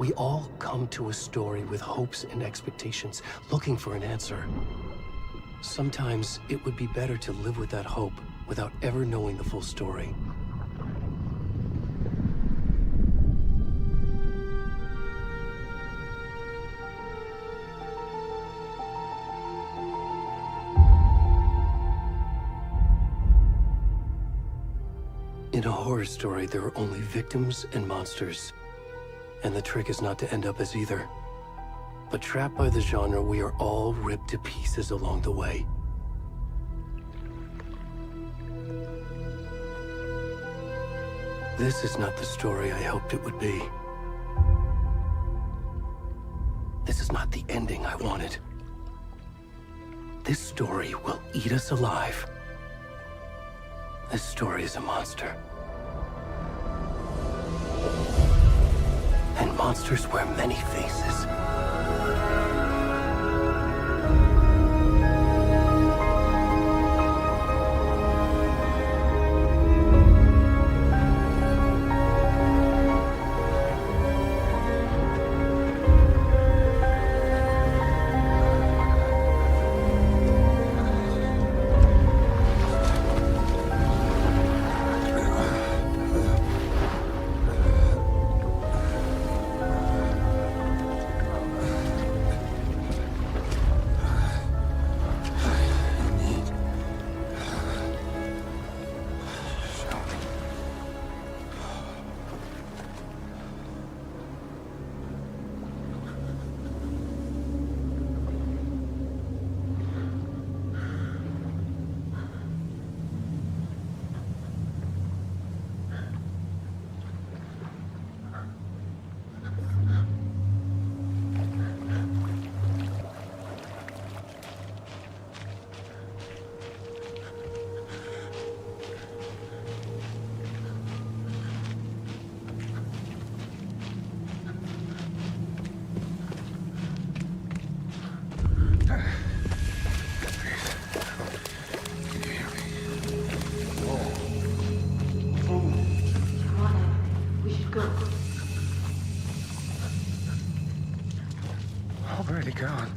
We all come to a story with hopes and expectations, looking for an answer. Sometimes it would be better to live with that hope without ever knowing the full story. In a horror story, there are only victims and monsters. And the trick is not to end up as either. But trapped by the genre, we are all ripped to pieces along the way. This is not the story I hoped it would be. This is not the ending I wanted. This story will eat us alive. This story is a monster. And monsters wear many faces. Already gone.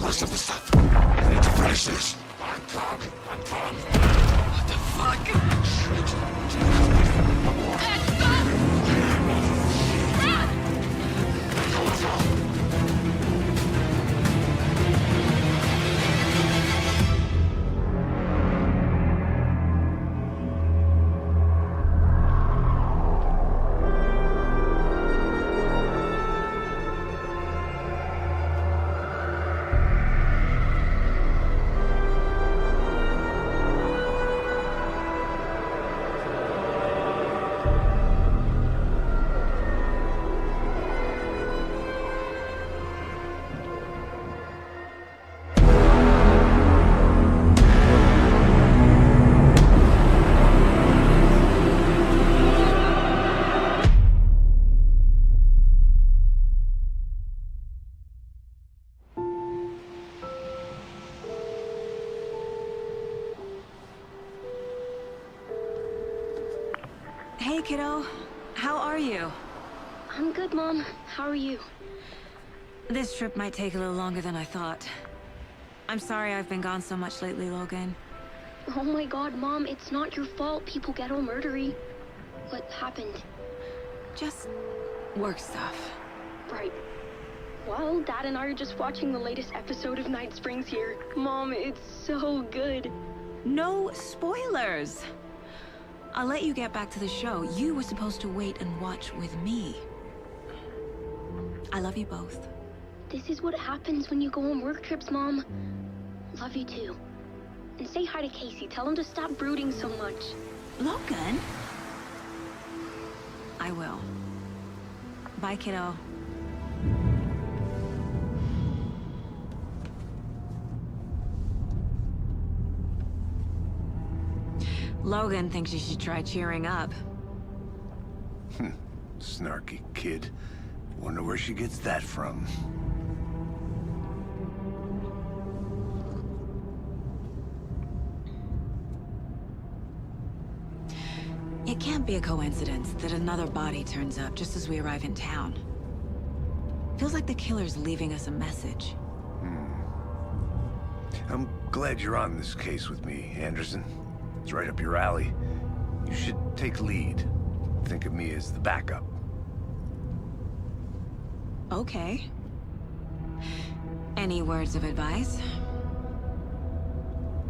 rest of the stuff. I need to finish this. What the fuck? Shit. Ed, stop! Run! Hey, kiddo. How are you? I'm good, Mom. How are you? This trip might take a little longer than I thought. I'm sorry I've been gone so much lately, Logan. Oh my god, Mom, it's not your fault people get all murdery. What happened? Just work stuff. Right. Well, Dad and I are just watching the latest episode of Night Springs here. Mom, it's so good. No spoilers! I'll let you get back to the show. You were supposed to wait and watch with me. I love you both. This is what happens when you go on work trips, Mom. Love you too. And say hi to Casey. Tell him to stop brooding so much. Logan? I will. Bye, kiddo. Logan thinks you should try cheering up. Snarky kid. Wonder where she gets that from. It can't be a coincidence that another body turns up just as we arrive in town. Feels like the killer's leaving us a message. I'm glad you're on this case with me, Anderson. It's right up your alley. You should take lead. Think of me as the backup. Okay. Any words of advice?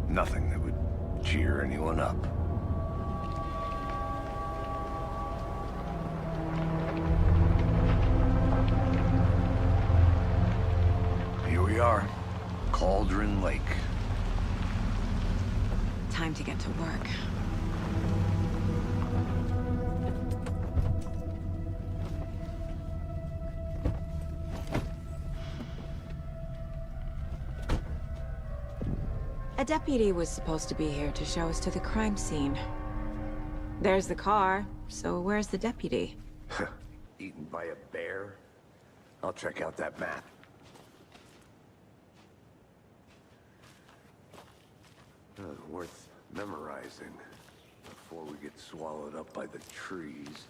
Nothing that would cheer anyone up. Here we are. Cauldron Lake. Time to get to work. A deputy was supposed to be here to show us to the crime scene. There's the car, so where's the deputy? Eaten by a bear? I'll check out that map. Worth memorizing before we get swallowed up by the trees.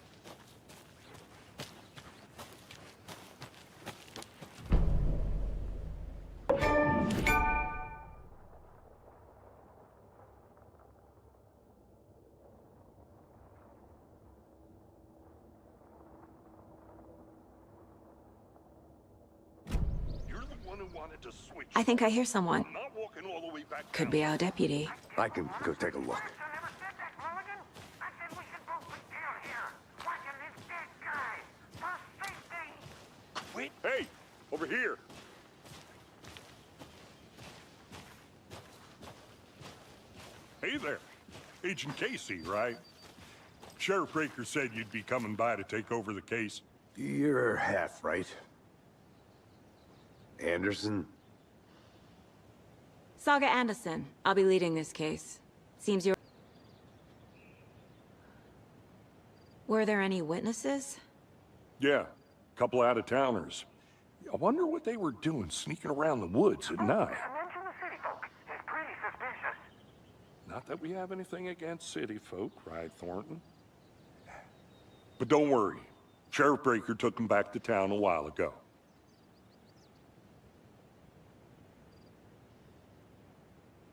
I think I hear someone. I'm not walking all the way back Could down. be our deputy. I can go take a look. Wait. Hey, over here. Hey there. Agent Casey, right? Sheriff Breaker said you'd be coming by to take over the case. You're half right. Anderson? Saga Anderson. I'll be leading this case. Seems you're... Were there any witnesses? Yeah, a couple out-of-towners. I wonder what they were doing sneaking around the woods at night. Not that we have anything against city folk, right, Thornton? But don't worry. Sheriff Breaker took them back to town a while ago.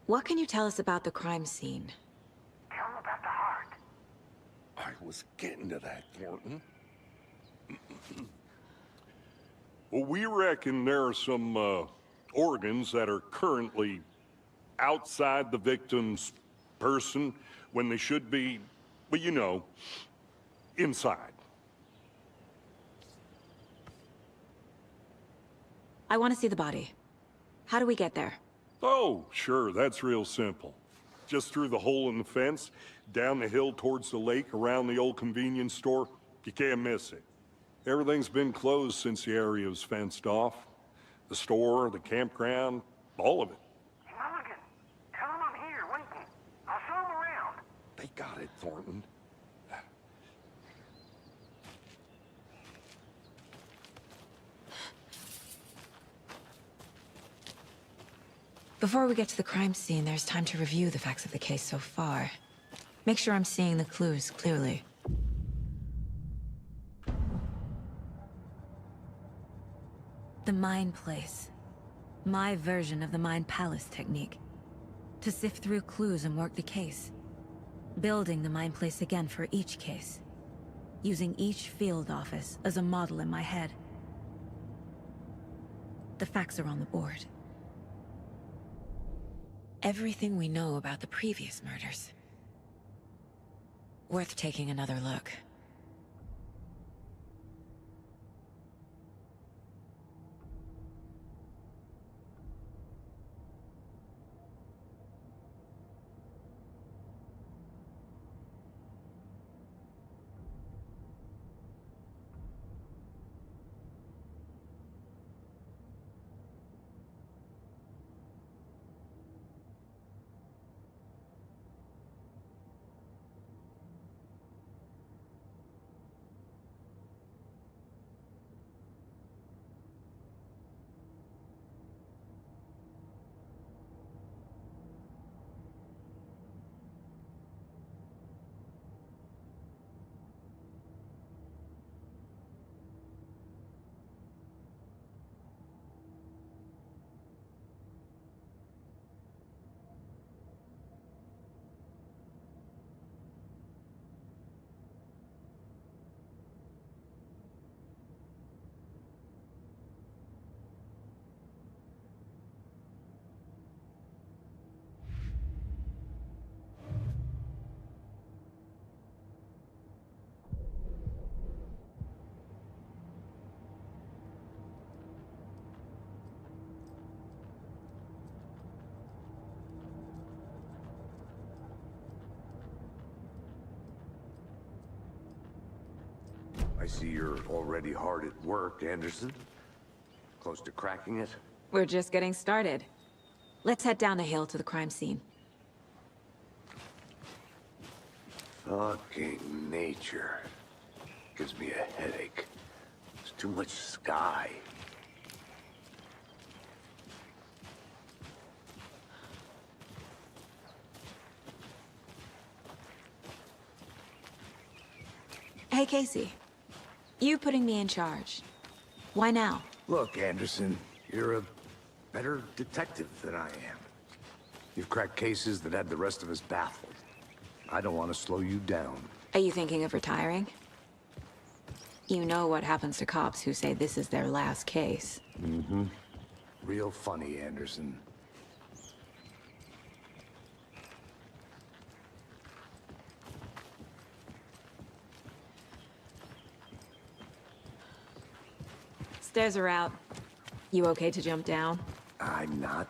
What can you tell us about the crime scene? Tell him about the heart. I was getting to that, Thornton. Well, we reckon there are some organs that are currently outside the victim's person when they should be, well, you know, inside. I want to see the body. How do we get there? Oh, sure, that's real simple. Just through the hole in the fence, down the hill towards the lake, around the old convenience store. You can't miss it. Everything's been closed since the area was fenced off. The store, the campground, all of it. Mulligan, tell him I'm here waiting. I'll show him around. They got it, Thornton. Before we get to the crime scene, there's time to review the facts of the case so far. Make sure I'm seeing the clues clearly. The Mind Place. My version of the Mind Palace technique. To sift through clues and work the case. Building the Mind Place again for each case. Using each field office as a model in my head. The facts are on the board. Everything we know about the previous murders. Worth taking another look. I see you're already hard at work, Anderson. Close to cracking it? We're just getting started. Let's head down the hill to the crime scene. Fucking nature. Gives me a headache. There's too much sky. Hey, Casey. You putting me in charge. Why now? Look, Anderson, you're a better detective than I am. You've cracked cases that had the rest of us baffled. I don't want to slow you down. Are you thinking of retiring? You know what happens to cops who say this is their last case. Mm-hmm. Real funny, Anderson. Stairs are out. You okay to jump down? I'm not.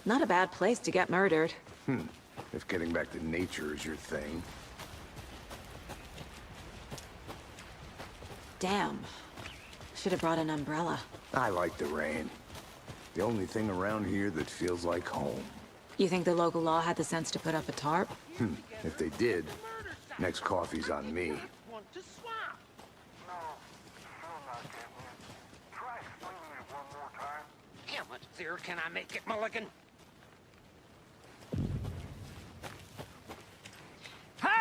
Not a bad place to get murdered. If getting back to nature is your thing. Damn. Should have brought an umbrella. I like the rain. The only thing around here that feels like home. You think the local law had the sense to put up a tarp? If they did, next coffee's on me. Want to swap? No, still not getting it. Try explaining it one more time. How much clearer can I make it, Mulligan?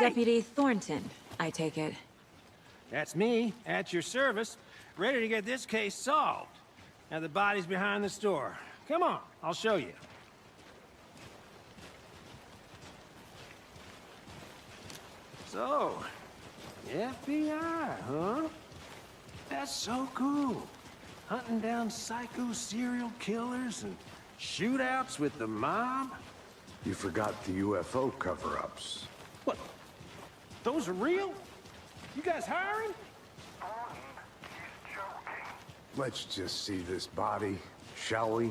Deputy Thornton, I take it. That's me, at your service, ready to get this case solved. Now the body's behind the store. Come on, I'll show you. So, FBI, huh? That's so cool. Hunting down psycho serial killers and shootouts with the mob. You forgot the UFO cover-ups. What? Those are real? You guys hiring? Thornton, he's joking. Let's just see this body, shall we?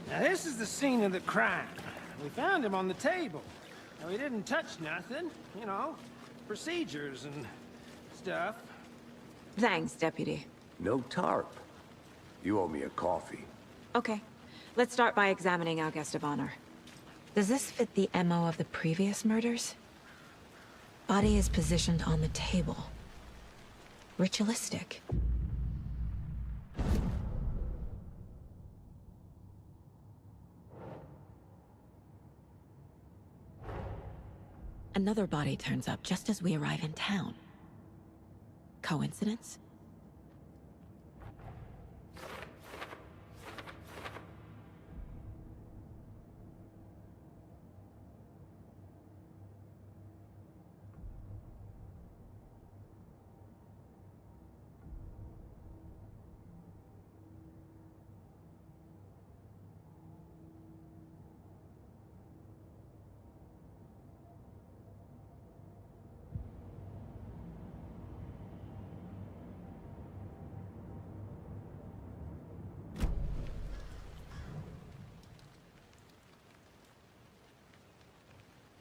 Now this is the scene of the crime. We found him on the table. Now he didn't touch nothing, you know, procedures and stuff. Thanks, Deputy. No tarp. You owe me a coffee. Okay. Let's start by examining our guest of honor. Does this fit the MO of the previous murders? Body is positioned on the table. Ritualistic. Another body turns up just as we arrive in town. Coincidence?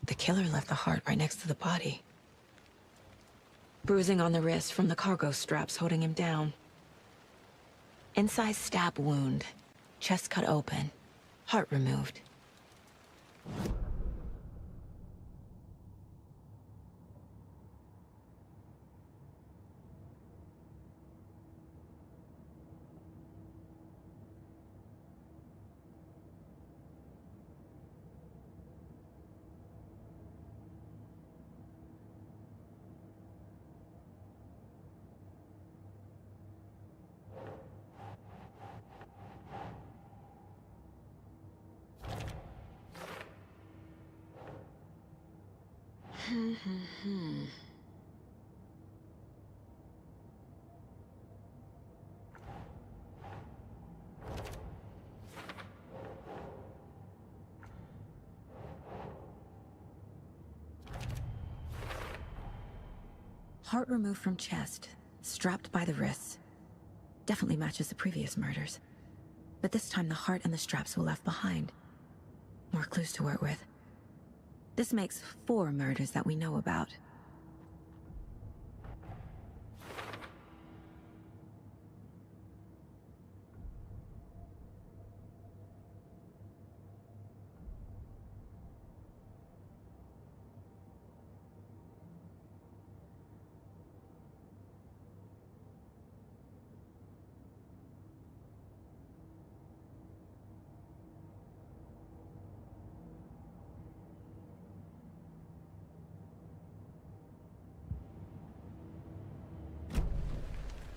The killer left the heart right next to the body. Bruising on the wrist from the cargo straps holding him down. Inside stab wound. Chest cut open. Heart removed. Heart removed from chest, strapped by the wrists. Definitely matches the previous murders. But this time the heart and the straps were left behind. More clues to work with. This makes 4 murders that we know about.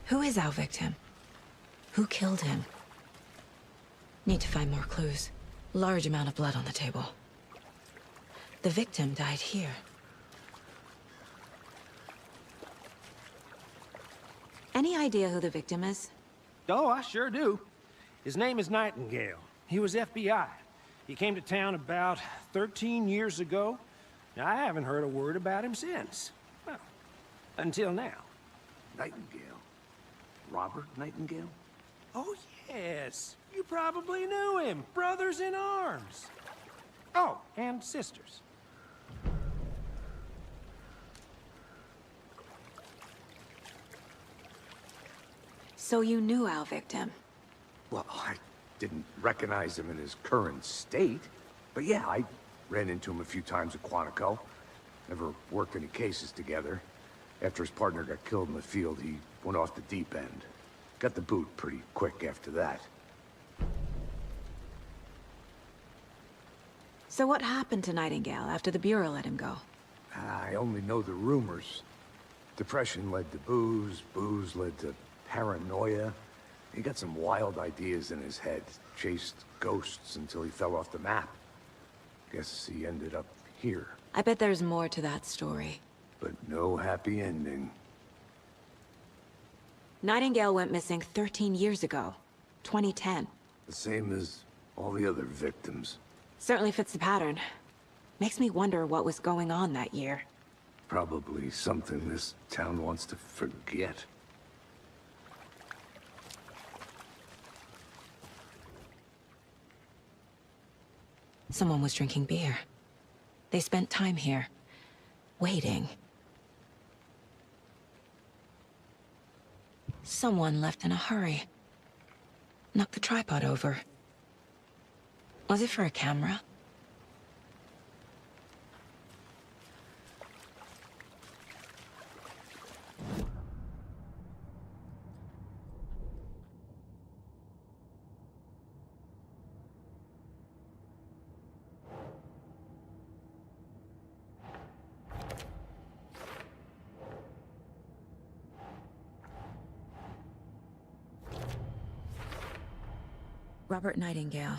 Who is our victim? Who killed him? Need to find more clues. Large amount of blood on the table. The victim died here. Any idea who the victim is? Oh, I sure do. His name is Nightingale. He was FBI. He came to town about 13 years ago. I haven't heard a word about him since. Well, until now. Nightingale? Robert Nightingale? Oh, yes. You probably knew him. Brothers in arms. Oh, and sisters. So you knew our victim? Well, I didn't recognize him in his current state. But yeah, I ran into him a few times at Quantico. Never worked any cases together. After his partner got killed in the field, he went off the deep end. Got the boot pretty quick after that. So what happened to Nightingale after the Bureau let him go? I only know the rumors. Depression led to booze, booze led to paranoia. He got some wild ideas in his head, chased ghosts until he fell off the map. Guess he ended up here, I bet there's more to that story. but no happy ending. Nightingale went missing 13 years ago, 2010. The same as all the other victims. Certainly fits the pattern. Makes me wonder what was going on that year. Probably something this town wants to forget. Someone was drinking beer. They spent time here, waiting. Someone left in a hurry. Knocked the tripod over. Was it for a camera? Robert Nightingale,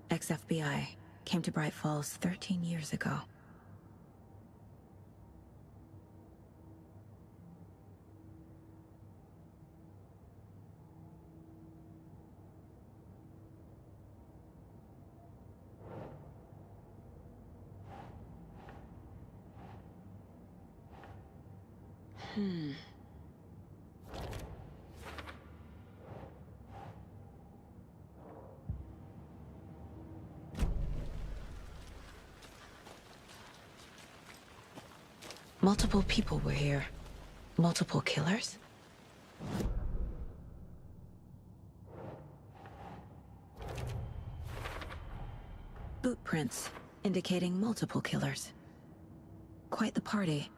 ex-FBI, came to Bright Falls 13 years ago. Multiple people were here. Multiple killers? Boot prints, indicating multiple killers. Quite the party.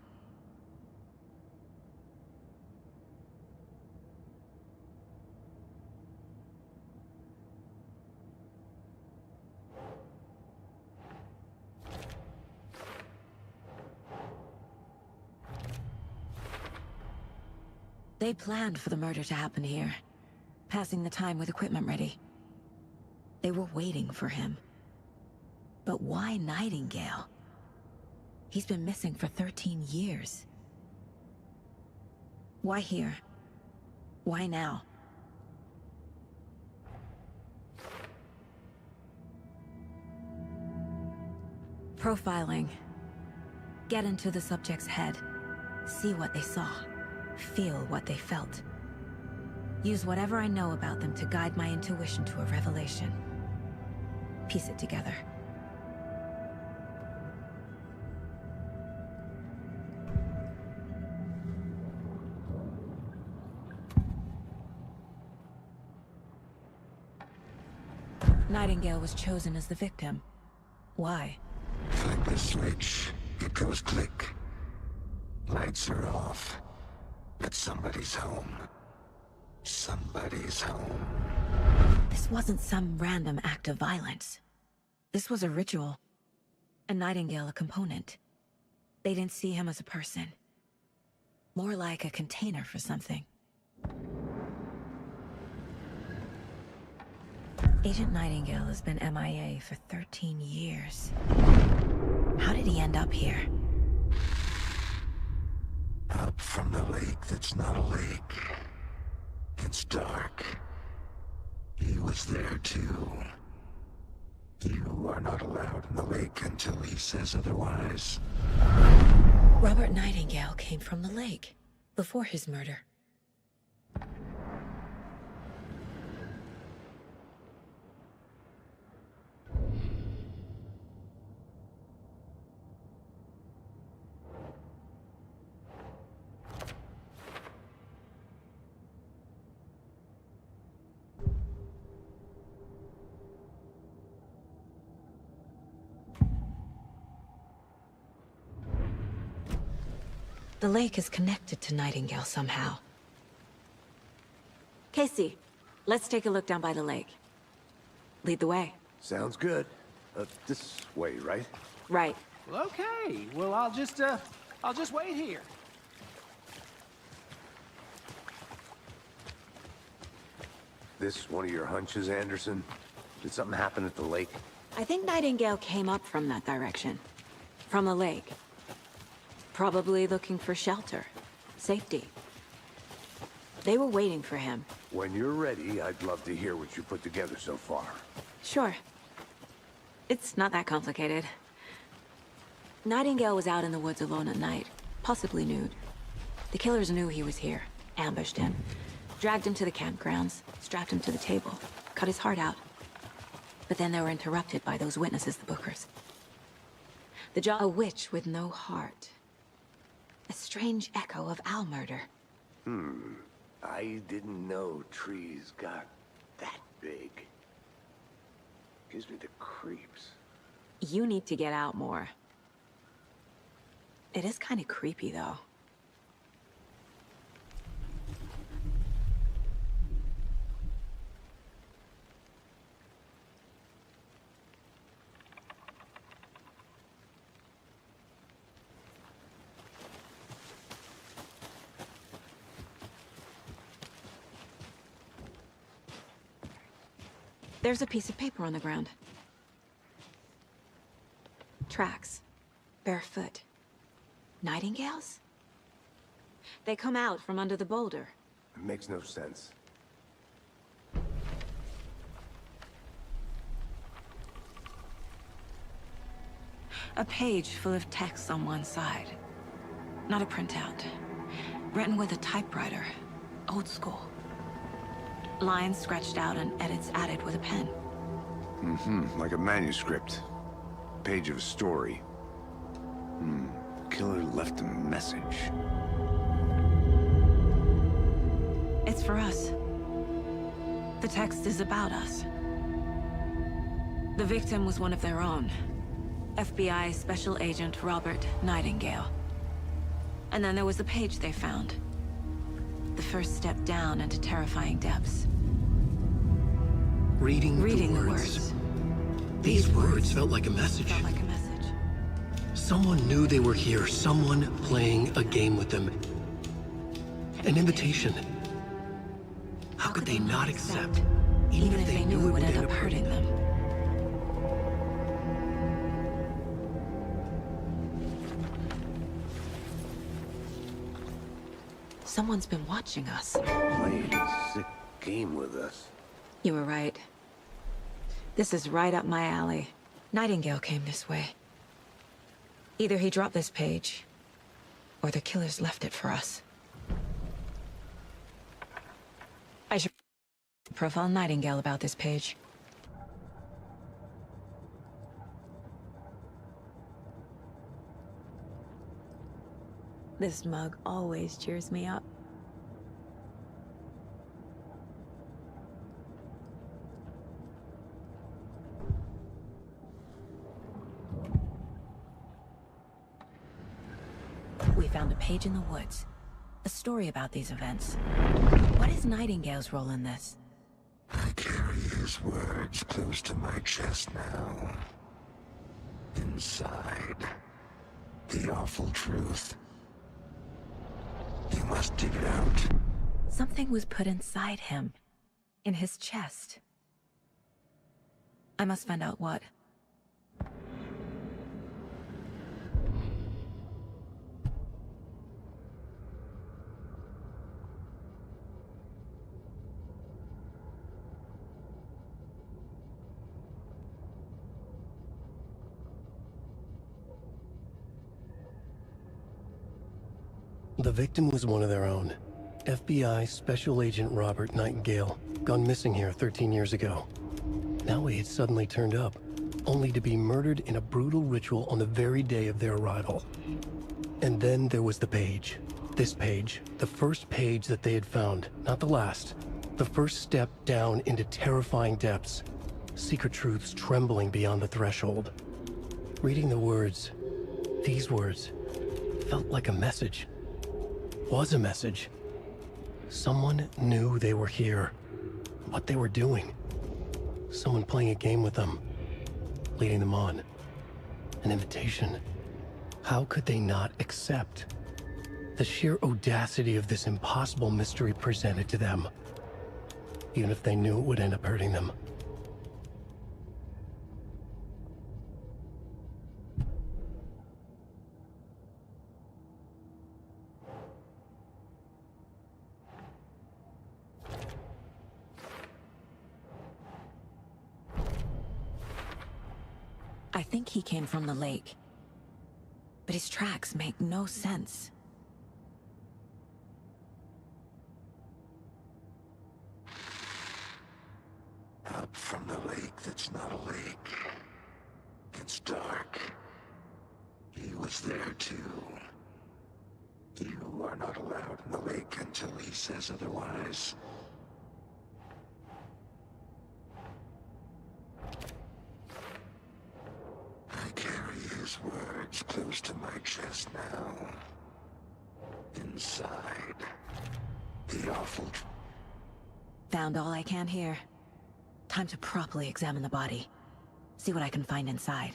They planned for the murder to happen here, passing the time with equipment ready. They were waiting for him. But why Nightingale? He's been missing for 13 years. Why here? Why now? Profiling. Get into the subject's head. See what they saw. Feel what they felt. Use whatever I know about them to guide my intuition to a revelation. Piece it together. Nightingale was chosen as the victim. Why? Flip the switch. It goes click. Lights are off. But somebody's home. Somebody's home. This wasn't some random act of violence. This was a ritual. And Nightingale a component. They didn't see him as a person. More like a container for something. Agent Nightingale has been MIA for 13 years. How did he end up here? Up from the lake that's not a lake. It's dark. He was there too. You are not allowed in the lake until he says otherwise. Robert Nightingale came from the lake before his murder. The lake is connected to Nightingale somehow. Casey, let's take a look down by the lake. Lead the way. Sounds good. This way, right? Right. Well, okay. Well, I'll just wait here. This one of your hunches, Anderson? Did something happen at the lake? I think Nightingale came up from that direction. From the lake. Probably looking for shelter. Safety. They were waiting for him. When you're ready, I'd love to hear what you put together so far. Sure. It's not that complicated. Nightingale was out in the woods alone at night, possibly nude. The killers knew he was here, ambushed him, dragged him to the campgrounds, strapped him to the table, cut his heart out. But then they were interrupted by those witnesses, the Bookers. A witch with no heart. A strange echo of Al murder. I didn't know trees got that big. Gives me the creeps. You need to get out more. It is kind of creepy, though. There's a piece of paper on the ground. Tracks. Barefoot. Nightingales? They come out from under the boulder. It makes no sense. A page full of text on one side. Not a printout. Written with a typewriter. Old school. Lines scratched out and edits added with a pen. Like a manuscript. Page of a story. Killer left a message. It's for us. The text is about us. The victim was one of their own. FBI Special Agent Robert Nightingale. And then there was the page they found. The first step down into terrifying depths. Reading The the words. These words felt like a message. Felt like a message. Someone knew they were here, someone playing a game with them. An invitation. How could they not accept, even if they knew it would end up hurting them? Someone's been watching us. Played a sick game with us. You were right. This is right up my alley. Nightingale came this way. Either he dropped this page, or the killers left it for us. I should profile Nightingale about this page. This mug always cheers me up. We found a page in the woods. A story about these events. What is Nightingale's role in this? I carry his words close to my chest now. Inside, the awful truth. You must dig it out. Something was put inside him. In his chest. I must find out what. victim was one of their own. FBI Special Agent Robert Nightingale, gone missing here 13 years ago. Now he had suddenly turned up, only to be murdered in a brutal ritual on the very day of their arrival. And then there was the page. This page, the first page that they had found, not the last. The first step down into terrifying depths. Secret truths trembling beyond the threshold. Reading the words, these words, felt like a message. Was a message. Someone knew they were here. What they were doing. Someone playing a game with them. Leading them on. An invitation. How could they not accept? The sheer audacity of this impossible mystery presented to them. Even if they knew it would end up hurting them. I think he came from the lake. But his tracks make no sense. Up from the lake that's not a lake. It's dark. He was there too. You are not allowed in the lake until he says otherwise. I carry his words close to my chest now. Inside. The awful... Found all I can here. Time to properly examine the body. See what I can find inside.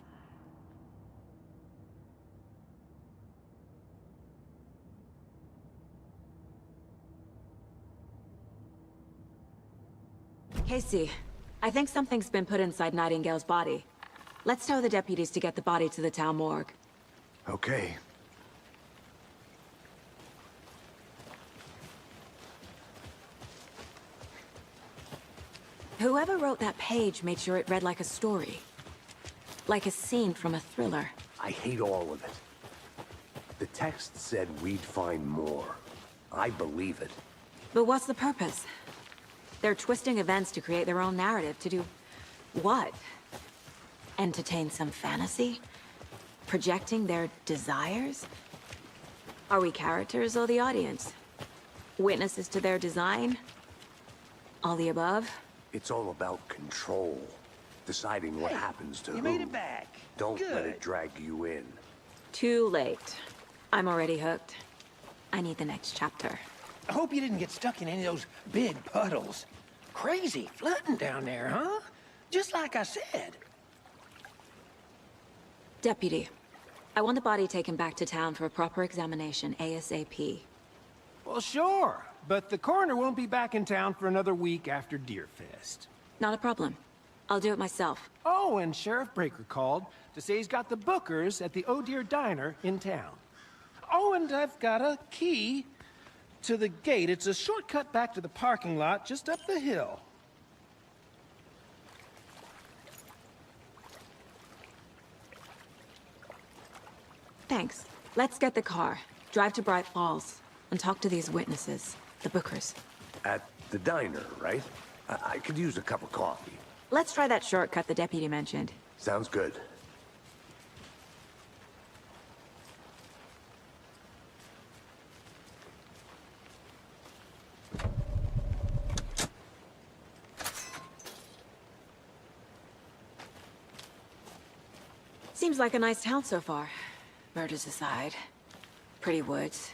Casey, I think something's been put inside Nightingale's body. Let's tell the deputies to get the body to the town morgue. Okay. Whoever wrote that page made sure it read like a story. Like a scene from a thriller. I hate all of it. The text said we'd find more. I believe it. But what's the purpose? They're twisting events to create their own narrative to do... what? Entertain some fantasy? Projecting their desires? Are we characters or the audience? Witnesses to their design? All the above? It's all about control. Deciding what happens to You who. made it back. Don't let Good. it drag you in. Too late. I'm already hooked. I need the next chapter. I hope you didn't get stuck in any of those big puddles. Crazy flooding down there, huh? Just like I said. Deputy, I want the body taken back to town for a proper examination ASAP. Well, sure. But the coroner won't be back in town for another week after Deerfest. Not a problem. I'll do it myself. Oh, and Sheriff Breaker called to say he's got the Bookers at the Oh Deer Diner in town. Oh, and I've got a key to the gate. It's a shortcut back to the parking lot just up the hill. Thanks. Let's get the car, drive to Bright Falls, and talk to these witnesses, the Bookers. At the diner, right? I could use a cup of coffee. Let's try that shortcut the deputy mentioned. Sounds good. Seems like a nice town so far. Murders aside. Pretty woods.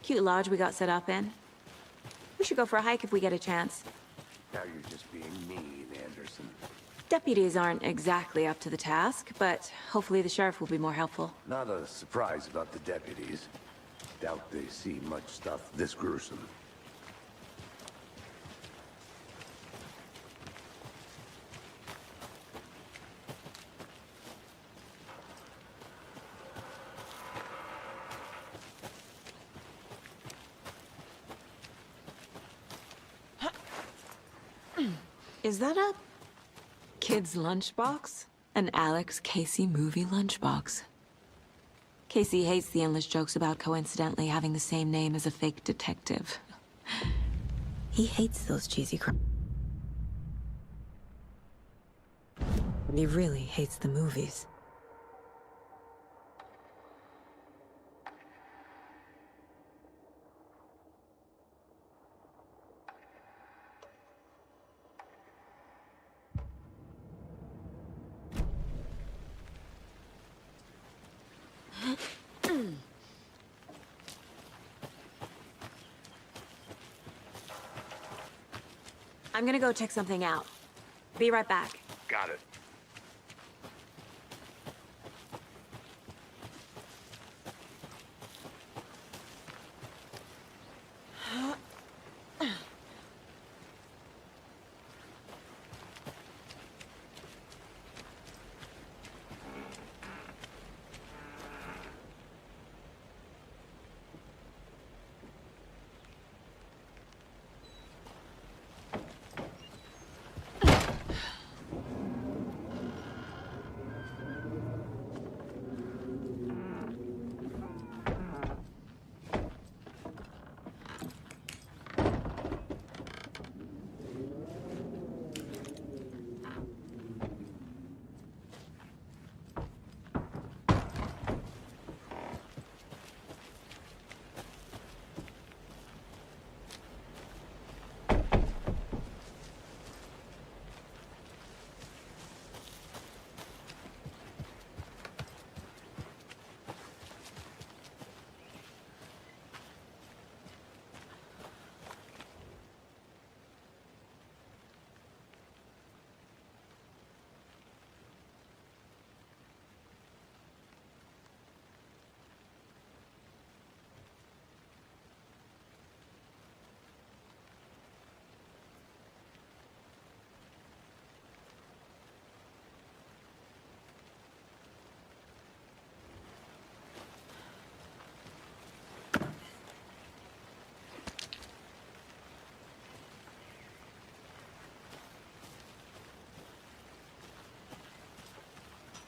Cute lodge we got set up in. We should go for a hike if we get a chance. Now you're just being mean, Anderson. Deputies aren't exactly up to the task, but hopefully the sheriff will be more helpful. Not a surprise about the deputies. Doubt they see much stuff this gruesome. Is that a kid's lunchbox? An Alex Casey movie lunchbox. Casey hates the endless jokes about coincidentally having the same name as a fake detective. He hates those cheesy But he really hates the movies. I'm gonna go check something out. Be right back. Got it.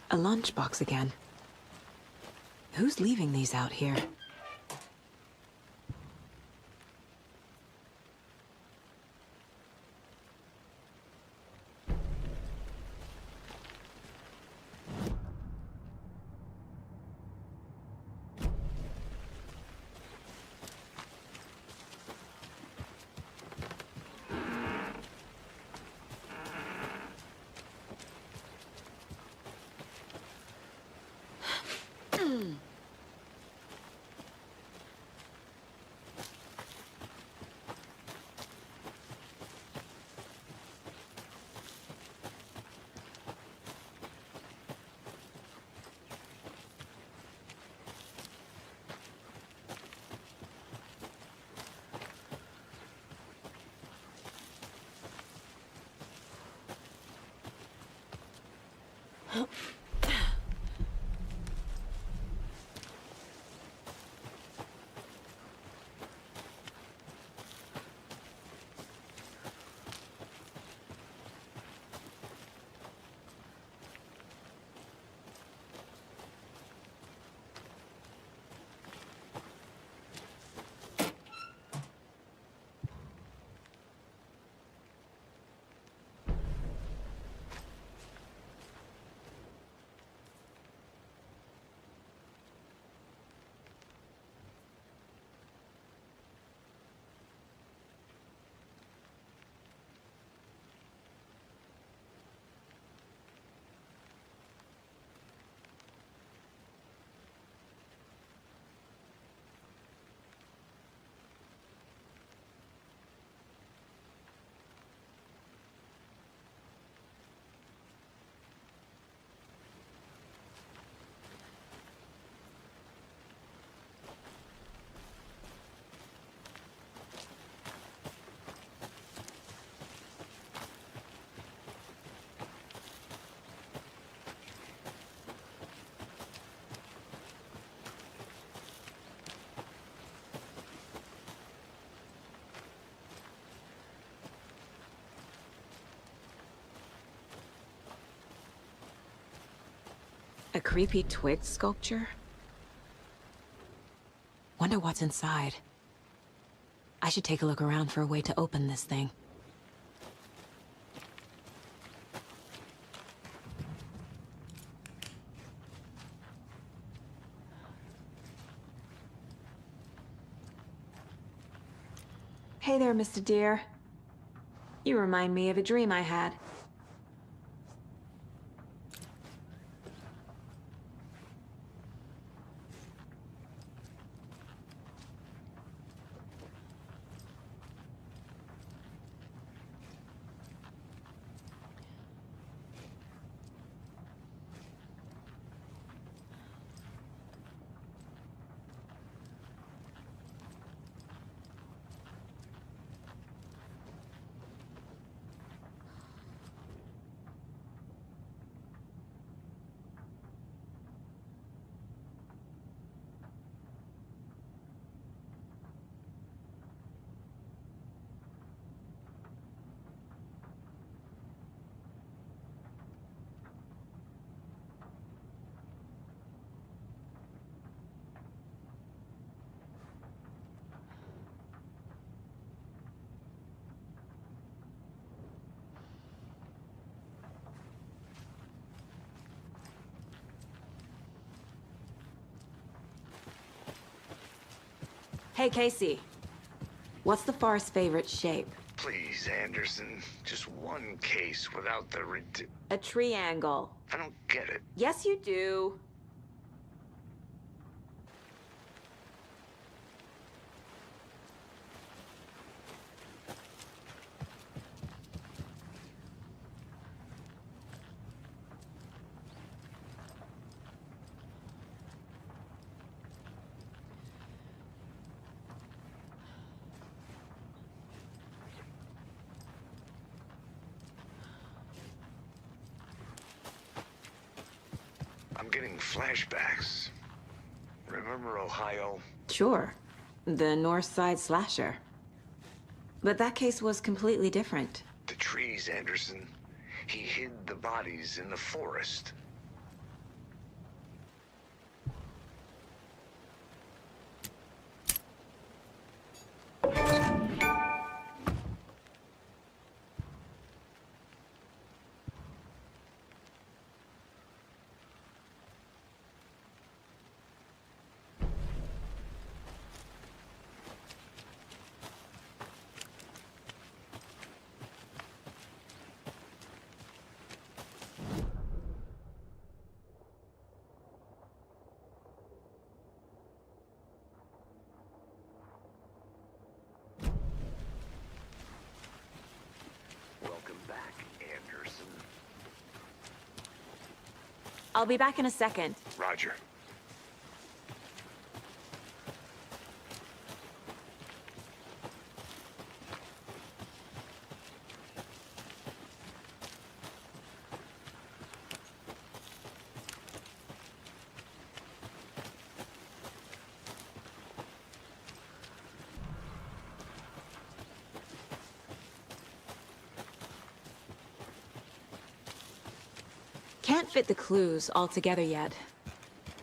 A lunchbox again. Who's leaving these out here? A creepy twig sculpture? Wonder what's inside. I should take a look around for a way to open this thing. Hey there, Mr. Deer. You remind me of a dream I had. Hey, Casey. What's the Forest's favorite shape? Please, Anderson. Just one case without the A triangle. I don't get it. Yes, you do. I'm getting flashbacks. Remember Ohio? Sure. The North Side Slasher. But that case was completely different. The trees, Anderson. He hid the bodies in the forest. Welcome back, Anderson. I'll be back in a second. Roger. Can't fit the clues all together yet.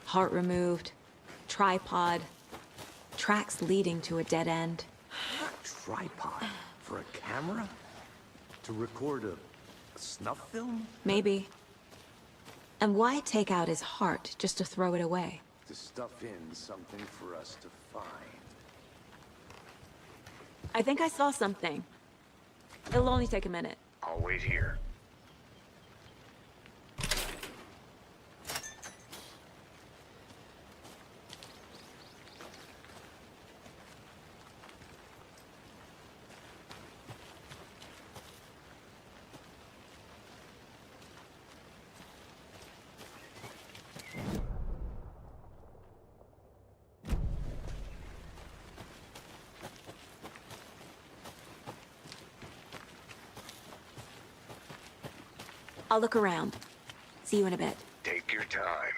Heart removed, tripod, tracks leading to a dead end. Tripod? For a camera? To record a snuff film? Maybe. And why take out his heart just to throw it away? To stuff in something for us to find. I think I saw something. It'll only take a minute. I'll wait here. I'll look around. See you in a bit. Take your time.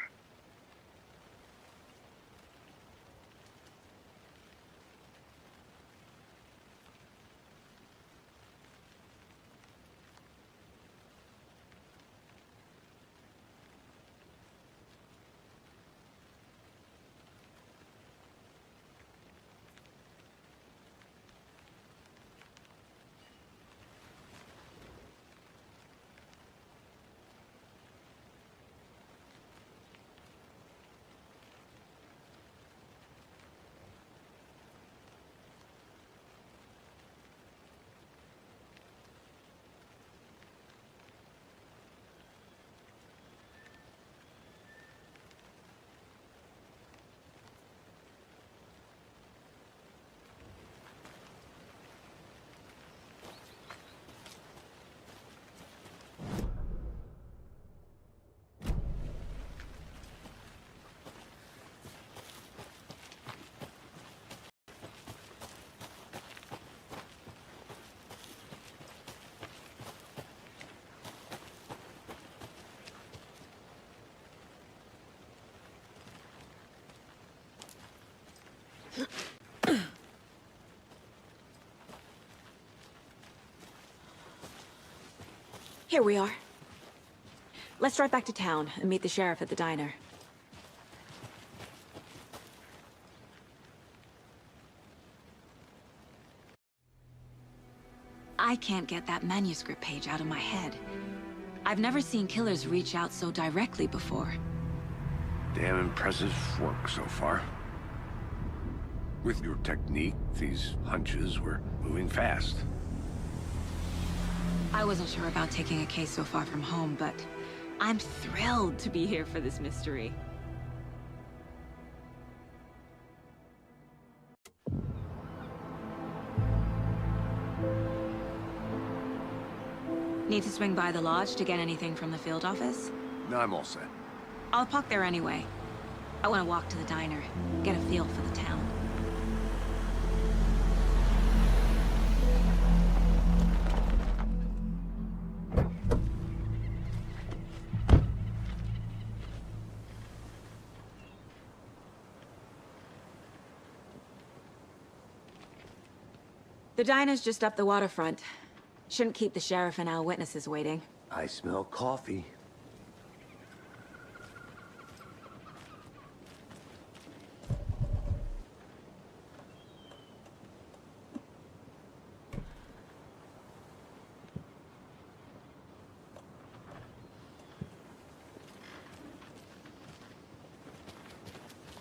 Here we are. Let's drive back to town and meet the sheriff at the diner. I can't get that manuscript page out of my head. I've never seen killers reach out so directly before. Damn impressive work so far. With your technique, these hunches were moving fast. I wasn't sure about taking a case so far from home, but I'm thrilled to be here for this mystery. Need to swing by the lodge to get anything from the field office? No, I'm all set. I'll park there anyway. I want to walk to the diner, get a feel for the town. The diner's just up the waterfront. Shouldn't keep the sheriff and our witnesses waiting. I smell coffee.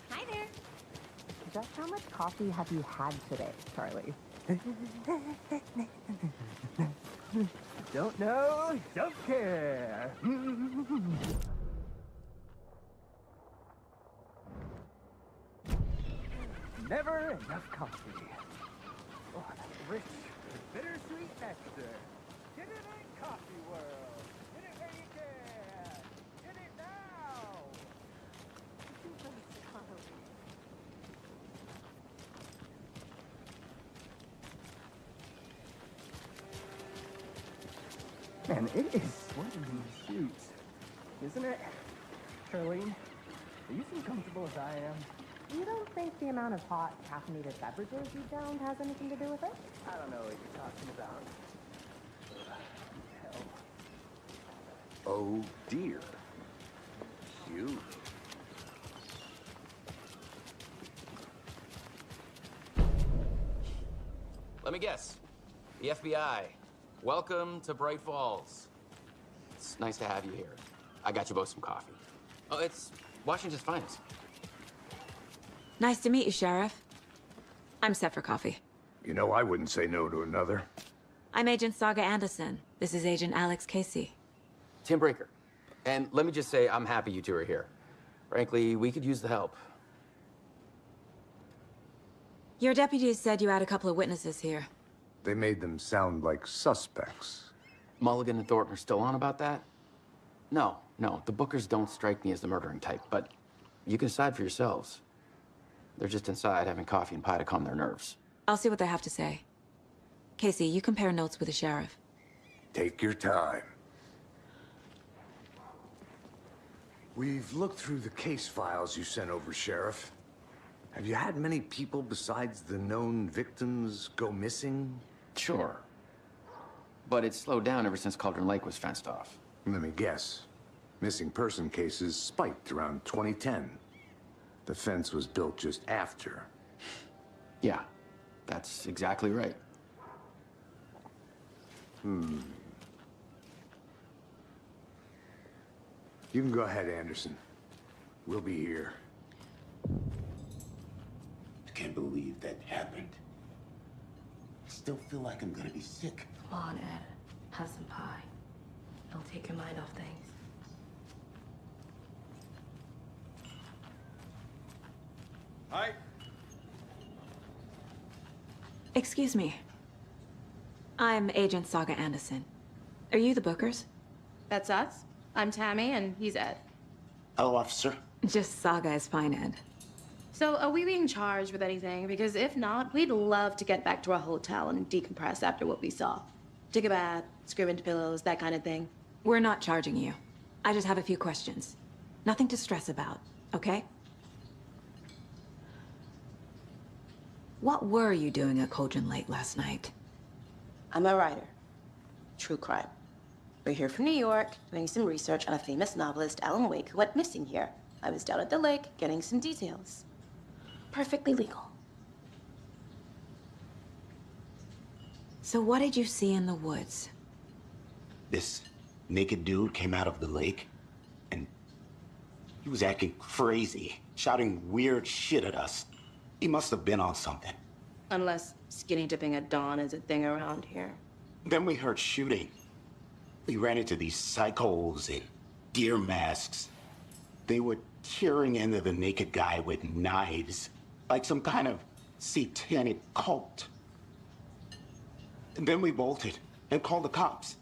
Hi there. Just how much coffee have you had today, Charlie? Don't know, don't care. Never enough coffee. Oh, that rich, bittersweet nectar. Get it in Coffee World. Get it where you can. Get it now. Man, it is sweaty in these suits, isn't it? Charlene, are you as comfortable as I am? You don't think the amount of hot, caffeinated beverages you downed has anything to do with it? I don't know what you're talking about. Hell. Oh dear. You. Let me guess. The FBI. Welcome to Bright Falls. It's nice to have you here. I got you both some coffee. Oh, it's Washington's finest. Nice to meet you, Sheriff. I'm set for coffee. You know, I wouldn't say no to another. I'm Agent Saga Anderson. This is Agent Alex Casey. Tim Breaker. And let me just say, I'm happy you two are here. Frankly, we could use the help. Your deputies said you had a couple of witnesses here. They made them sound like suspects. Mulligan and Thornton are still on about that? No, the Bookers don't strike me as the murdering type, but you can decide for yourselves. They're just inside having coffee and pie to calm their nerves. I'll see what they have to say. Casey, you compare notes with the sheriff. Take your time. We've looked through the case files you sent over, Sheriff. Have you had many people besides the known victims go missing? Sure. But it's slowed down ever since Cauldron Lake was fenced off. Let me guess. Missing person cases spiked around 2010. The fence was built just after. Yeah, that's exactly right. You can go ahead, Anderson. We'll be here. I can't believe that happened. I still feel like I'm gonna be sick. Come on, Ed. Have some pie. It'll take your mind off things. Hi. Excuse me. I'm Agent Saga Anderson. Are you the Bookers? That's us. I'm Tammy, and he's Ed. Hello, officer. Just Saga is fine, Ed. So, are we being charged with anything? Because if not, we'd love to get back to our hotel and decompress after what we saw. Take a bath, scream into pillows, that kind of thing. We're not charging you. I just have a few questions. Nothing to stress about, okay? What were you doing at Cauldron Lake last night? I'm a writer. True crime. We're here from New York, doing some research on a famous novelist, Alan Wake, who went missing here. I was down at the lake, getting some details. Perfectly legal. So what did you see in the woods? This naked dude came out of the lake, and he was acting crazy, shouting weird shit at us. He must have been on something. Unless skinny dipping at dawn is a thing around here. Then we heard shooting. We ran into these psychos in deer masks. They were tearing into the naked guy with knives, like some kind of satanic cult. And then we bolted and called the cops.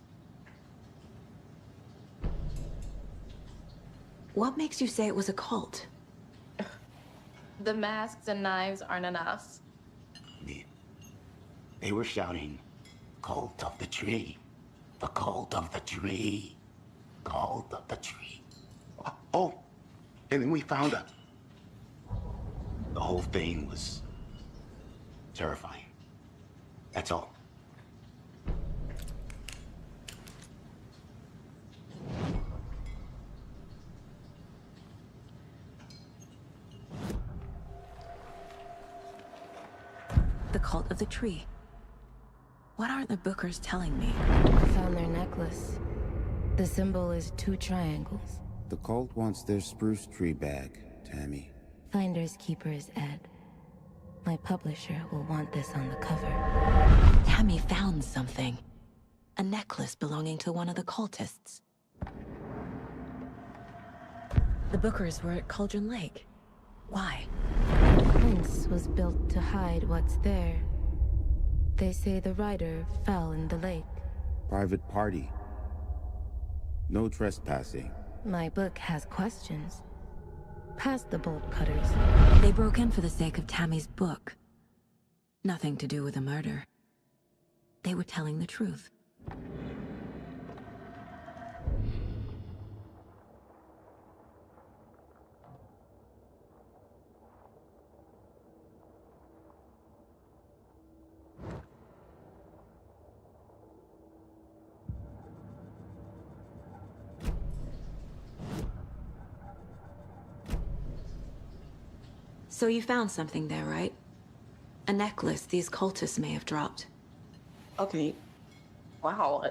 What makes you say it was a cult? The masks and knives aren't enough. They were shouting, "Cult of the tree, the cult of the tree, cult of the tree." Oh, and then we found her. The whole thing was terrifying. That's all. The cult of the tree. What aren't the Bookers telling me? I found their necklace. The symbol is 2 triangles. The cult wants their spruce tree back, Tammy. Finders keepers, Ed. My publisher will want this on the cover. Tammy found something. A necklace belonging to one of the cultists. The Bookers were at Cauldron Lake. Why? The fence was built to hide what's there. They say the rider fell in the lake. Private party. No trespassing. My book has questions. Past the bolt cutters. They broke in for the sake of Tammy's book. Nothing to do with a murder. They were telling the truth. So you found something there, right? A necklace these cultists may have dropped. Okay. Wow.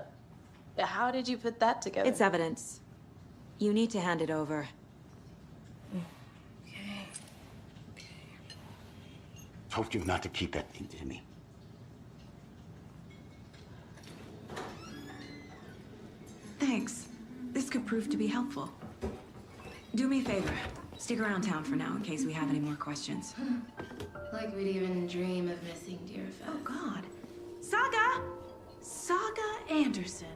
How did you put that together? It's evidence. You need to hand it over. Okay. Told you not to keep that thing to me. Thanks. This could prove to be helpful. Do me a favor. Stick around town for now in case we have any more questions. Like we'd even dream of missing Deerfest. Oh, God. Saga! Saga Anderson.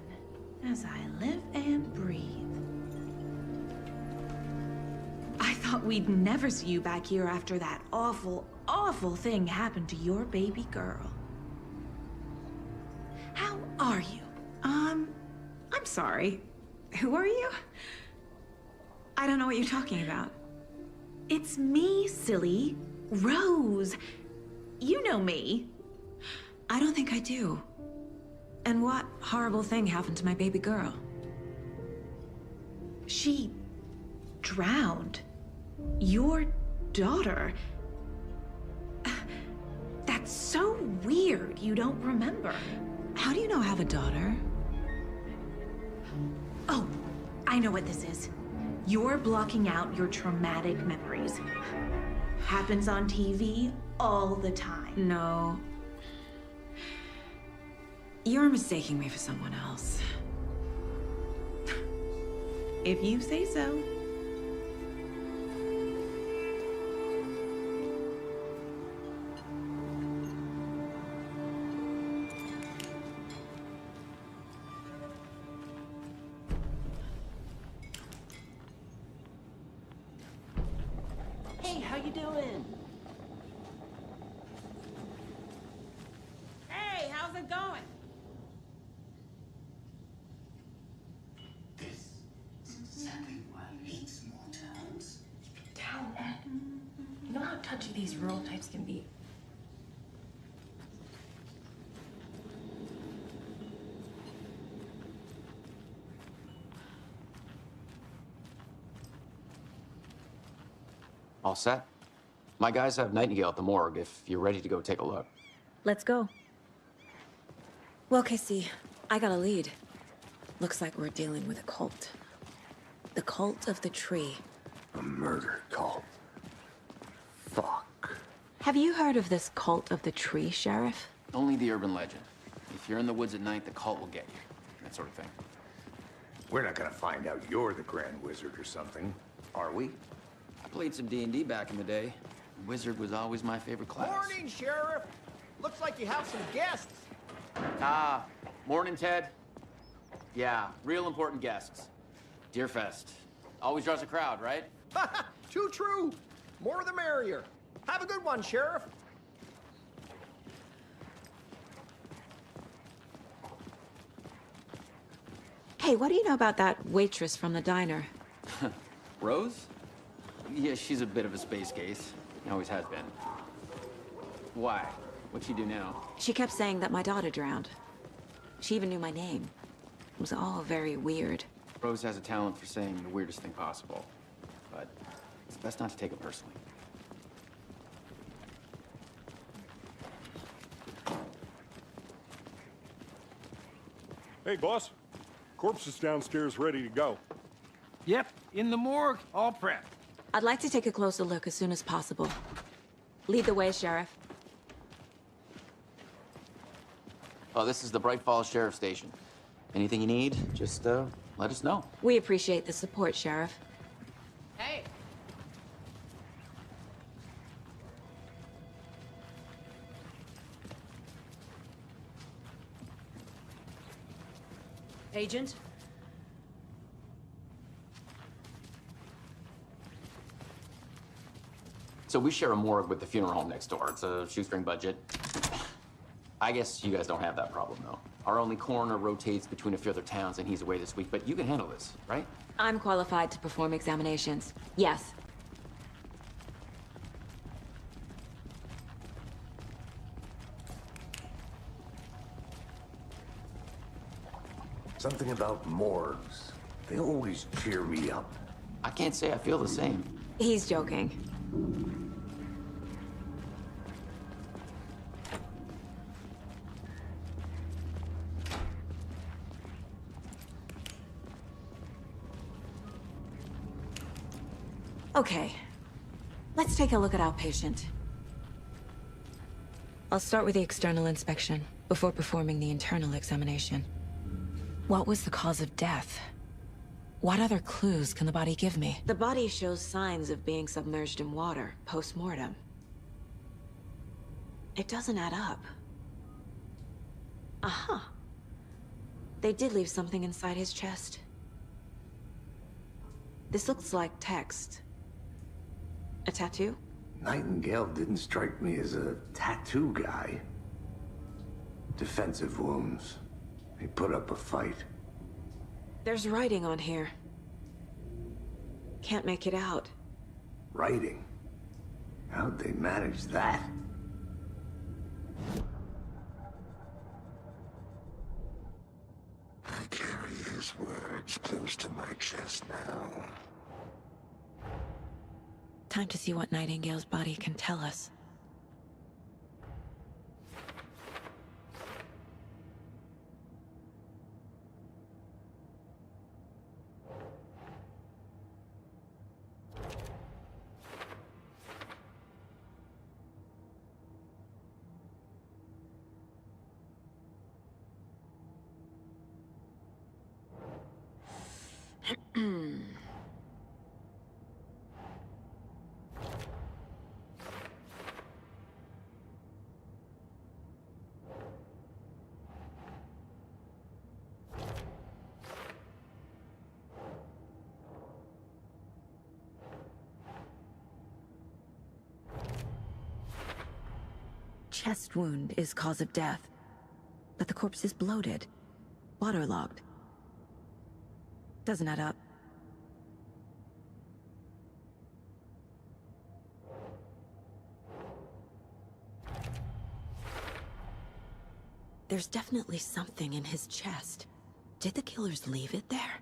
As I live and breathe. I thought we'd never see you back here after that awful, awful thing happened to your baby girl. How are you? I'm sorry. Who are you? I don't know what you're talking about. It's me, silly. Rose. You know me. I don't think I do. And what horrible thing happened to my baby girl? She drowned. Your daughter. That's so weird you don't remember. How do you know I have a daughter? Oh, I know what this is. You're blocking out your traumatic memories. Happens on TV all the time. No. You're mistaking me for someone else. If you say so. Hey, how you doing? Hey, how's it going? This is exactly why I hate small towns. Down, Ed. You know how touchy these rural types can be. All set? My guys have Nightingale at the morgue if you're ready to go take a look. Let's go. Well, Casey, I got a lead. Looks like we're dealing with a cult. The cult of the tree. A murder cult. Fuck. Have you heard of this cult of the tree, Sheriff? Only the urban legend. If you're in the woods at night, the cult will get you. That sort of thing. We're not gonna find out you're the Grand Wizard or something, are we? I played some D&D back in the day. Wizard was always my favorite class. Morning, Sheriff. Looks like you have some guests. Ah, morning, Ted. Yeah, real important guests. Deerfest. Always draws a crowd, right? Too true. More the merrier. Have a good one, Sheriff. Hey, what do you know about that waitress from the diner? Rose? Yeah, she's a bit of a space case. Always has been. Why? What'd she do now? She kept saying that my daughter drowned. She even knew my name. It was all very weird. Rose has a talent for saying the weirdest thing possible. But it's best not to take it personally. Hey, boss. Corpse is downstairs ready to go. Yep, in the morgue, all prepped. I'd like to take a closer look as soon as possible. Lead the way, Sheriff. Oh, this is the Bright Falls Sheriff Station. Anything you need, just let us know. We appreciate the support, Sheriff. Hey! Agent? So we share a morgue with the funeral home next door. It's a shoestring budget. I guess you guys don't have that problem, though. Our only coroner rotates between a few other towns, and he's away this week, but you can handle this, right? I'm qualified to perform examinations. Yes. Something about morgues. They always cheer me up. I can't say I feel the same. He's joking. Okay, let's take a look at our patient. I'll start with the external inspection before performing the internal examination. What was the cause of death? What other clues can the body give me? The body shows signs of being submerged in water post-mortem. It doesn't add up. Uh-huh. They did leave something inside his chest. This looks like text. A tattoo? Nightingale didn't strike me as a tattoo guy. Defensive wounds. He put up a fight. There's writing on here. Can't make it out. Writing? How'd they manage that? I carry his words close to my chest now. Time to see what Nightingale's body can tell us. Chest wound is cause of death, but the corpse is bloated, waterlogged. Doesn't add up. There's definitely something in his chest. Did the killers leave it there?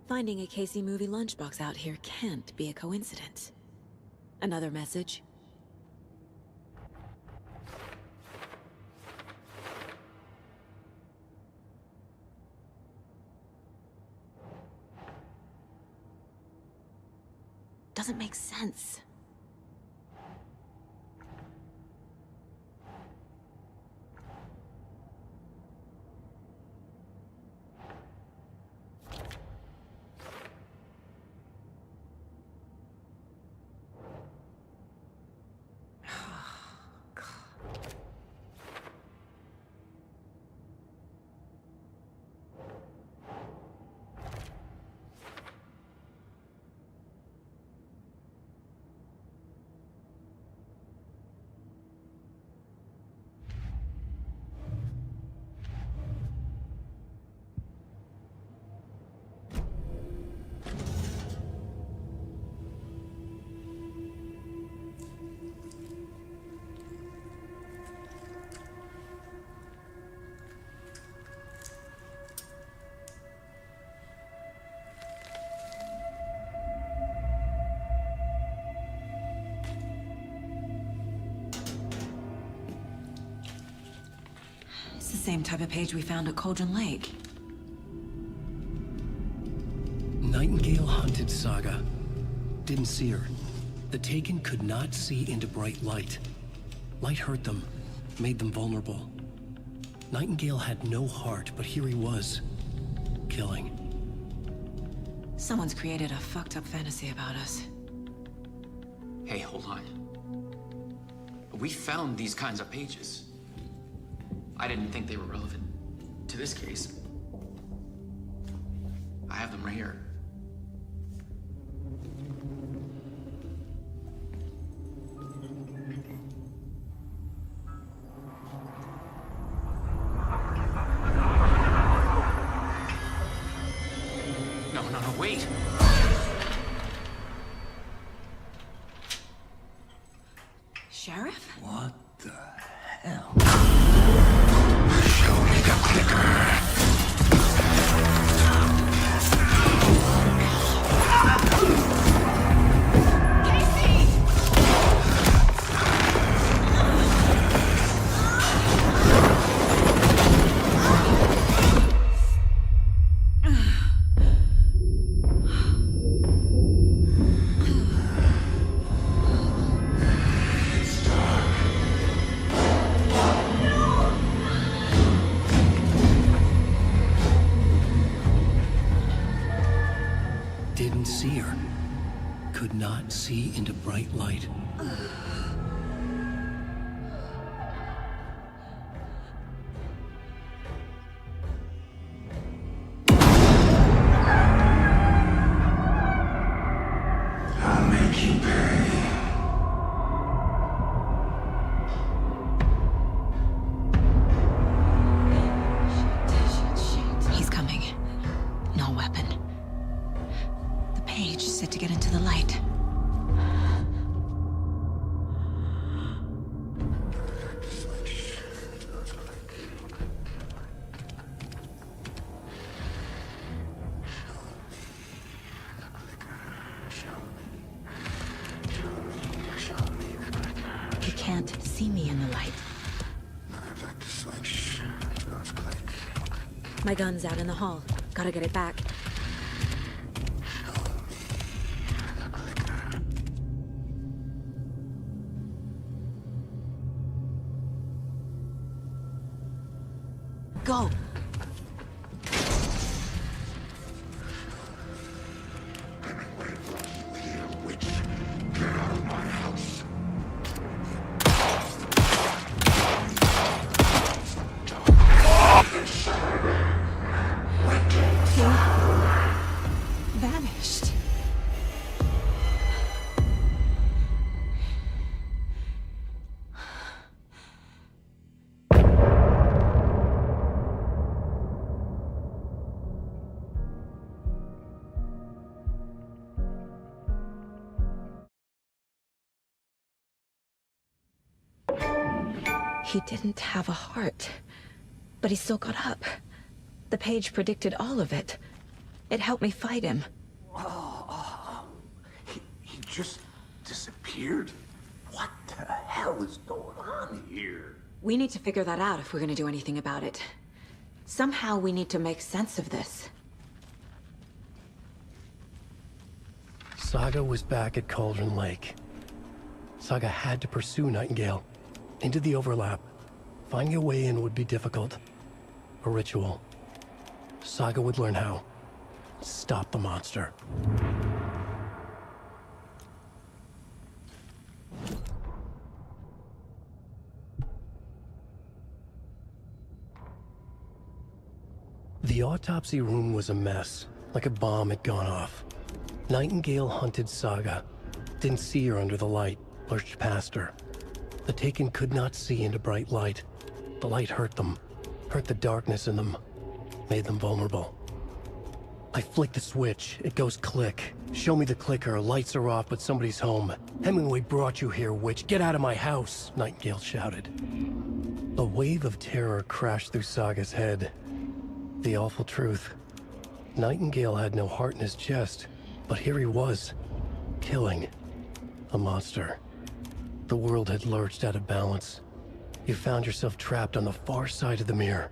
Finding a Casey movie lunchbox out here can't be a coincidence. Another message? Doesn't make sense. It's the same type of page we found at Cauldron Lake. Nightingale hunted Saga. Didn't see her. The Taken could not see into bright light. Light hurt them, made them vulnerable. Nightingale had no heart, but here he was, killing. Someone's created a fucked up fantasy about us. Hey, hold on. We found these kinds of pages. I didn't think they were relevant to this case. I have them right here. No, wait! Sheriff? What the hell? Show me the clicker. Didn't see her. Could not see into bright light. I'll make you pay. He's coming. No weapon. The page set to get into the light. He can't see me in the light. My gun's out in the hall. Gotta get it back. Go! Vanished. He didn't have a heart, but he still got up. The page predicted all of it. It helped me fight him. He just disappeared? What the hell is going on here? We need to figure that out if we're gonna do anything about it. Somehow we need to make sense of this. Saga was back at Cauldron Lake. Saga had to pursue Nightingale. Into the overlap. Finding a way in would be difficult. A ritual. Saga would learn how. Stop the monster. The autopsy room was a mess, like a bomb had gone off. Nightingale hunted Saga. Didn't see her under the light, lurched past her. The Taken could not see into bright light. The light hurt them, hurt the darkness in them, made them vulnerable. I flick the switch, it goes click. Show me the clicker, lights are off, but somebody's home. Hemingway brought you here, witch. Get out of my house, Nightingale shouted. A wave of terror crashed through Saga's head. The awful truth. Nightingale had no heart in his chest, but here he was, killing a monster. The world had lurched out of balance. You found yourself trapped on the far side of the mirror.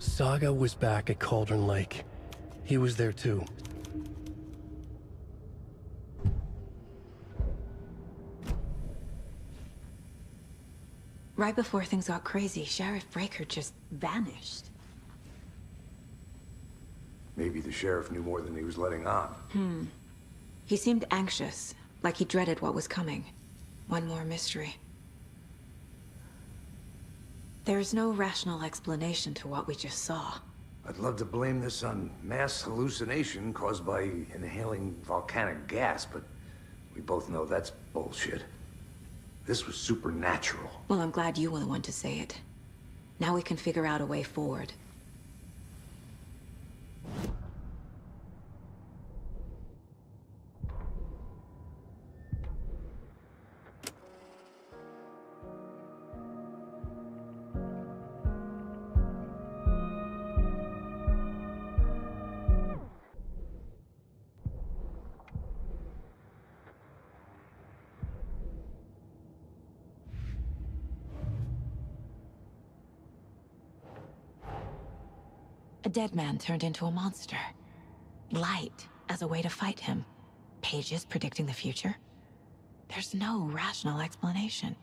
Saga was back at Cauldron Lake. He was there too. Right before things got crazy, Sheriff Breaker just vanished. Maybe the sheriff knew more than he was letting on. He seemed anxious, like he dreaded what was coming. One more mystery. There's no rational explanation to what we just saw. I'd love to blame this on mass hallucination caused by inhaling volcanic gas, but we both know that's bullshit. This was supernatural. Well, I'm glad you were the one to say it. Now we can figure out a way forward. A dead man turned into a monster. Light as a way to fight him. Pages predicting the future. There's no rational explanation.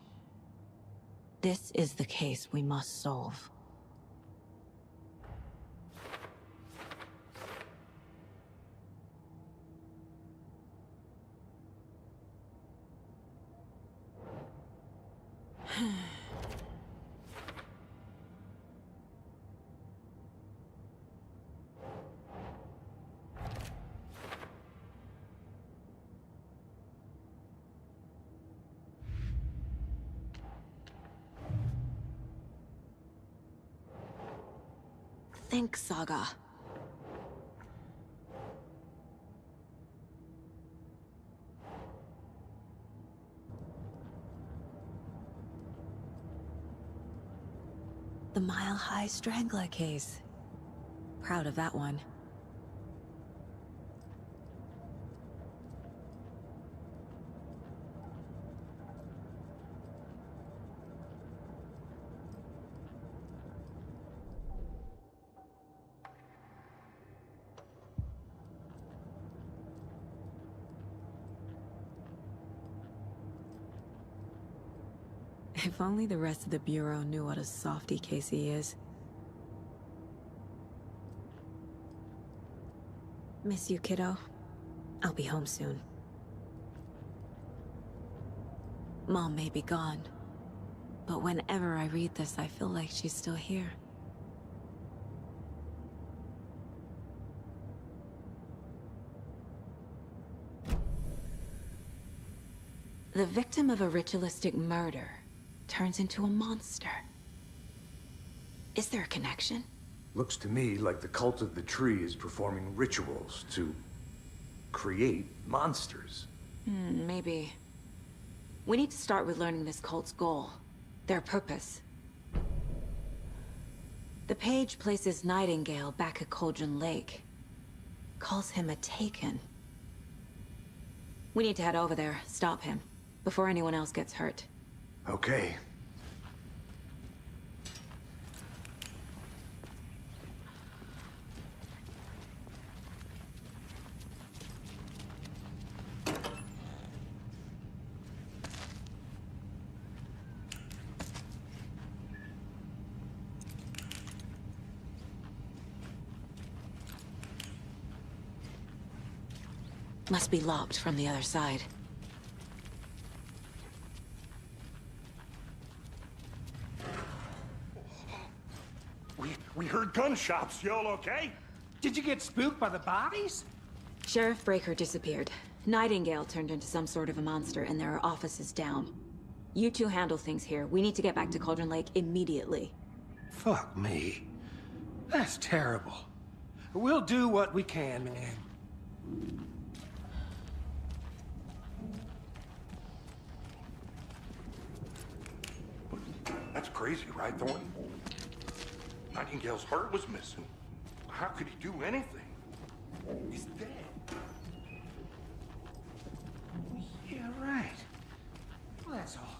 This is the case we must solve. Think, Saga. The Mile High Strangler case. Proud of that one. If only the rest of the Bureau knew what a softy Casey is. Miss you, kiddo. I'll be home soon. Mom may be gone, but whenever I read this, I feel like she's still here. The victim of a ritualistic murder turns into a monster. Is there a connection? Looks to me like the cult of the tree is performing rituals to create monsters. Maybe. We need to start with learning this cult's goal. Their purpose. The page places Nightingale back at Cauldron Lake. Calls him a Taken. We need to head over there, stop him, before anyone else gets hurt. Okay. Must be locked from the other side. We heard gunshots. Y'all okay? Did you get spooked by the bodies? Sheriff Breaker disappeared. Nightingale turned into some sort of a monster, and there are offices down. You two handle things here. We need to get back to Cauldron Lake immediately. Fuck me. That's terrible. We'll do what we can, man. That's crazy, right, Thornton? Nightingale's heart was missing. How could he do anything? He's dead. Yeah, right. Well, that's all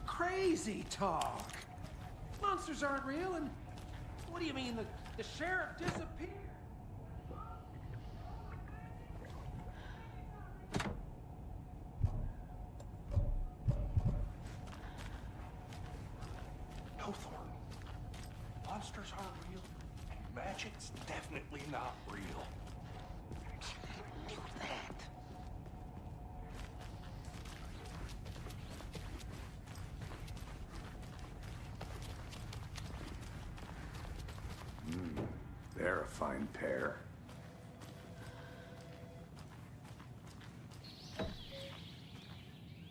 crazy talk. Monsters aren't real, and what do you mean the sheriff disappeared? No, Thornton. Monsters aren't real, and magic's definitely not real. I knew that. They're a fine pair.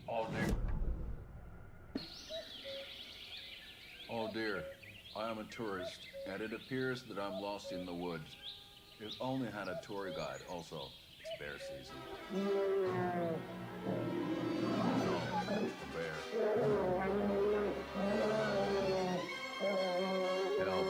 Oh dear. Oh dear. I am a tourist, and it appears that I'm lost in the woods. If only had a tour guide. Also, it's bear season. No, it's a bear. Help.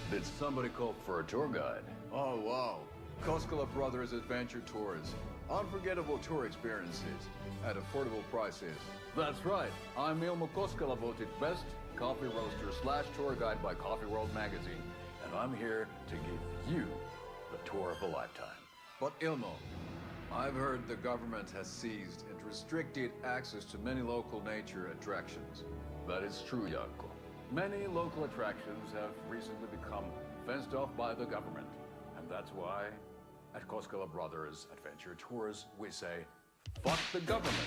Did somebody call for a tour guide? Oh, wow. Koskela Brothers Adventure Tours. Unforgettable tour experiences at affordable prices. That's right. I'm Ilmo Koskela, voted best coffee roaster / tour guide by Coffee World magazine. And I'm here to give you the tour of a lifetime. But Ilmo, I've heard the government has seized and restricted access to many local nature attractions. That is true, Janko. Many local attractions have recently become fenced off by the government. And that's why, at Koskela Brothers Adventure Tours, we say, fuck the government.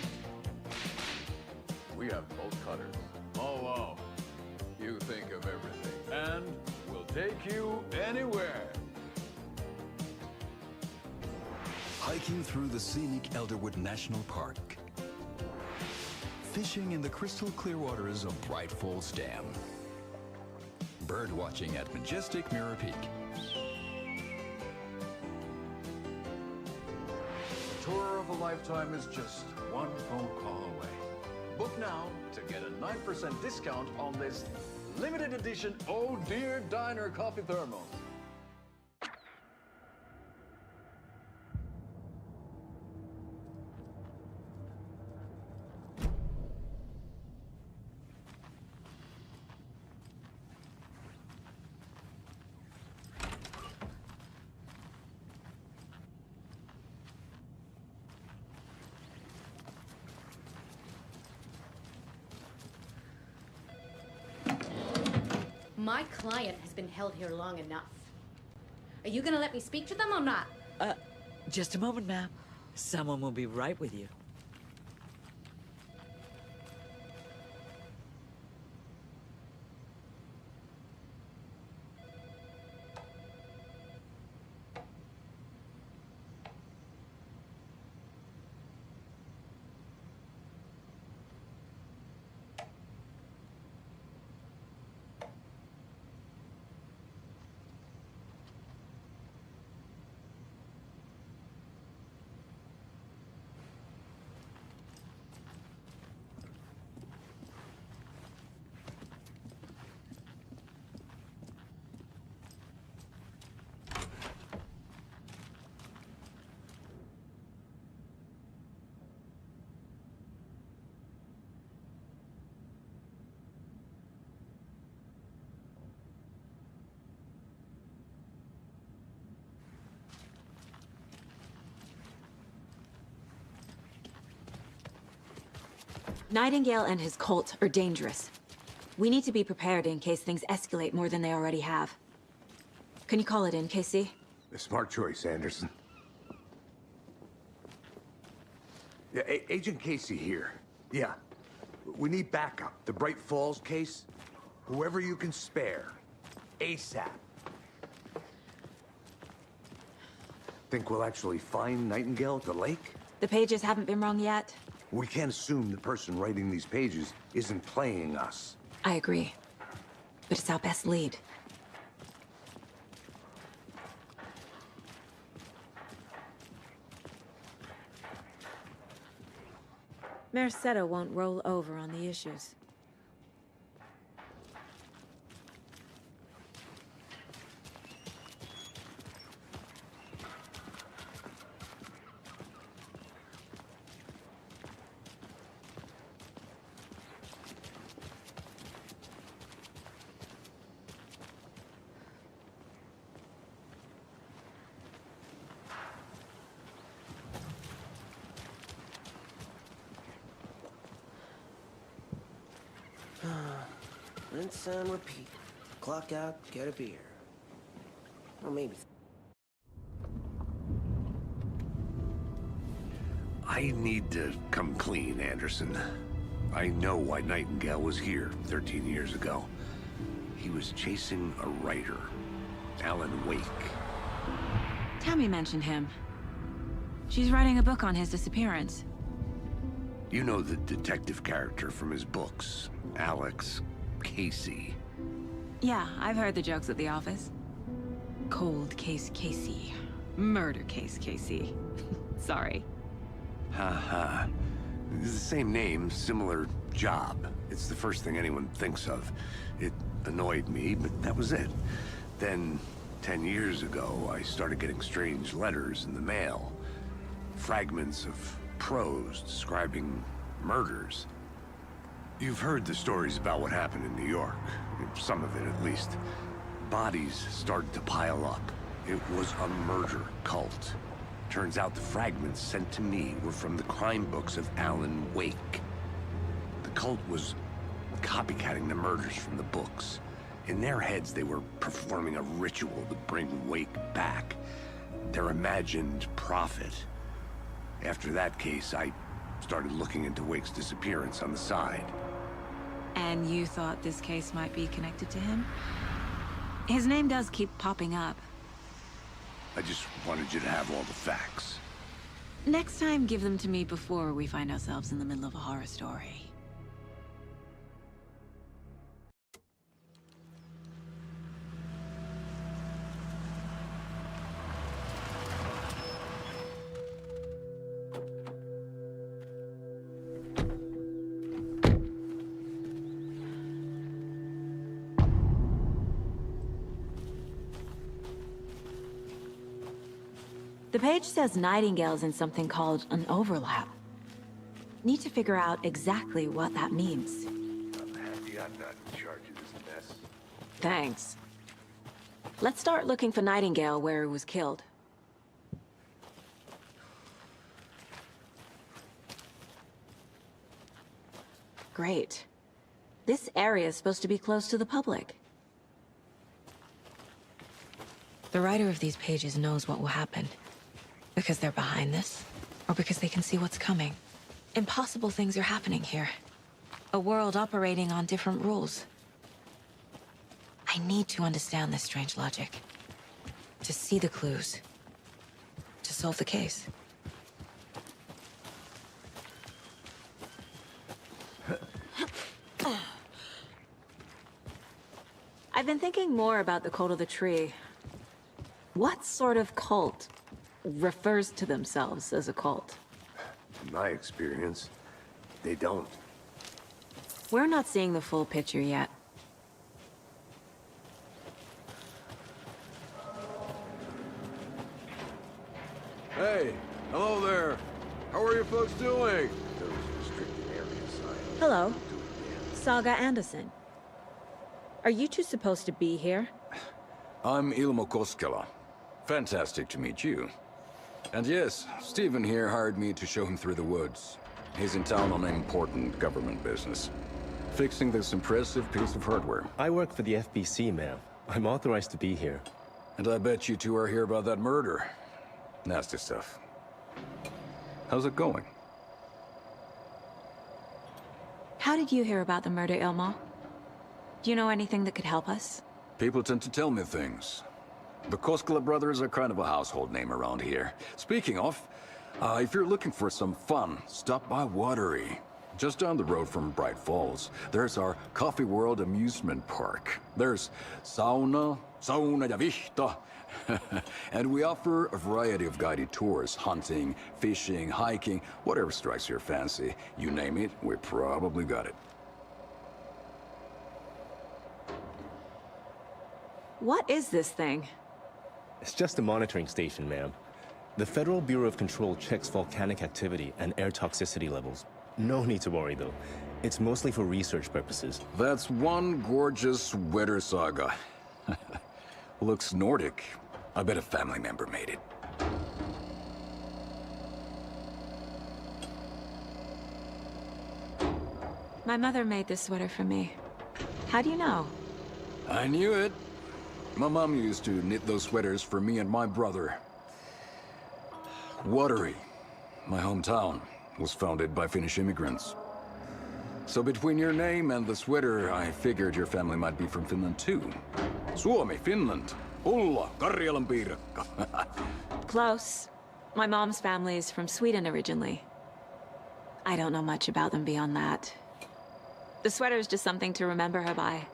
We have bolt cutters. Oh, wow. You think of everything. And we'll take you anywhere. Hiking through the scenic Elderwood National Park. Fishing in the crystal clear waters of Bright Falls Dam. Bird watching at majestic Mirror Peak. The tour of a lifetime is just one phone call away. Book now to get a 9% discount on this limited edition Oh Dear Diner coffee thermos. My client has been held here long enough. Are you gonna let me speak to them or not? Just a moment, ma'am. Someone will be right with you. Nightingale and his cult are dangerous. We need to be prepared in case things escalate more than they already have. Can you call it in, Casey? A smart choice, Anderson. Yeah, Agent Casey here. Yeah. We need backup. The Bright Falls case? Whoever you can spare. ASAP. Think we'll actually find Nightingale at the lake? The pages haven't been wrong yet. We can't assume the person writing these pages isn't playing us. I agree. But it's our best lead. Mercado won't roll over on the issues. Rinse and repeat. Clock out, get a beer. Or maybe... I need to come clean, Anderson. I know why Nightingale was here 13 years ago. He was chasing a writer, Alan Wake. Tammy mentioned him. She's writing a book on his disappearance. You know the detective character from his books, Alex Casey. Yeah, I've heard the jokes at the office. Cold case Casey. Murder case Casey. Sorry. Ha. It's the same name, similar job. It's the first thing anyone thinks of. It annoyed me, but that was it. Then, 10 years ago, I started getting strange letters in the mail. Fragments of prose describing murders. You've heard the stories about what happened in New York. Some of it, at least. Bodies started to pile up. It was a murder cult. Turns out the fragments sent to me were from the crime books of Alan Wake. The cult was copycatting the murders from the books. In their heads, they were performing a ritual to bring Wake back. Their imagined prophet. After that case, I started looking into Wake's disappearance on the side. And you thought this case might be connected to him? His name does keep popping up. I just wanted you to have all the facts. Next time, give them to me before we find ourselves in the middle of a horror story. The page says Nightingale's in something called an overlap. Need to figure out exactly what that means. I'm happy I'm not in charge of this mess. Thanks. Let's start looking for Nightingale where he was killed. Great. This area is supposed to be close to the public. The writer of these pages knows what will happen. Because they're behind this, or because they can see what's coming. Impossible things are happening here. A world operating on different rules. I need to understand this strange logic. To see the clues. To solve the case. I've been thinking more about the Cult of the Tree. What sort of cult refers to themselves as a cult? In my experience, they don't. We're not seeing the full picture yet. Hey, hello there. How are you folks doing? Hello. Saga Anderson. Are you two supposed to be here? I'm Ilmo Koskela. Fantastic to meet you. And yes, Stephen here hired me to show him through the woods. He's in town on important government business. Fixing this impressive piece of hardware. I work for the FBC, ma'am. I'm authorized to be here. And I bet you two are here about that murder. Nasty stuff. How's it going? How did you hear about the murder, Ilmo? Do you know anything that could help us? People tend to tell me things. The Koskela brothers are kind of a household name around here. Speaking of, if you're looking for some fun, stop by Watery. Just down the road from Bright Falls, there's our Coffee World amusement park. There's sauna ja vihta. And we offer a variety of guided tours, hunting, fishing, hiking, whatever strikes your fancy. You name it, we probably got it. What is this thing? It's just a monitoring station, ma'am. The Federal Bureau of Control checks volcanic activity and air toxicity levels. No need to worry, though. It's mostly for research purposes. That's one gorgeous weather saga. Looks Nordic. I bet a family member made it. My mother made this sweater for me. How do you know? I knew it. My mom used to knit those sweaters for me and my brother. Watery, my hometown, was founded by Finnish immigrants. So between your name and the sweater, I figured your family might be from Finland too. Suomi, Finland. Ulla, Karjalan piirakka. Close. My mom's family is from Sweden originally. I don't know much about them beyond that. The sweater is just something to remember her by.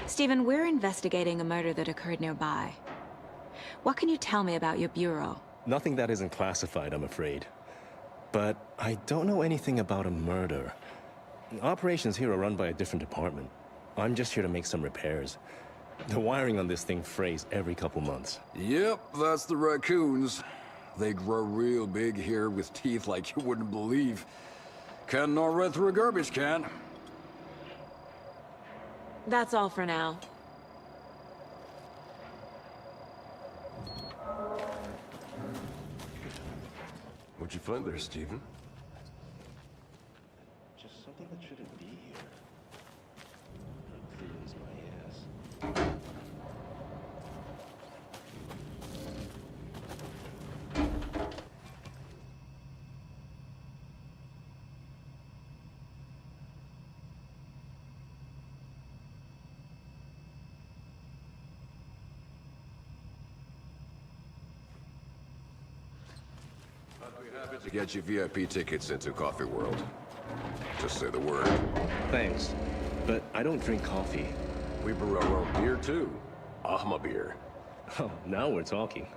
Stephen, we're investigating a murder that occurred nearby. What can you tell me about your bureau? Nothing that isn't classified, I'm afraid. But I don't know anything about a murder. Operations here are run by a different department. I'm just here to make some repairs. The wiring on this thing frays every couple months. Yep, that's the raccoons. They grow real big here with teeth like you wouldn't believe. Can't gnaw right through a garbage can. That's all for now. What'd you find there, Stephen? Just something that shouldn't be here. Clear as my ass. Happy to get you VIP tickets into Coffee World. Just say the word. Thanks, but I don't drink coffee. We brew our own beer, too. Ahma beer. Oh, now we're talking.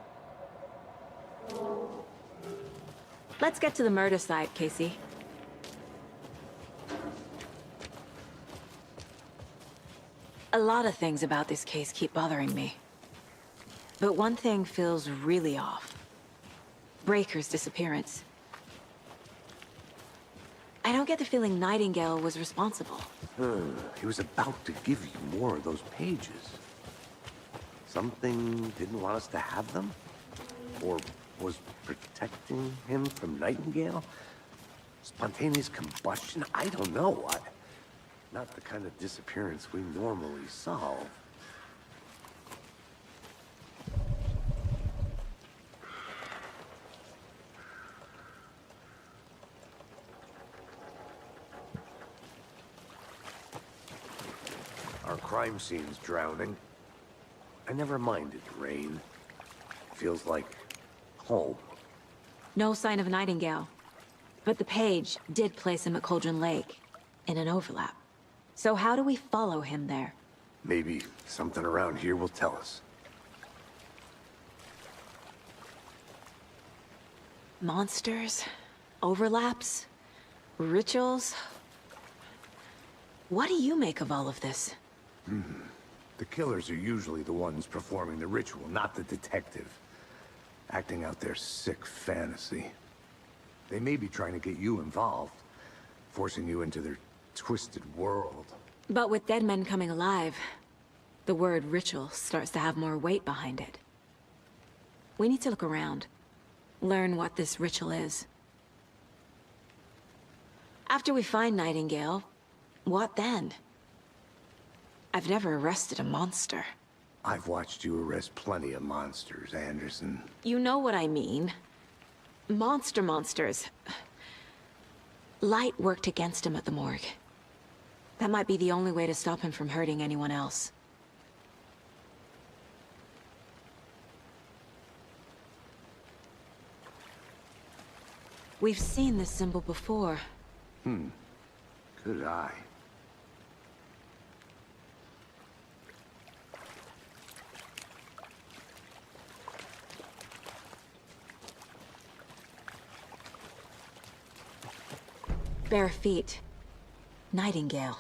Let's get to the murder site, Casey. A lot of things about this case keep bothering me. But one thing feels really off. Breaker's disappearance. I don't get the feeling Nightingale was responsible. He was about to give you more of those pages. Something didn't want us to have them? Or was protecting him from Nightingale? Spontaneous combustion? I don't know. Not the kind of disappearance we normally solve. Our crime scene's drowning. I never minded rain. Feels like home. No sign of Nightingale. But the page did place him at Cauldron Lake, in an overlap. So how do we follow him there? Maybe something around here will tell us. Monsters? Overlaps? Rituals? What do you make of all of this? The killers are usually the ones performing the ritual, not the detective. Acting out their sick fantasy. They may be trying to get you involved, forcing you into their twisted world. But with dead men coming alive, the word ritual starts to have more weight behind it. We need to look around. learn what this ritual is. After we find Nightingale, what then? I've never arrested a monster. I've watched you arrest plenty of monsters, Anderson. You know what I mean. Monsters. Light worked against him at the morgue. That might be the only way to stop him from hurting anyone else. We've seen this symbol before. Good eye. Bare feet. Nightingale.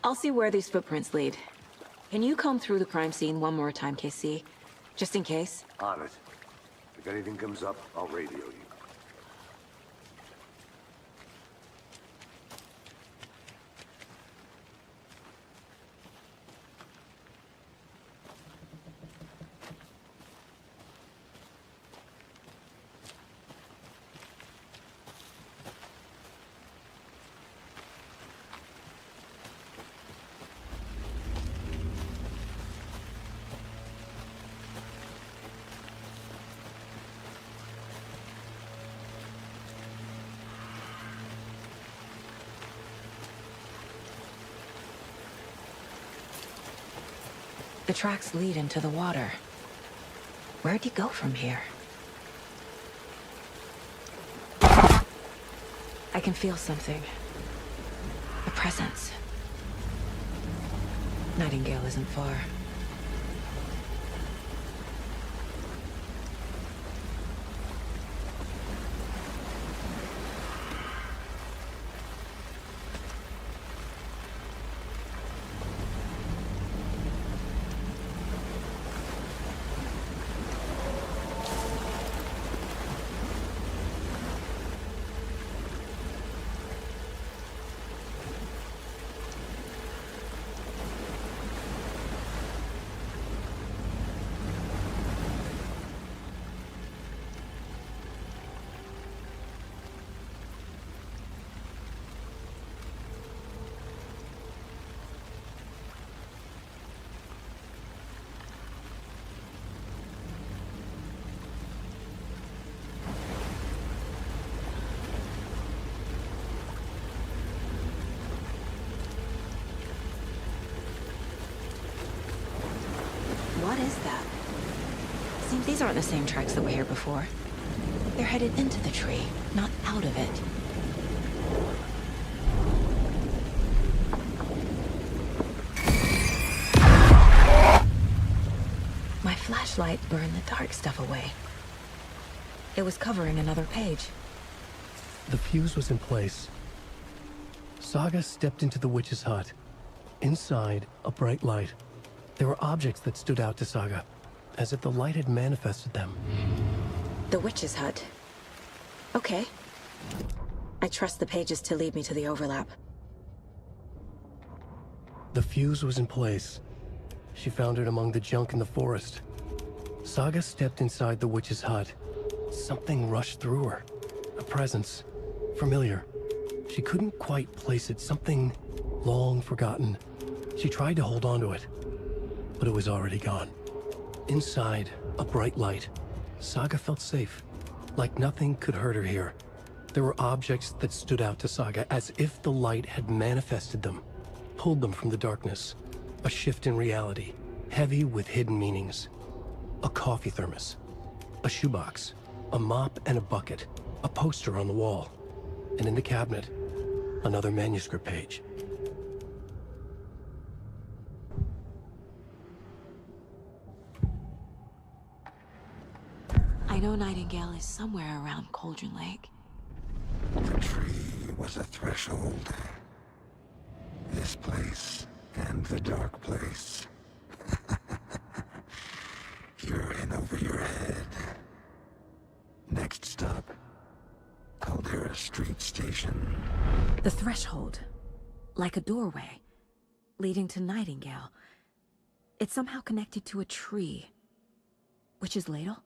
I'll see where these footprints lead. Can you comb through the crime scene one more time, KC? Just in case? On it. If anything comes up, I'll radio you. The tracks lead into the water. Where'd he go from here? I can feel something. A presence. Nightingale isn't far. What is that? Seems these aren't the same tracks that were here before. They're headed into the tree, not out of it. My flashlight burned the dark stuff away. It was covering another page. The fuse was in place. Saga stepped into the witch's hut. Inside, a bright light. There were objects that stood out to Saga, as if the light had manifested them. The witch's hut. Okay. I trust the pages to lead me to the overlap. The fuse was in place. She found it among the junk in the forest. Saga stepped inside the witch's hut. Something rushed through her. A presence. Familiar. She couldn't quite place it. Something long forgotten. She tried to hold on to it, but it was already gone. Inside, a bright light. Saga felt safe, like nothing could hurt her here. There were objects that stood out to Saga as if the light had manifested them, pulled them from the darkness. A shift in reality, heavy with hidden meanings. A coffee thermos, a shoebox, a mop and a bucket, a poster on the wall, and in the cabinet, another manuscript page. I know Nightingale is somewhere around Cauldron Lake. The tree was a threshold. This place and the dark place. You're in over your head. Next stop, Caldera Street Station. The threshold. Like a doorway. Leading to Nightingale. It's somehow connected to a tree. Witch's ladle?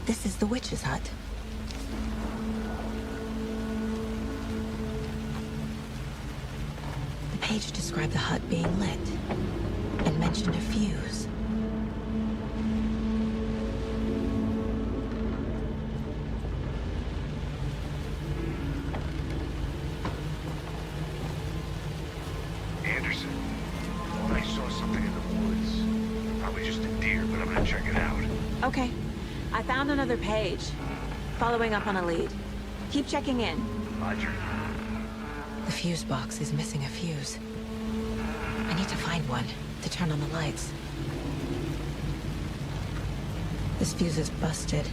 This is the witch's hut. The page described the hut being lit and mentioned a fuse. Anderson, I saw something in the woods. Probably just a deer, but I'm gonna check it out. Okay. I found another page. Following up on a lead. Keep checking in. Roger. The fuse box is missing a fuse. I need to find one to turn on the lights. This fuse is busted.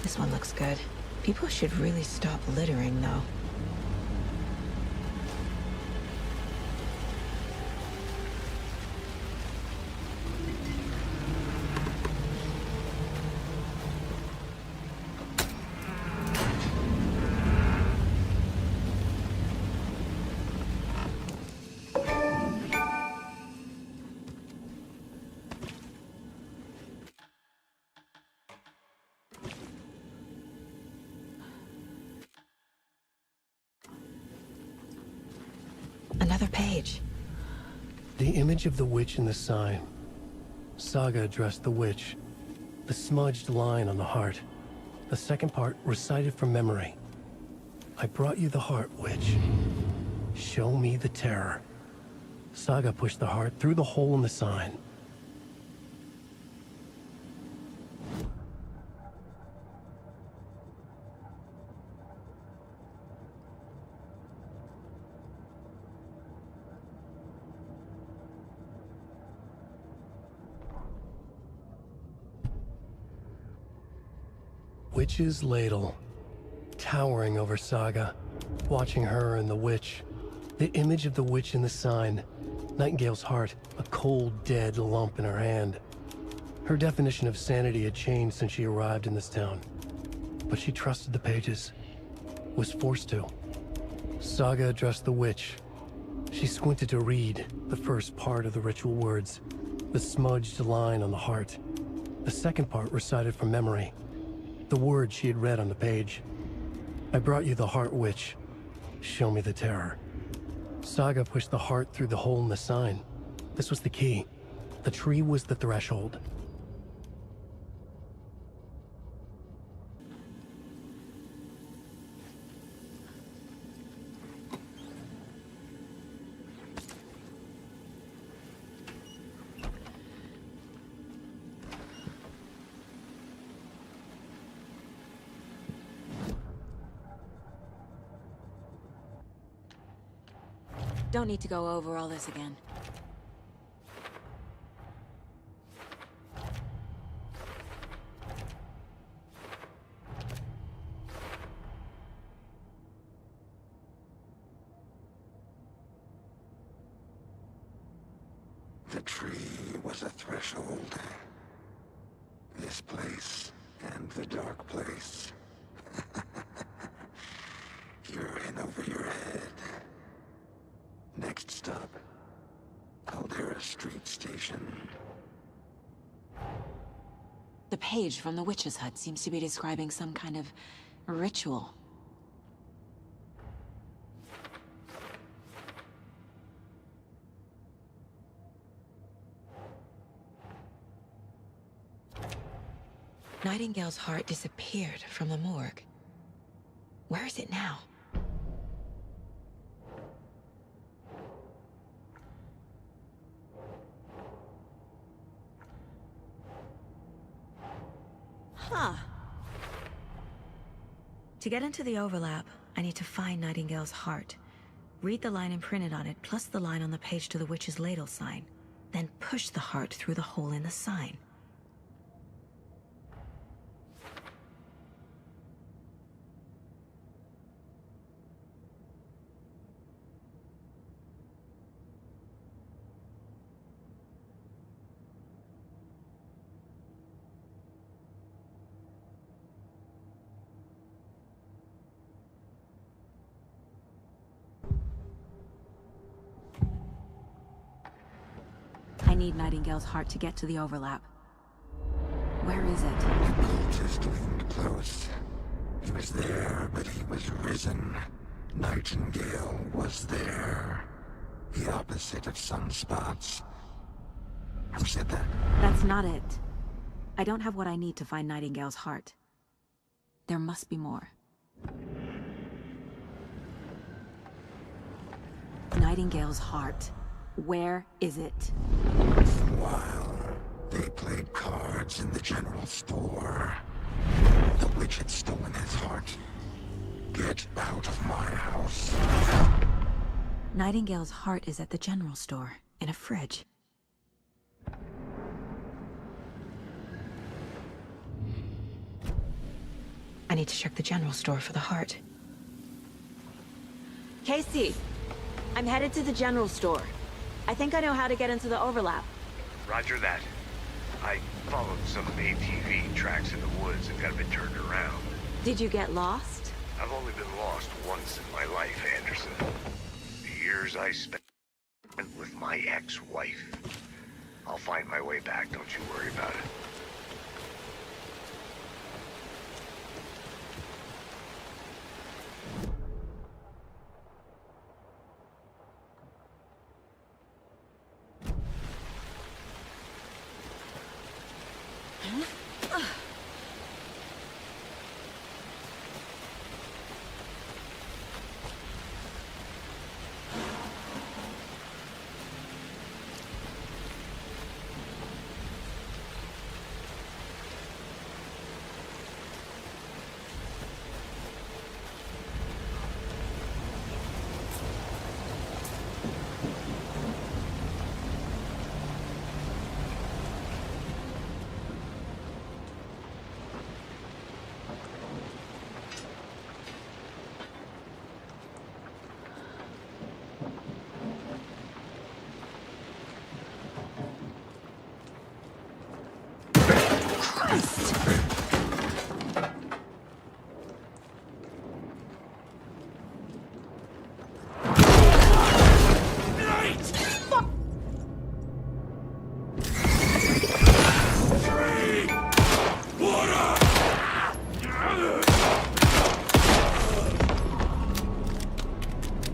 This one looks good. People should really stop littering, though. Another page. The image of the witch in the sign. Saga addressed the witch. The smudged line on the heart. The second part recited from memory. I brought you the heart, witch. Show me the terror. Saga pushed the heart through the hole in the sign. Witch's ladle, towering over Saga, watching her and the witch. The image of the witch in the sign. Nightingale's heart, a cold, dead lump in her hand. Her definition of sanity had changed since she arrived in this town. But she trusted the pages. Was forced to. Saga addressed the witch. She squinted to read the first part of the ritual words. The smudged line on the heart. The second part recited from memory. The words she had read on the page. I brought you the heart, witch. Show me the terror. Saga pushed the heart through the hole in the sign. This was the key. The tree was the threshold. Don't need to go over all this again. The tree was a threshold. This place and the dark place. You're in over your head. Next stop, Caldera Street Station. The page from the witch's hut seems to be describing some kind of ritual. Nightingale's heart disappeared from the morgue. Where is it now? Huh. To get into the overlap, I need to find Nightingale's heart. Read the line imprinted on it, plus the line on the page to the witch's ladle sign. Then push the heart through the hole in the sign. need Nightingale's heart to get to the overlap. Where is it? Cultist isn't close. He was there, but he was risen. Nightingale was there. The opposite of sunspots. Who said that? That's not it. I don't have what I need to find Nightingale's heart. There must be more. Nightingale's heart. Where is it? While they played cards in the general store, the witch had stolen his heart. Get out of my house. Nightingale's heart is at the general store, in a fridge. I need to check the general store for the heart. Casey, I'm headed to the general store. I think I know how to get into the overlap. Roger that. I followed some ATV tracks in the woods and got a bit turned around. Did you get lost? I've only been lost once in my life, Anderson. The years I spent with my ex-wife. I'll find my way back, don't you worry about it.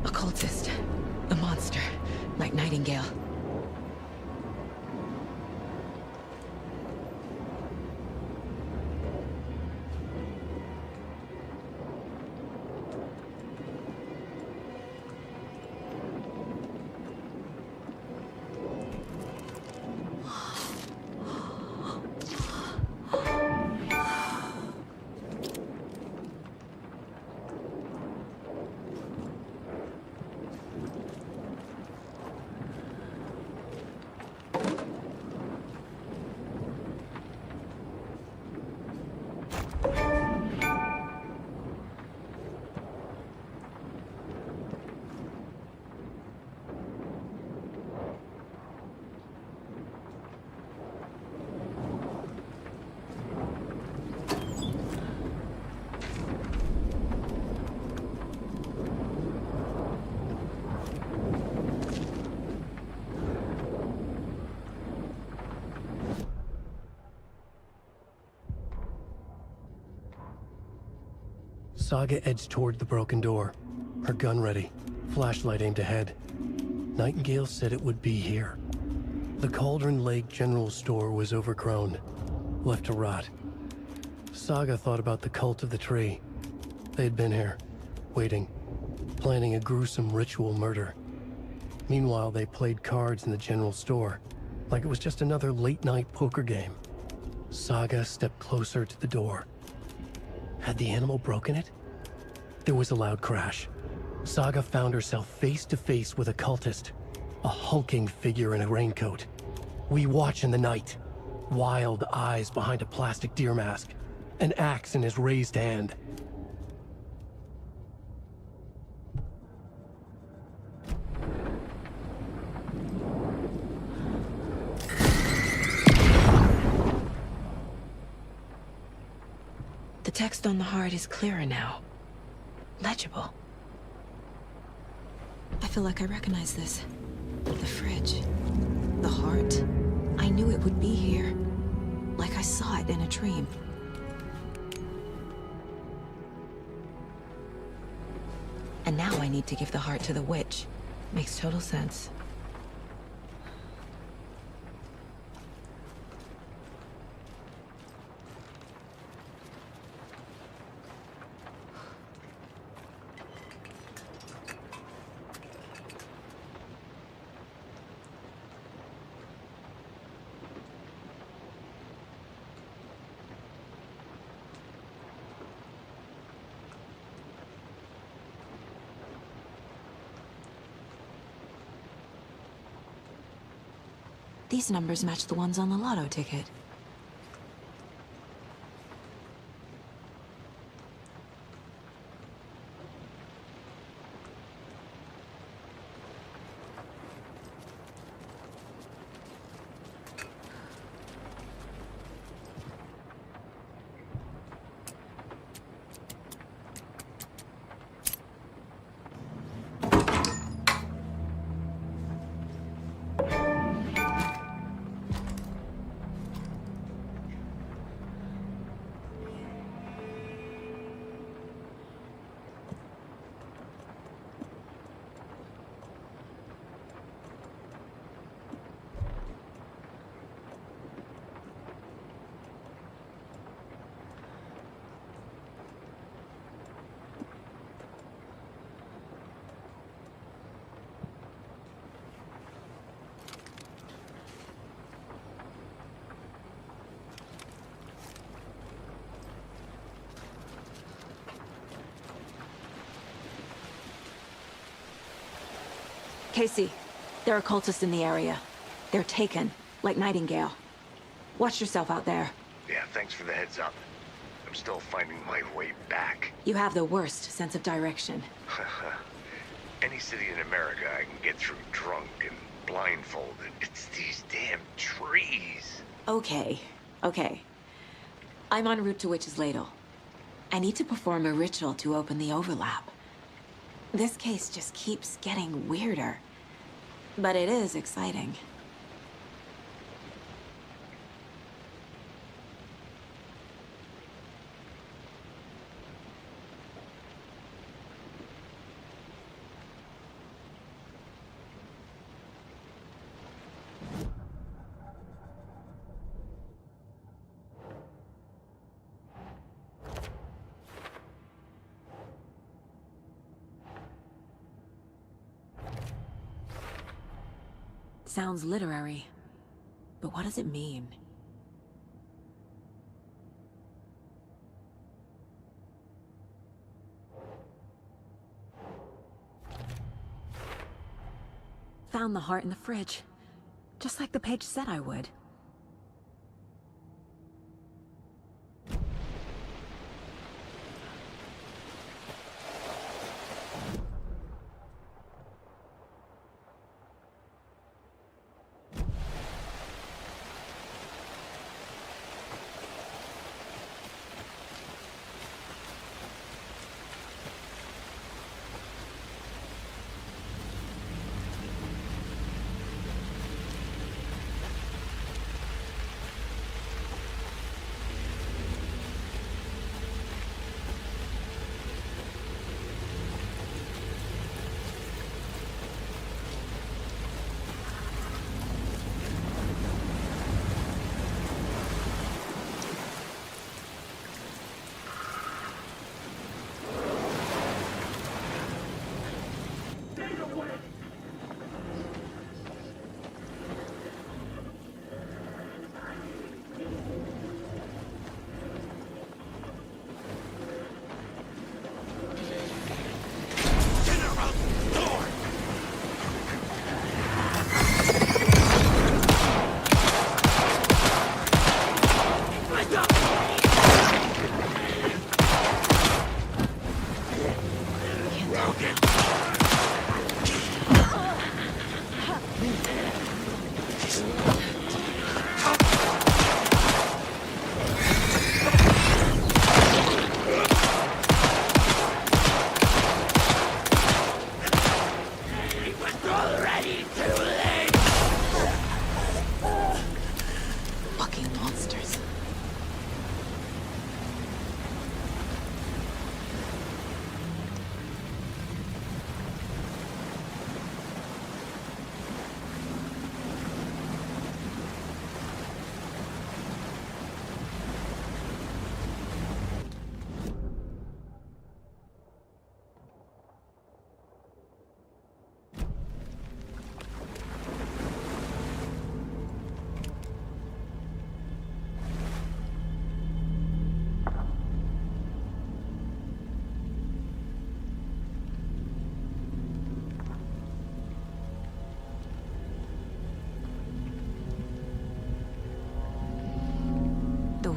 Occultist. A monster. Like Nightingale. Saga edged toward the broken door, her gun ready, flashlight aimed ahead. Nightingale said it would be here. The Cauldron Lake General Store was overgrown, left to rot. Saga thought about the cult of the tree. They had been here, waiting, planning a gruesome ritual murder. Meanwhile, they played cards in the general store, like it was just another late-night poker game. Saga stepped closer to the door. Had the animal broken it? There was a loud crash. Saga found herself face to face with a cultist, a hulking figure in a raincoat. We watch in the night. Wild eyes behind a plastic deer mask, an axe in his raised hand. The text on the heart is clearer now. Legible. I feel like I recognize this. The fridge. The heart. I knew it would be here. Like I saw it in a dream. And now I need to give the heart to the witch. Makes total sense. These numbers match the ones on the lotto ticket. Casey, there are cultists in the area. They're taken, like Nightingale. Watch yourself out there. Yeah, thanks for the heads up. I'm still finding my way back. You have the worst sense of direction. Any city in America I can get through drunk and blindfolded. It's these damn trees. Okay. I'm en route to Witch's Ladle. I need to perform a ritual to open the overlap. This case just keeps getting weirder. But it is exciting. Sounds literary, but what does it mean? Found the heart in the fridge, just like the page said I would.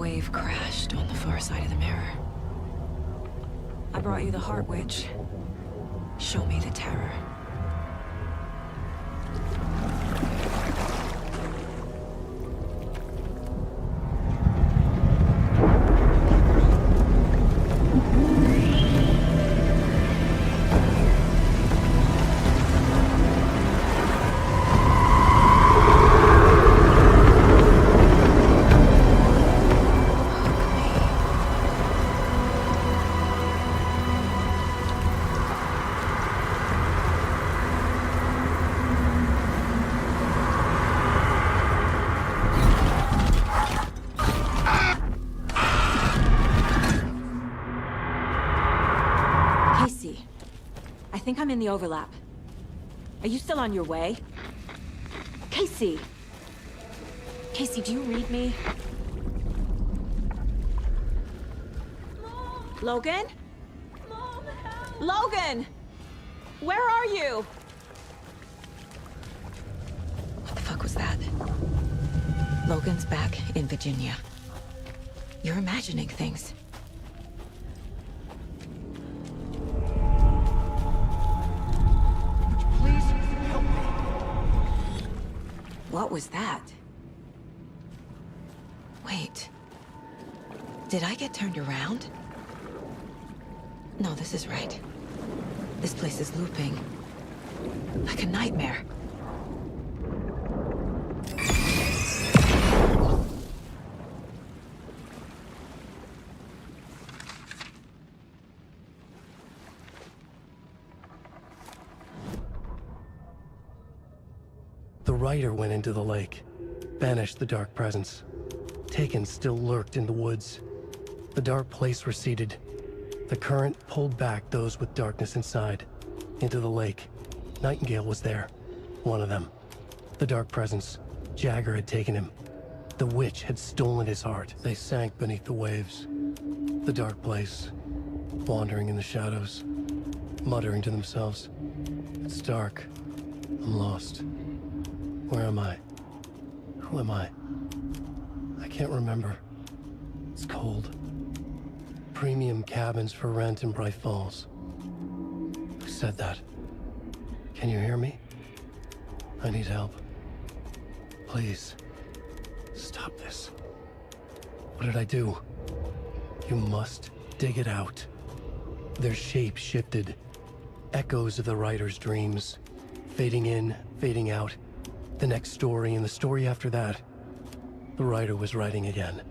wave crashed on the far side of the mirror. I brought you the Heart Witch. Show me the terror. I think I'm in the overlap. Are you still on your way? Casey! Casey, do you read me? Mom. Logan? Mom, help. Logan! Where are you? What the fuck was that? Logan's back in Virginia. You're imagining things. What was that? Wait. Did I get turned around? No, this is right. This place is looping. Like a nightmare. The Rider went into the lake, banished the dark presence. Taken still lurked in the woods. The dark place receded. The current pulled back those with darkness inside, into the lake. Nightingale was there, one of them. The dark presence, Jagger had taken him. The witch had stolen his heart. They sank beneath the waves. The dark place, wandering in the shadows, muttering to themselves. It's dark. I'm lost. Where am I? Who am I? I can't remember. It's cold. Premium cabins for rent in Bright Falls. Who said that? Can you hear me? I need help. Please. Stop this. What did I do? You must dig it out. Their shape shifted. Echoes of the Rider's dreams. Fading in, fading out. The next story and the story after that. The Rider was writing again.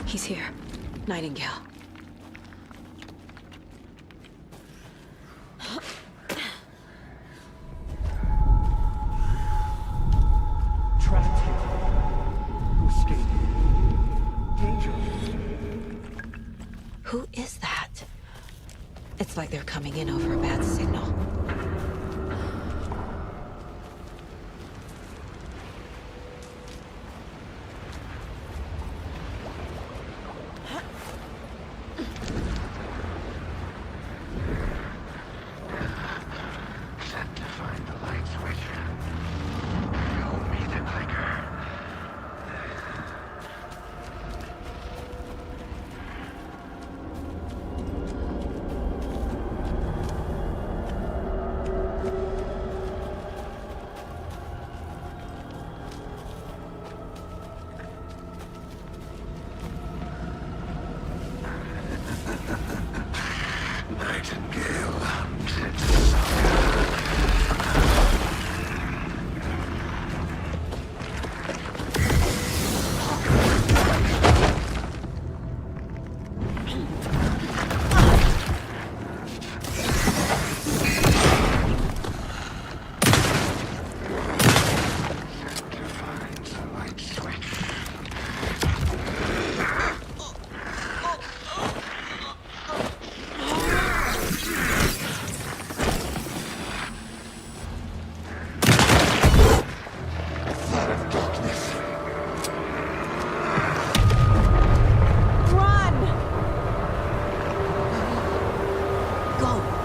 He's here. Nightingale. Trapped here. Who escaped? Danger. Who is that? It's like they're coming in over a bad signal. Go!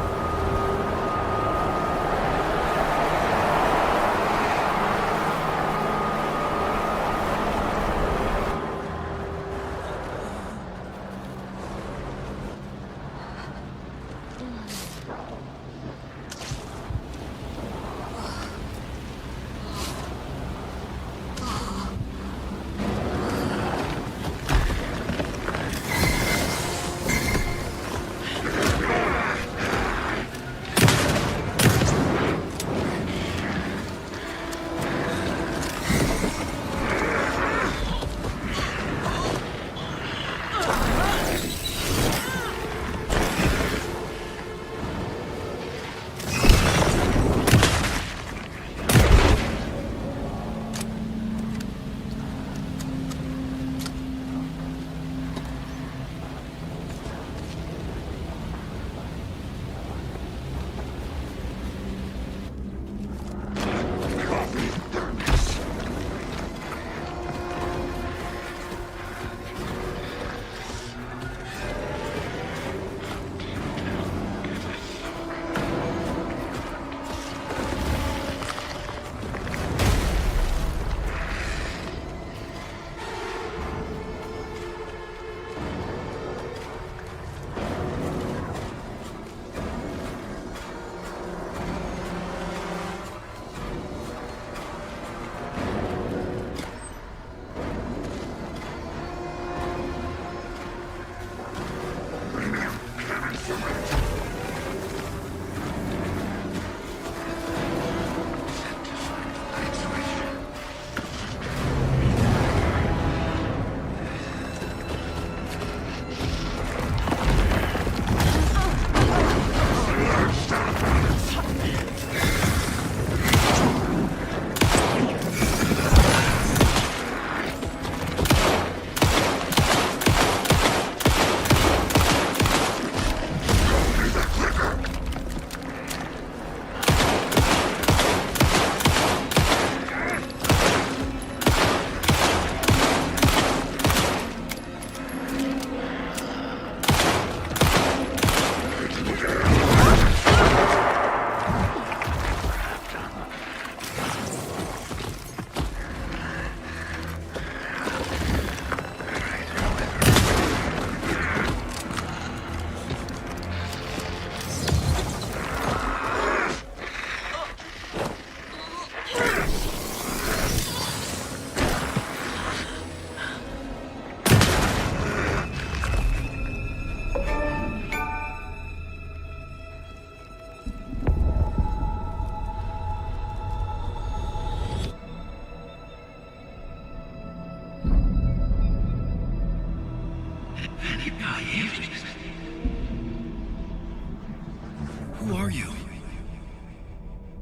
Who are you?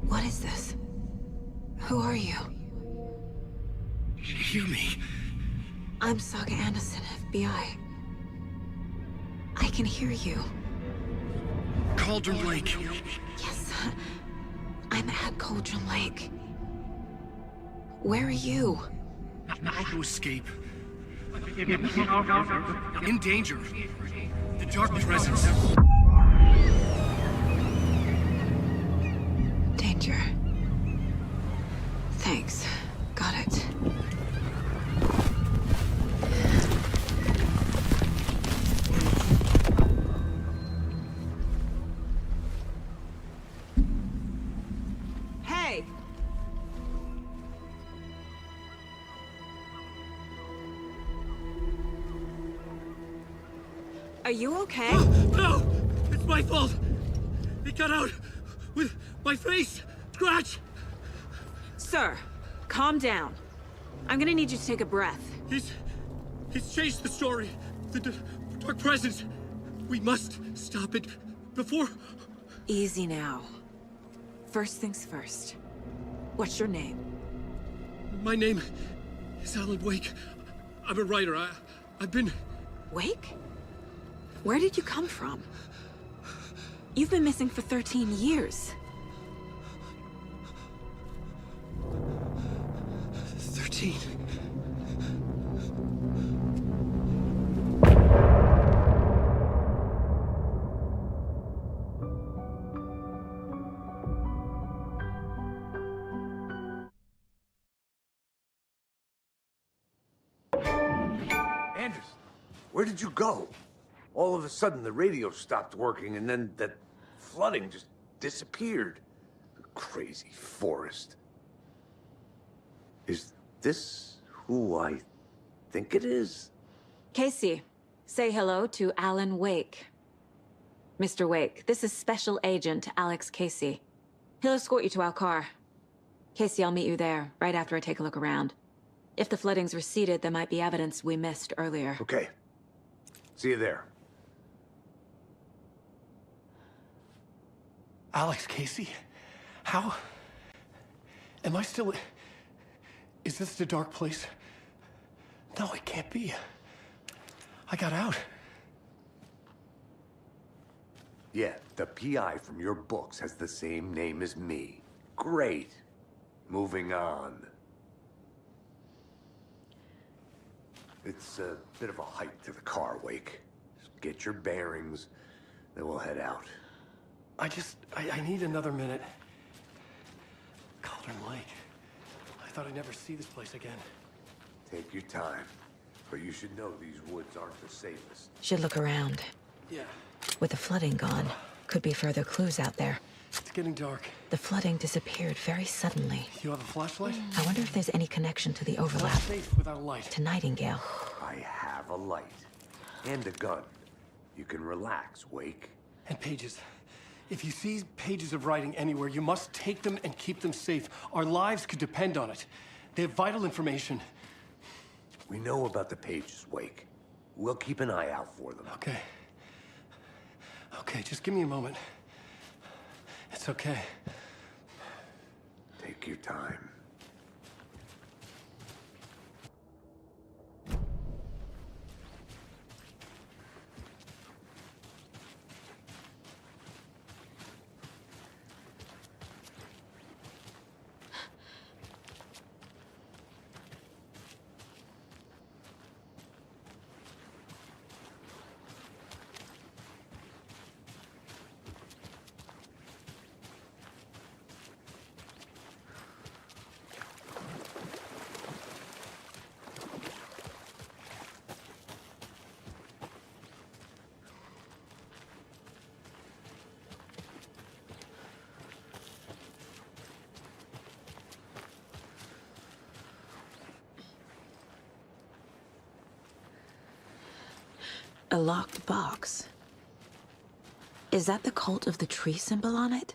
What is this? Who are you? Hear me. I'm Saga Anderson, FBI. I can hear you. Cauldron Lake. Yes, I'm at Cauldron Lake. Where are you? How to escape. In danger. The dark presence. Danger. Thanks. Got it. Hey! Are you okay? No! It's my fault! It got out with my face! Scratch! Sir, calm down. I'm gonna need you to take a breath. He's changed the story. The dark presence. We must stop it before... Easy now. First things first. What's your name? My name is Alan Wake. I'm a writer. I've been... Wake? Where did you come from? You've been missing for 13 years. 13. Anderson, where did you go? All of a sudden, the radio stopped working, and then that flooding just disappeared. The crazy forest. Is this who I think it is? Casey, say hello to Alan Wake. Mr. Wake, this is Special Agent Alex Casey. He'll escort you to our car. Casey, I'll meet you there, right after I take a look around. If the flooding's receded, there might be evidence we missed earlier. Okay. See you there. Alex Casey? How? Am I still... Is this the dark place? No, it can't be. I got out. Yeah, the PI from your books has the same name as me. Great. Moving on. It's a bit of a hike to the car, Wake. Just get your bearings, then we'll head out. I need another minute. Cauldron Lake. I thought I'd never see this place again. Take your time. But you should know these woods aren't the safest. Should look around. Yeah. With the flooding gone, could be further clues out there. It's getting dark. The flooding disappeared very suddenly. You have a flashlight? I wonder if there's any connection to the overlap. Not safe without a light. To Nightingale. I have a light. And a gun. You can relax, Wake. And pages. If you see pages of writing anywhere, you must take them and keep them safe. Our lives could depend on it. They have vital information. We know about the pages, Wake. We'll keep an eye out for them. Okay. Okay, just give me a moment. It's okay. Take your time. A locked box. Is that the cult of the tree symbol on it?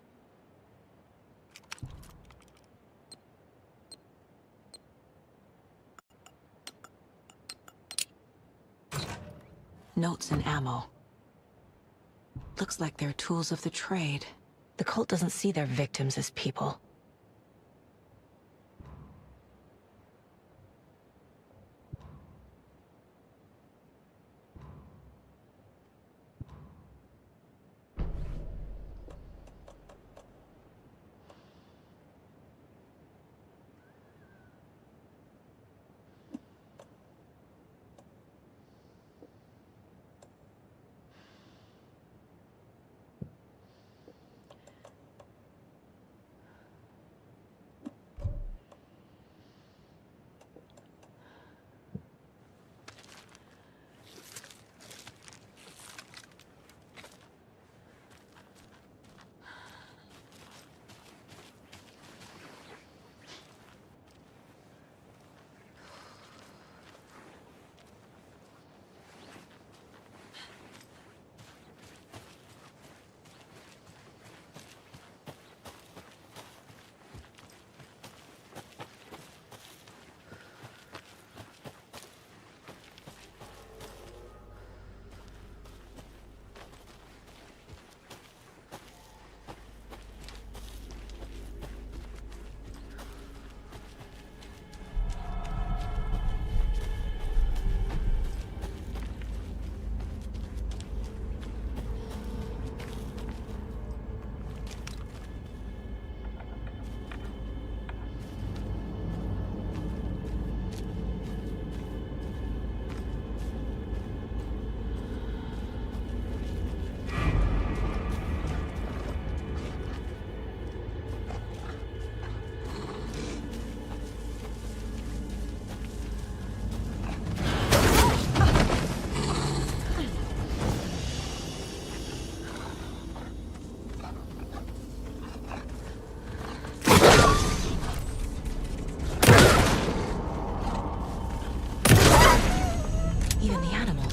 Notes and ammo. Looks like they're tools of the trade. The cult doesn't see their victims as people.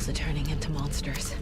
themselves are turning into monsters.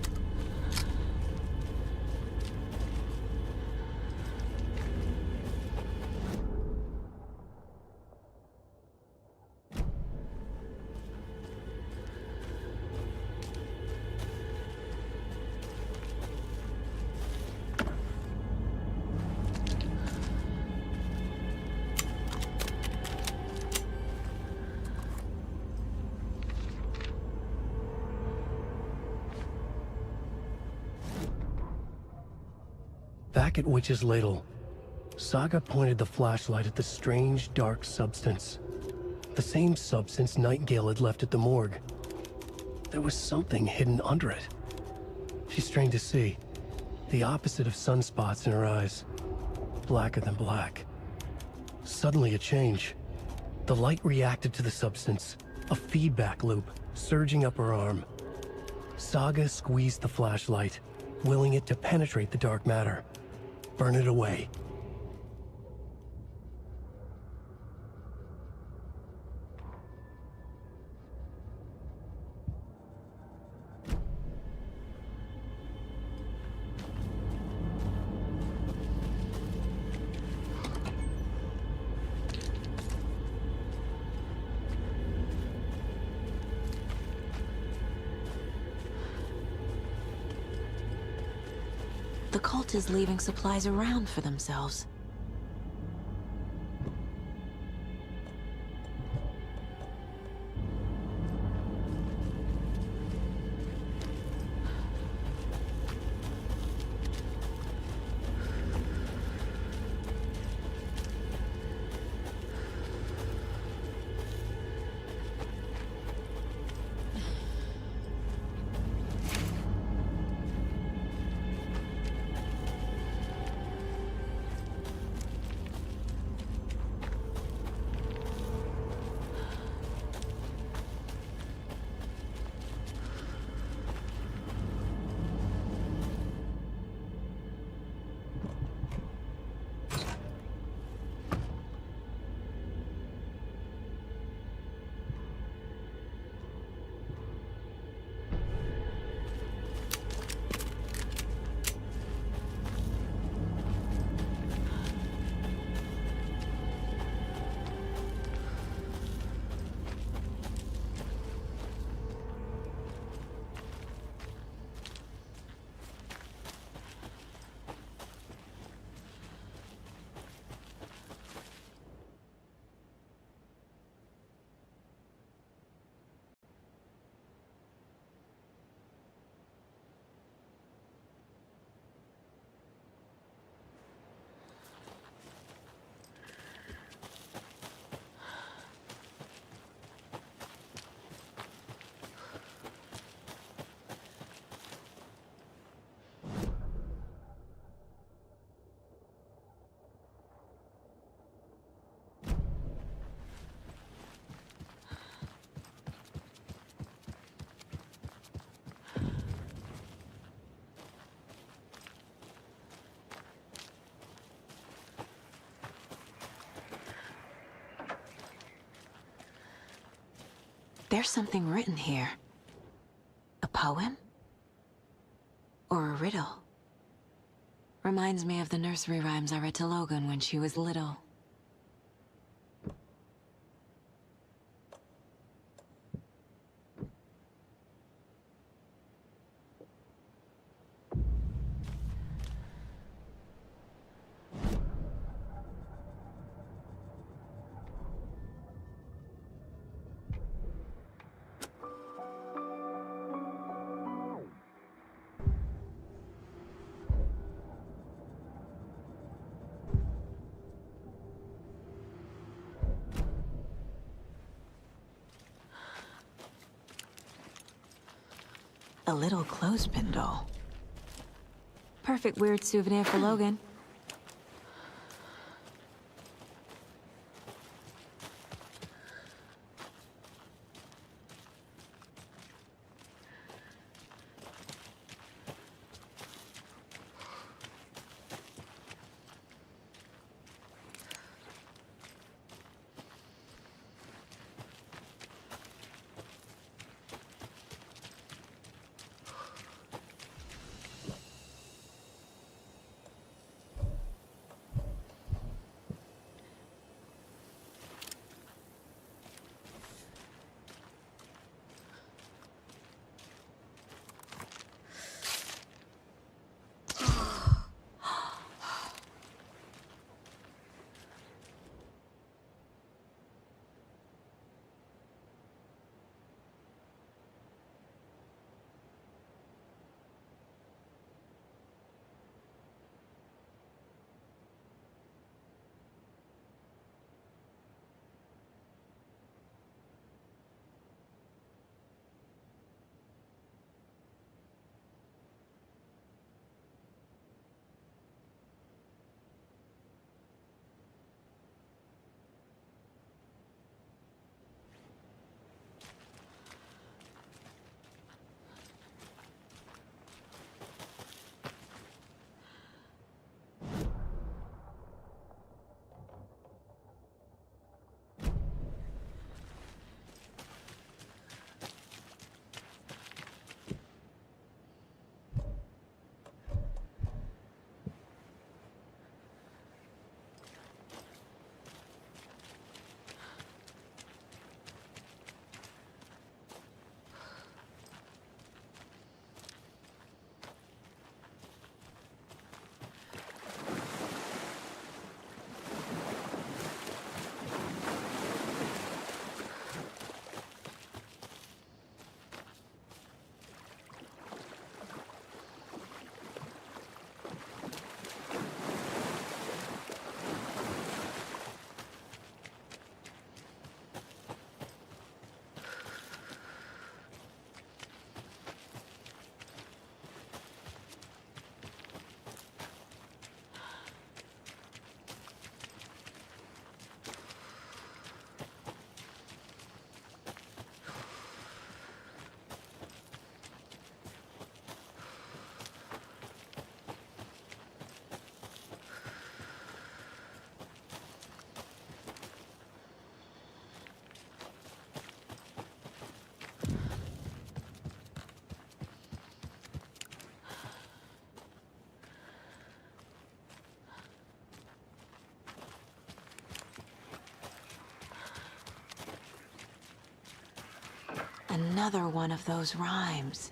Back at Witch's Ladle, Saga pointed the flashlight at the strange, dark substance. The same substance Nightingale had left at the morgue. There was something hidden under it. She strained to see. The opposite of sunspots in her eyes. Blacker than black. Suddenly a change. The light reacted to the substance. A feedback loop, surging up her arm. Saga squeezed the flashlight, willing it to penetrate the dark matter. Burn it away. The cult is leaving supplies around for themselves. There's something written here. A poem? Or a riddle? Reminds me of the nursery rhymes I read to Logan when she was little. A little clothespin doll. Perfect weird souvenir for Logan. Another one of those rhymes.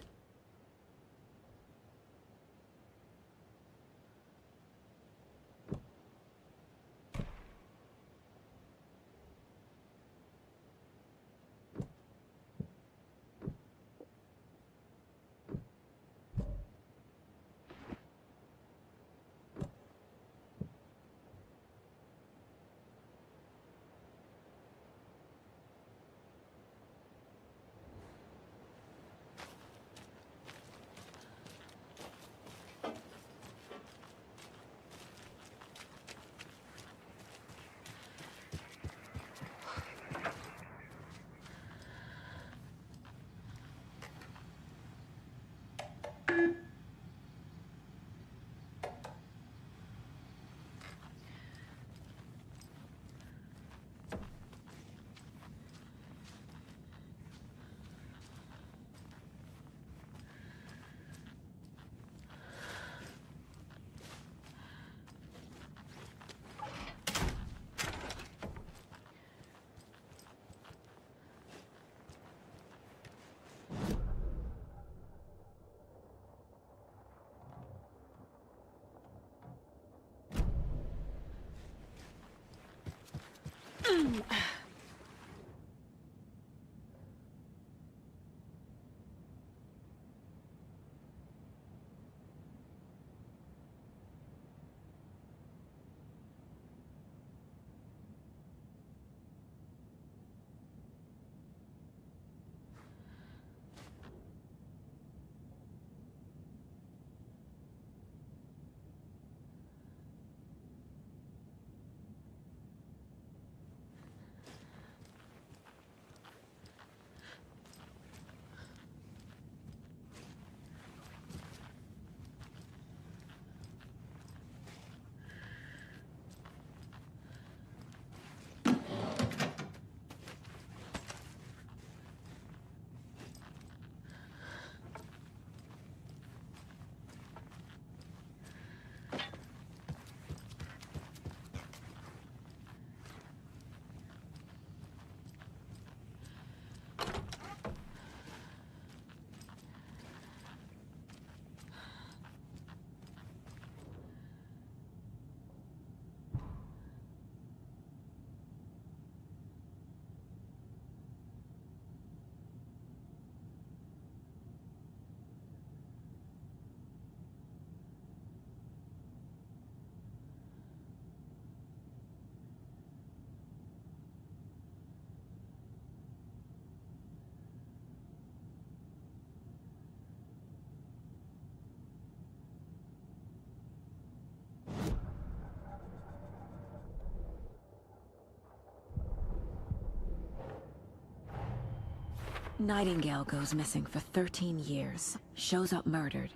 Nightingale goes missing for 13 years, shows up murdered,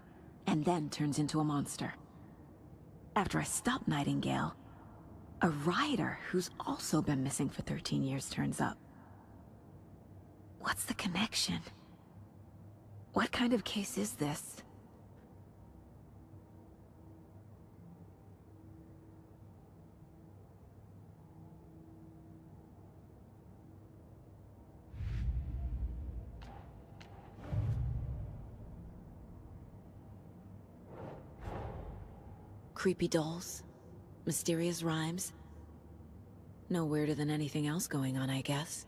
and then turns into a monster. After I stop Nightingale, a rider who's also been missing for 13 years turns up. What's the connection? What kind of case is this? Creepy dolls? Mysterious rhymes? No weirder than anything else going on, I guess.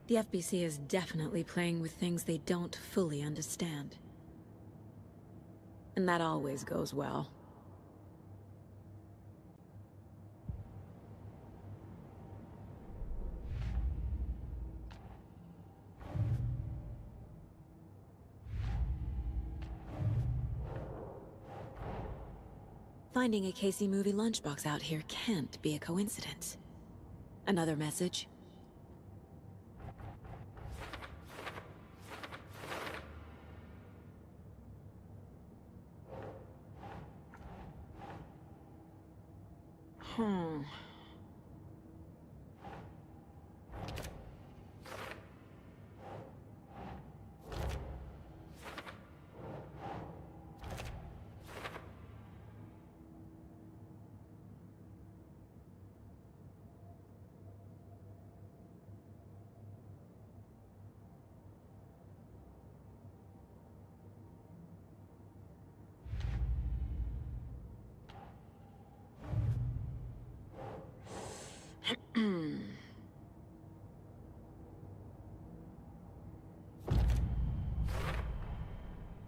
The FBC is definitely playing with things they don't fully understand. And that always goes well. Finding a Casey movie lunchbox out here can't be a coincidence. Another message?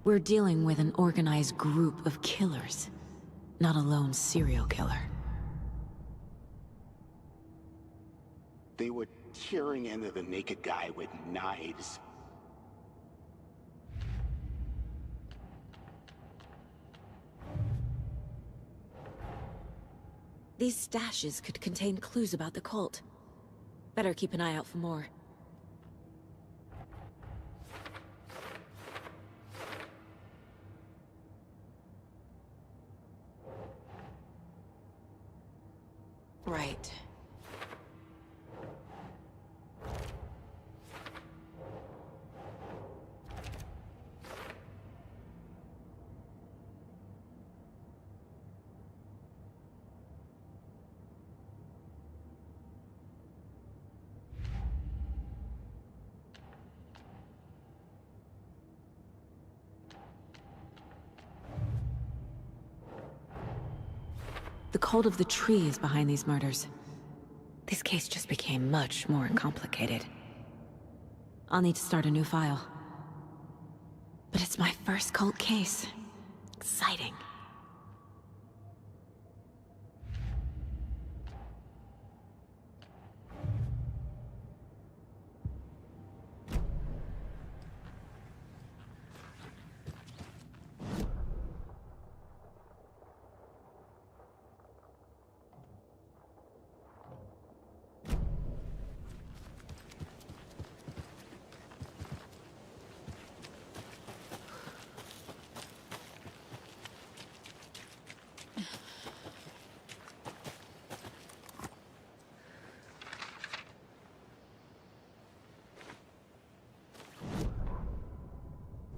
We're dealing with an organized group of killers, not a lone serial killer. They were tearing into the naked guy with knives. These stashes could contain clues about the cult. Better keep an eye out for more. Right. The cult of the tree is behind these murders. This case just became much more complicated. I'll need to start a new file. But it's my first cult case. Exciting.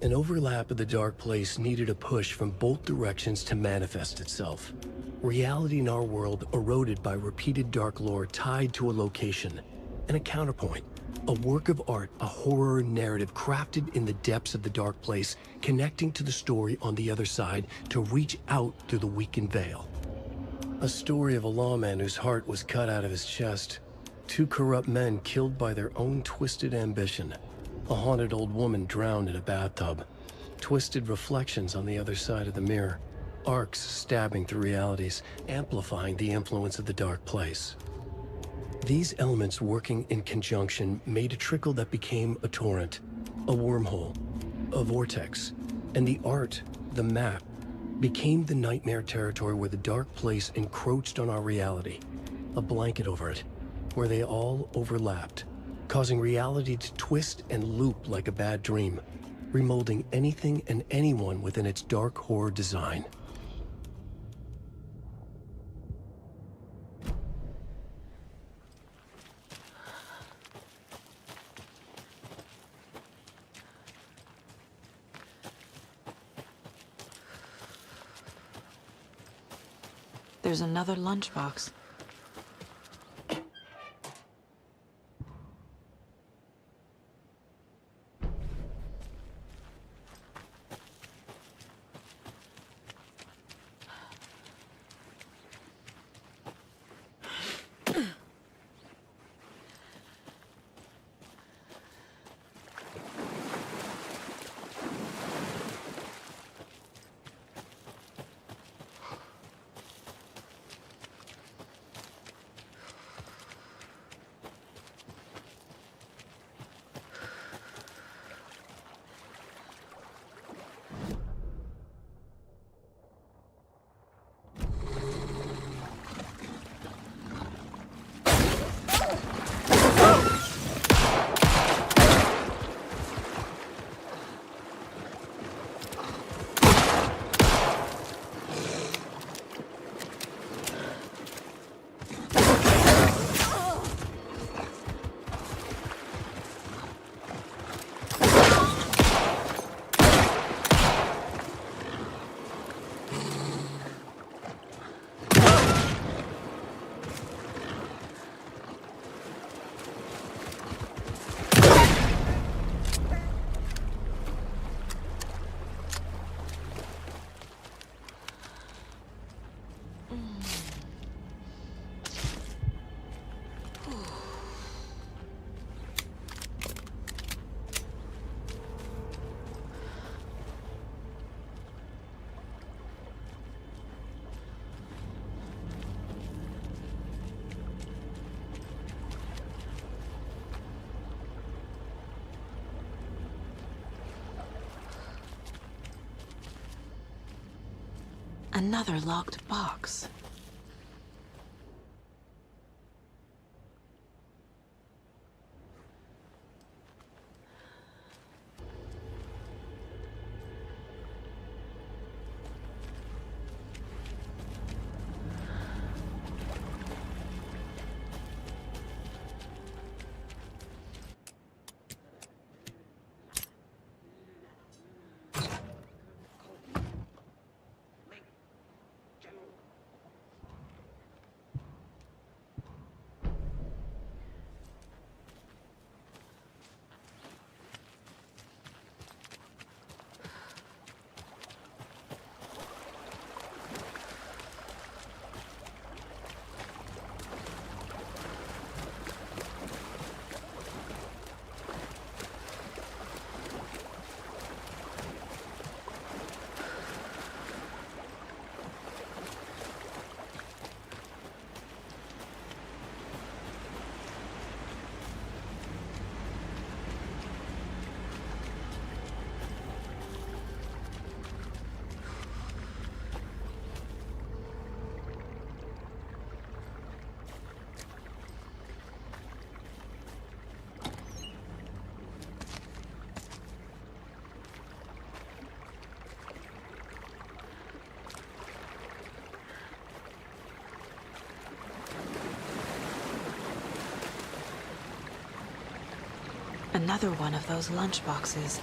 An overlap of the dark place needed a push from both directions to manifest itself. Reality in our world eroded by repeated dark lore tied to a location, and a counterpoint, a work of art, a horror narrative crafted in the depths of the dark place, connecting to the story on the other side to reach out through the weakened veil. A story of a lawman whose heart was cut out of his chest, two corrupt men killed by their own twisted ambition, a haunted old woman drowned in a bathtub, twisted reflections on the other side of the mirror, arcs stabbing through realities, amplifying the influence of the dark place. These elements working in conjunction made a trickle that became a torrent, a wormhole, a vortex, and the art, the map, became the nightmare territory where the dark place encroached on our reality, a blanket over it, where they all overlapped, causing reality to twist and loop like a bad dream, remolding anything and anyone within its dark horror design. There's another lunchbox. Another locked box. Another one of those lunch boxes.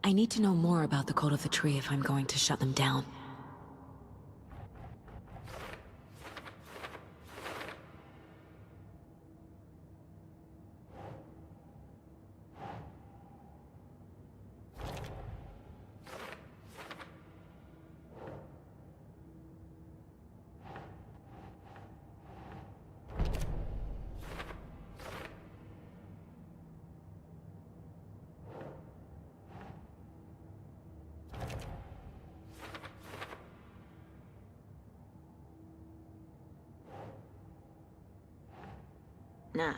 I need to know more about the Code of the Tree if I'm going to shut them down. Nah.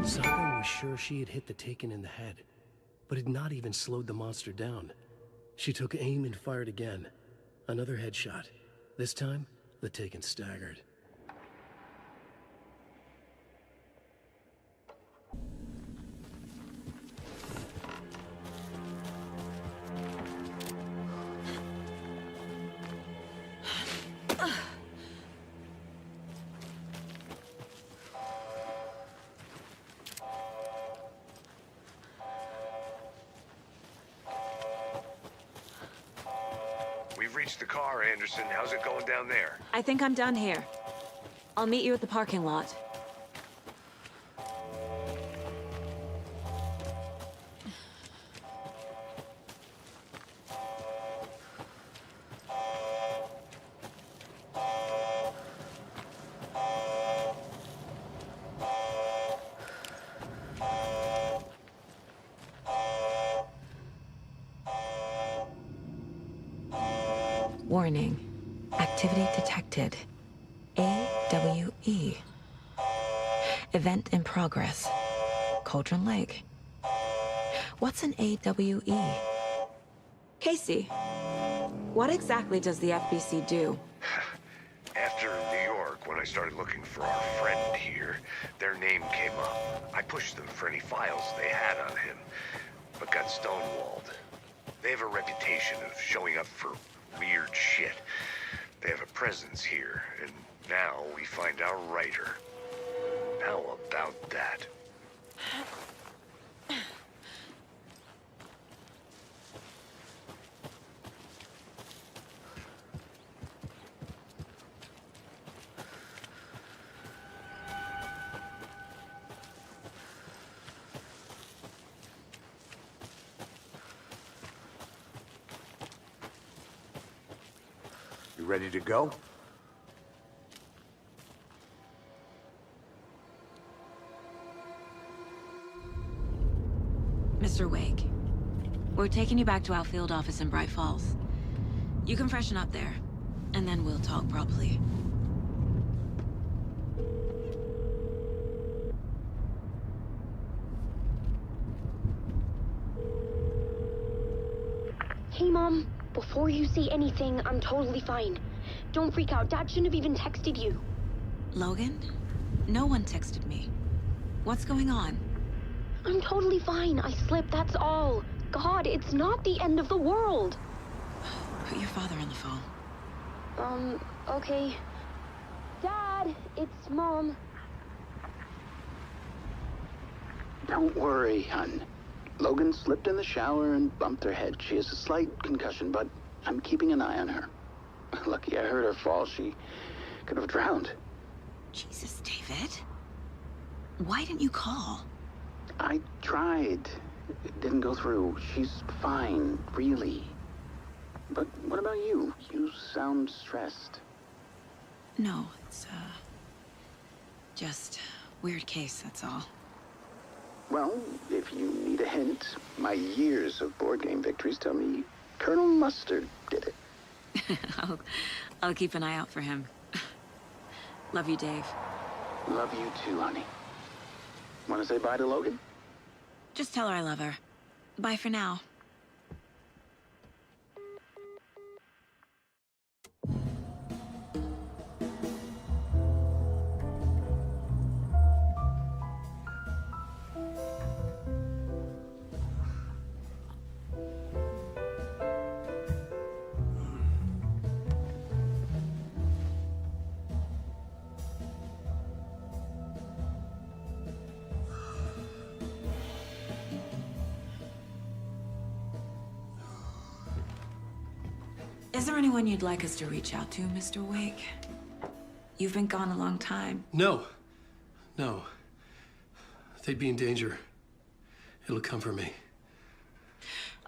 Saga was sure she had hit the Taken in the head, but had not even slowed the monster down. She took aim and fired again. Another headshot. This time, the Taken staggered. We've reached the car, Anderson. How's it going down there? I think I'm done here. I'll meet you at the parking lot. Warning. Activity detected. AWE. Event in progress. Cauldron Lake. What's an AWE? Casey, what exactly does the FBC do? After New York, when I started looking for our friend here, their name came up. I pushed them for any files they had on him, but got stonewalled. They have a reputation of showing up for weird shit. They have a presence here, and now we find our writer. How about that? You ready to go? Mr. Wake, we're taking you back to our field office in Bright Falls. You can freshen up there, and then we'll talk properly. Hey, Mom. Before you say anything, I'm totally fine. Don't freak out. Dad shouldn't have even texted you. Logan? No one texted me. What's going on? I'm totally fine. I slipped, that's all. God, it's not the end of the world. Put your father on the phone. Okay. Dad, it's Mom. Don't worry, hon. Logan slipped in the shower and bumped her head. She has a slight concussion, but I'm keeping an eye on her. Lucky I heard her fall. She could have drowned. Jesus, David. Why didn't you call? I tried. It didn't go through. She's fine, really. But what about you? You sound stressed. No, it's, just weird case, that's all. Well, if you need a hint, my years of board game victories tell me Colonel Mustard did it. I'll keep an eye out for him. Love you, Dave. Love you too, honey. Want to say bye to Logan? Just tell her I love her. Bye for now. Is there anyone you'd like us to reach out to, Mr. Wake? You've been gone a long time. No. No. They'd be in danger. It'll come for me.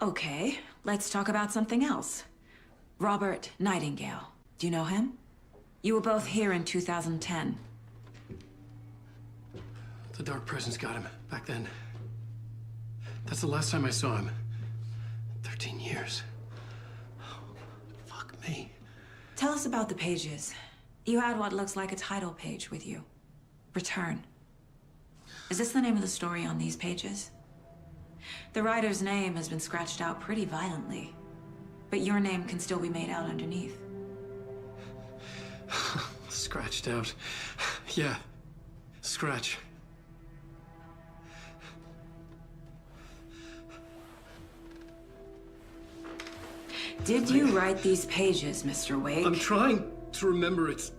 Okay, let's talk about something else. Robert Nightingale. Do you know him? You were both here in 2010. The Dark Presence got him back then. That's the last time I saw him. 13 years. Fuck me. Tell us about the pages. You had what looks like a title page with you. Return. Is this the name of the story on these pages? The writer's name has been scratched out pretty violently, but your name can still be made out underneath. Scratched out. Yeah. Scratch. Did you write these pages, Mr. Wake? I'm trying to remember. It's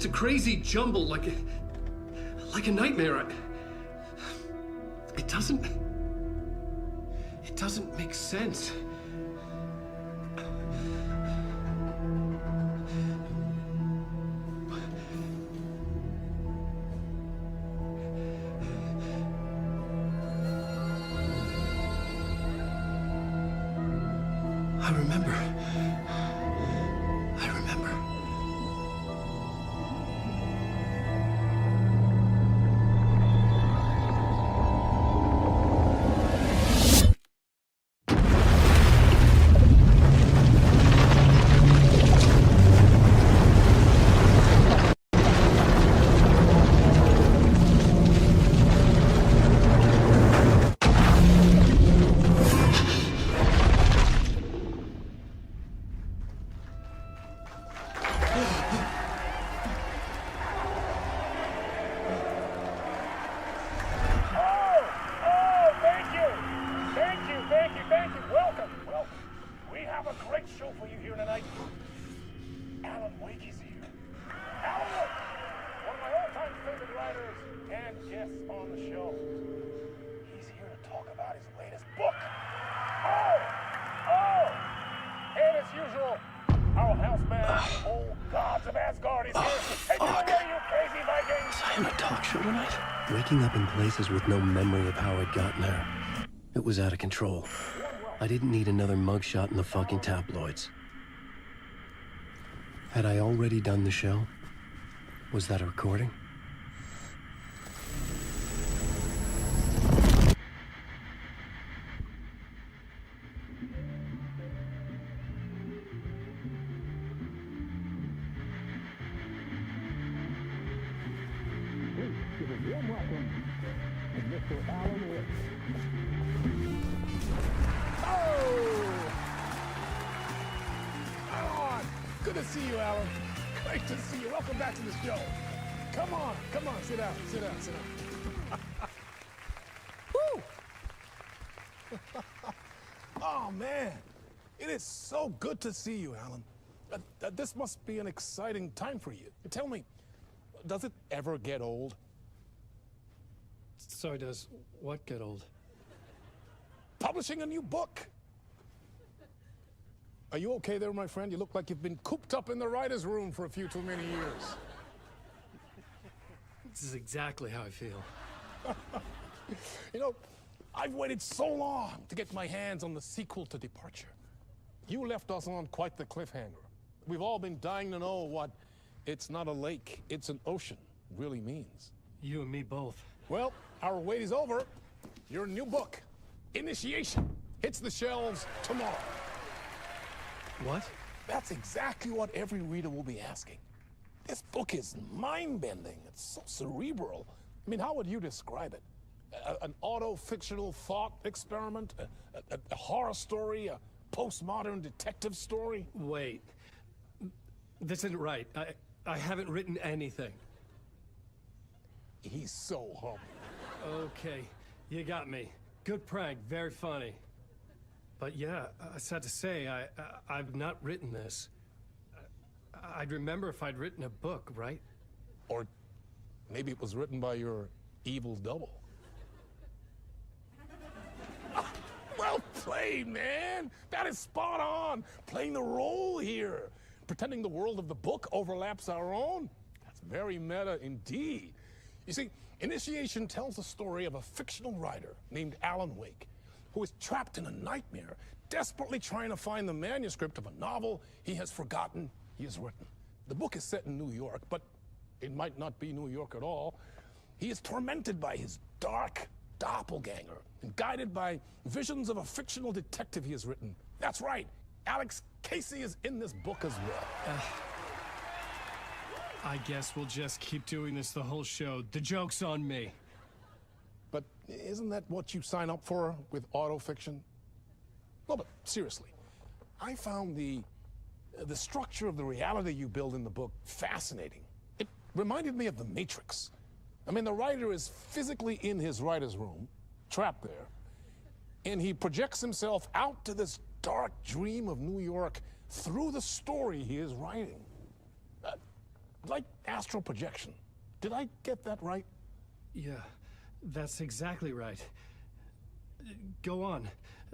a crazy jumble, like a nightmare. It doesn't make sense. I remember. I remember. Waking up in places with no memory of how I'd gotten there. It was out of control. I didn't need another mugshot in the fucking tabloids. Had I already done the show? Was that a recording? Good to see you, Alan. Great to see you. Welcome back to the show. Come on, sit down. Woo! Oh, man. It is so good to see you, Alan. This must be an exciting time for you. Tell me, does it ever get old? Sorry, does what get old? Publishing a new book. Are you okay there, my friend? You look like you've been cooped up in the writer's room for a few too many years. This is exactly how I feel. You know, I've waited so long to get my hands on the sequel to Departure. You left us on quite the cliffhanger. We've all been dying to know what "it's not a lake, it's an ocean" really means. You and me both. Well, our wait is over. Your new book, Initiation, hits the shelves tomorrow. What? That's exactly what every reader will be asking. This book is mind-bending. It's so cerebral. I mean, how would you describe it? An auto-fictional thought experiment? A horror story? A postmodern detective story? Wait. This isn't right. I haven't written anything. He's so humble. Okay, you got me. Good prank, very funny. But yeah, sad to say, I've not written this. I'd remember if I'd written a book, right? Or maybe it was written by your evil double. Well played, man! That is spot on! Playing the role here. Pretending the world of the book overlaps our own. That's very meta indeed. You see, Initiation tells the story of a fictional writer named Alan Wake, who is trapped in a nightmare, desperately trying to find the manuscript of a novel he has forgotten he has written. The book is set in New York, but it might not be New York at all. He is tormented by his dark doppelganger and guided by visions of a fictional detective he has written. That's right, Alex Casey is in this book as well. I guess we'll just keep doing this the whole show. The joke's on me. But isn't that what you sign up for with autofiction? No, but seriously, I found the structure of the reality you build in the book fascinating. It reminded me of The Matrix. I mean, the writer is physically in his writer's room, trapped there, and he projects himself out to this dark dream of New York through the story he is writing. Like astral projection. Did I get that right? Yeah, that's exactly right. Go on.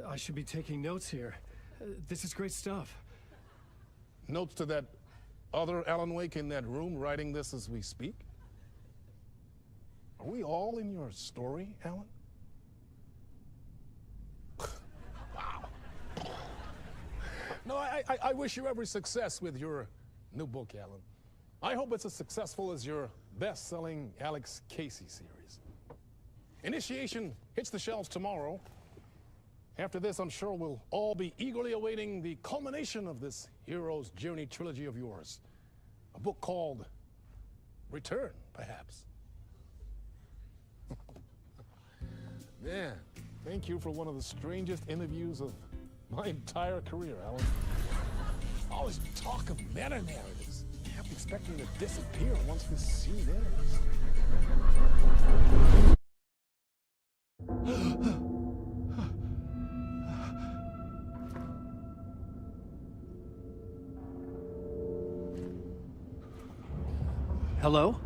I should be taking notes here. This is great stuff. Notes to that other Alan Wake in that room writing this as we speak? Are we all in your story, Alan? Wow. I wish you every success with your new book, Alan. I hope it's as successful as your best-selling Alex Casey series. Initiation hits the shelves tomorrow. After this, I'm sure we'll all be eagerly awaiting the culmination of this hero's journey trilogy of yours. A book called Return, perhaps. Man, thank you for one of the strangest interviews of my entire career, Alan. All this talk of meta-narratives. I have to expect me to disappear once this scene ends. Hello?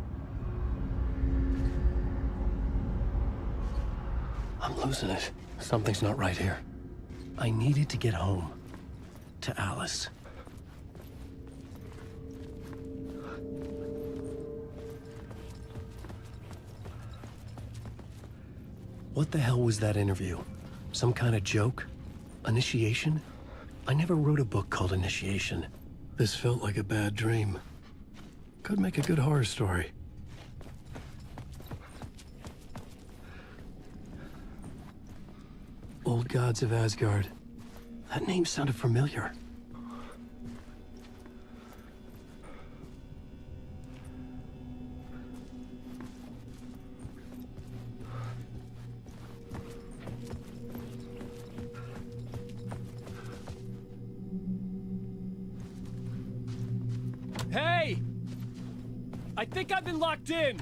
I'm losing it. Something's not right here. I needed to get home. To Alice. What the hell was that interview? Some kind of joke? Initiation? I never wrote a book called Initiation. This felt like a bad dream. Could make a good horror story. Old Gods of Asgard. That name sounded familiar. Hey! I think I've been locked in!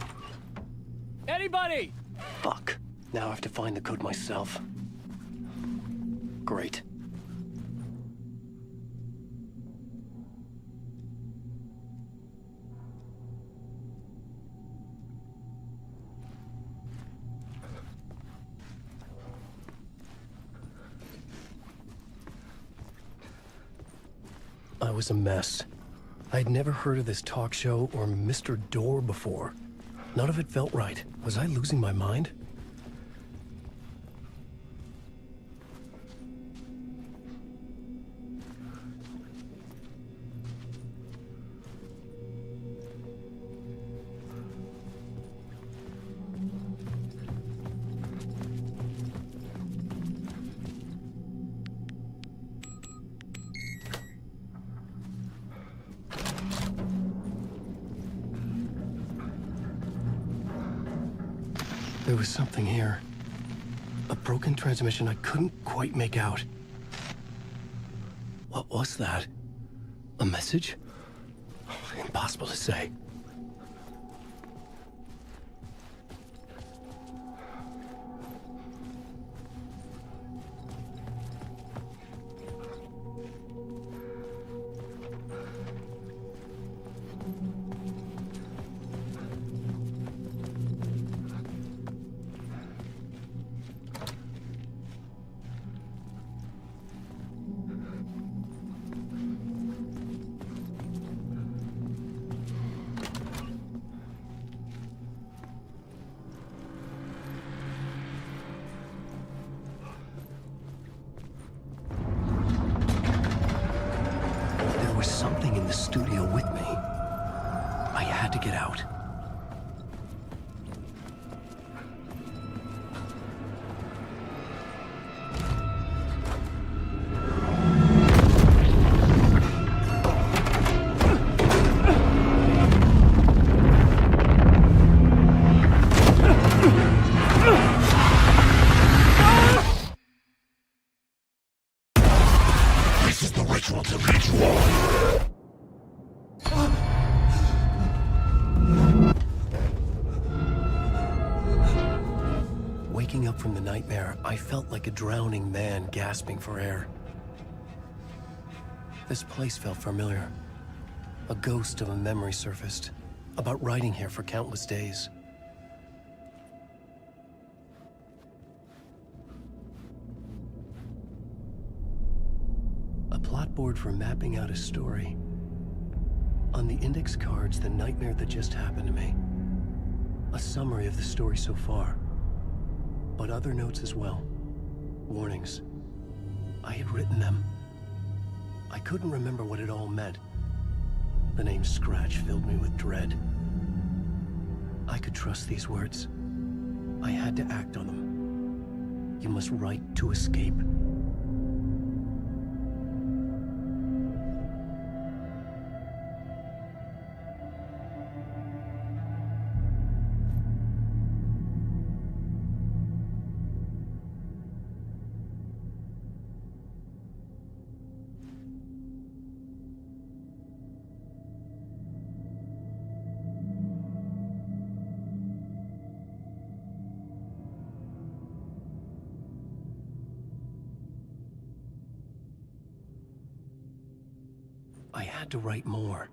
Anybody? Fuck. Now I have to find the code myself. Great. I was a mess. I'd never heard of this talk show or Mr. Door before. None of it felt right. Was I losing my mind? There was something here. A broken transmission I couldn't quite make out. What was that? A message? Impossible to say. Something in the studio with me. I had to get out. This is the ritual to ritual. Waking up from the nightmare, I felt like a drowning man gasping for air. This place felt familiar. A ghost of a memory surfaced, about riding here for countless days. A plot board for mapping out a story. On the index cards, the nightmare that just happened to me. A summary of the story so far. But other notes as well. Warnings. I had written them. I couldn't remember what it all meant. The name Scratch filled me with dread. I could trust these words. I had to act on them. You must write to escape. I had to write more.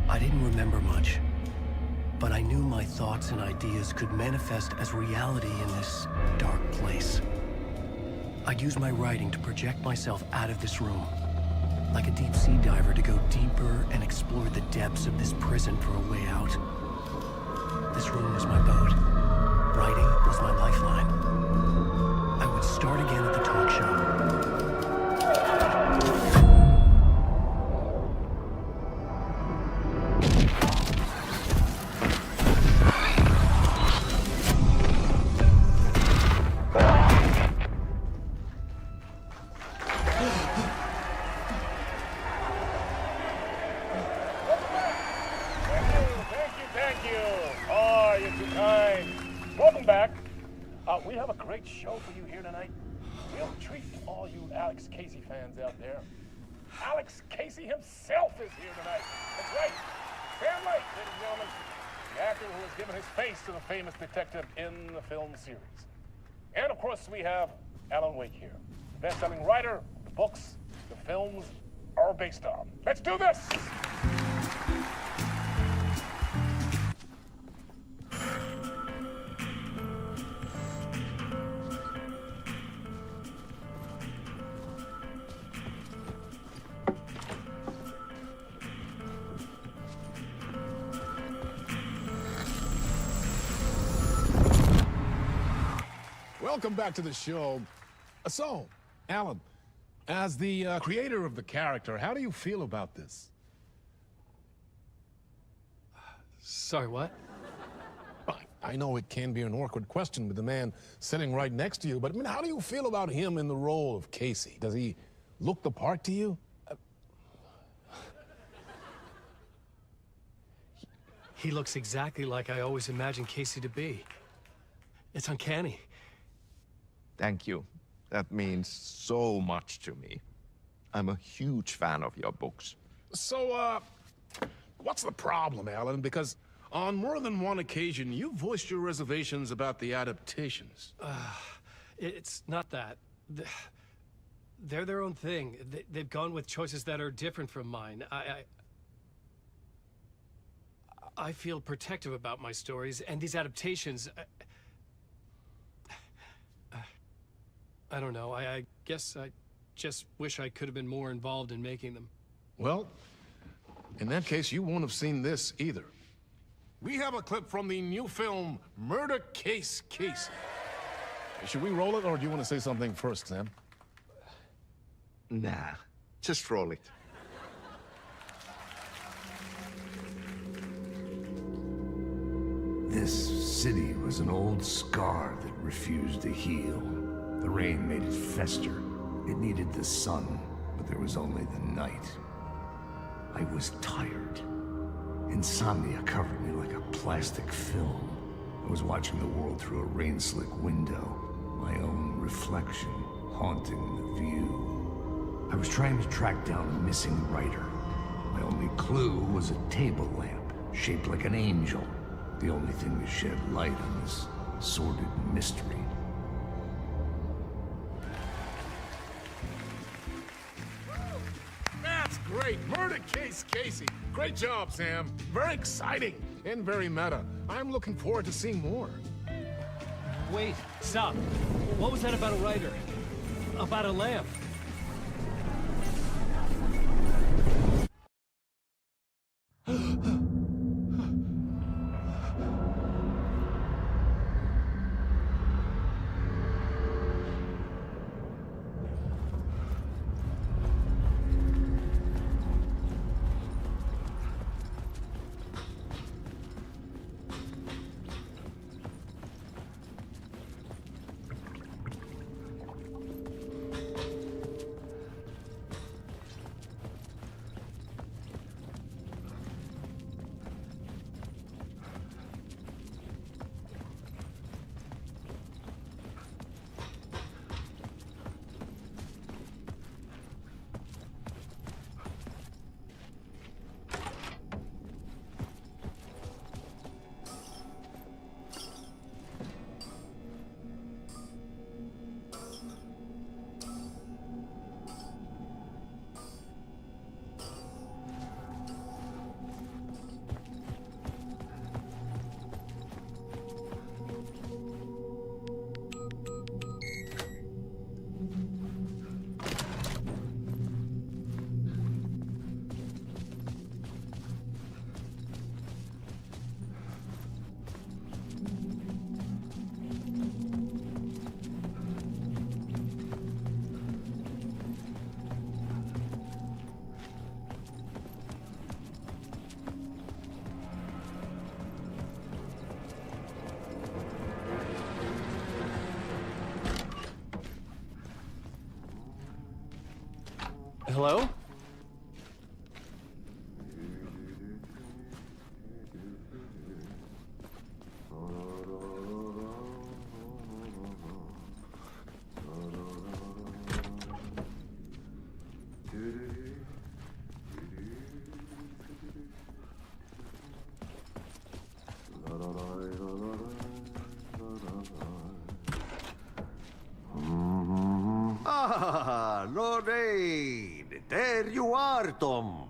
I didn't remember much, but I knew my thoughts and ideas could manifest as reality in this dark place. I'd use my writing to project myself out of this room. Like a deep-sea diver to go deeper and explore the depths of this prison for a way out. This room was my boat. Writing was my lifeline. I would start again at the talk show. We have a great show for you here tonight. Real treat to all you Alex Casey fans out there. Alex Casey himself is here tonight. That's right. Sam Lake, ladies and gentlemen, the actor who has given his face to the famous detective in the film series. And of course, we have Alan Wake here, the best-selling writer, the books, the films are based on. Let's do this! Welcome back to the show. So, Alan, as the creator of the character, how do you feel about this? Sorry, what? I know it can be an awkward question with the man sitting right next to you, but I mean, how do you feel about him in the role of Casey? Does he look the part to you? He looks exactly like I always imagined Casey to be. It's uncanny. Thank you. That means so much to me. I'm a huge fan of your books. So, what's the problem, Alan? Because on more than one occasion, you voiced your reservations about the adaptations. It's not that. They're their own thing. They've gone with choices that are different from mine. I feel protective about my stories, and these adaptations... I don't know. I guess I just wish I could have been more involved in making them. Well, in that case, you won't have seen this either. We have a clip from the new film, Murder Case Casey. Should we roll it, or do you want to say something first, Sam? Nah, just roll it. This city was an old scar that refused to heal. The rain made it fester. It needed the sun, but there was only the night. I was tired. Insomnia covered me like a plastic film. I was watching the world through a rain-slick window, my own reflection haunting the view. I was trying to track down a missing writer. My only clue was a table lamp, shaped like an angel. The only thing to shed light on this sordid mystery. Great. Murder Case Casey. Great job, Sam. Very exciting and very meta. I'm looking forward to seeing more. Wait, stop. What was that about a writer? About a lamp? Hello? Ah, Lorraine! There you are, Tom.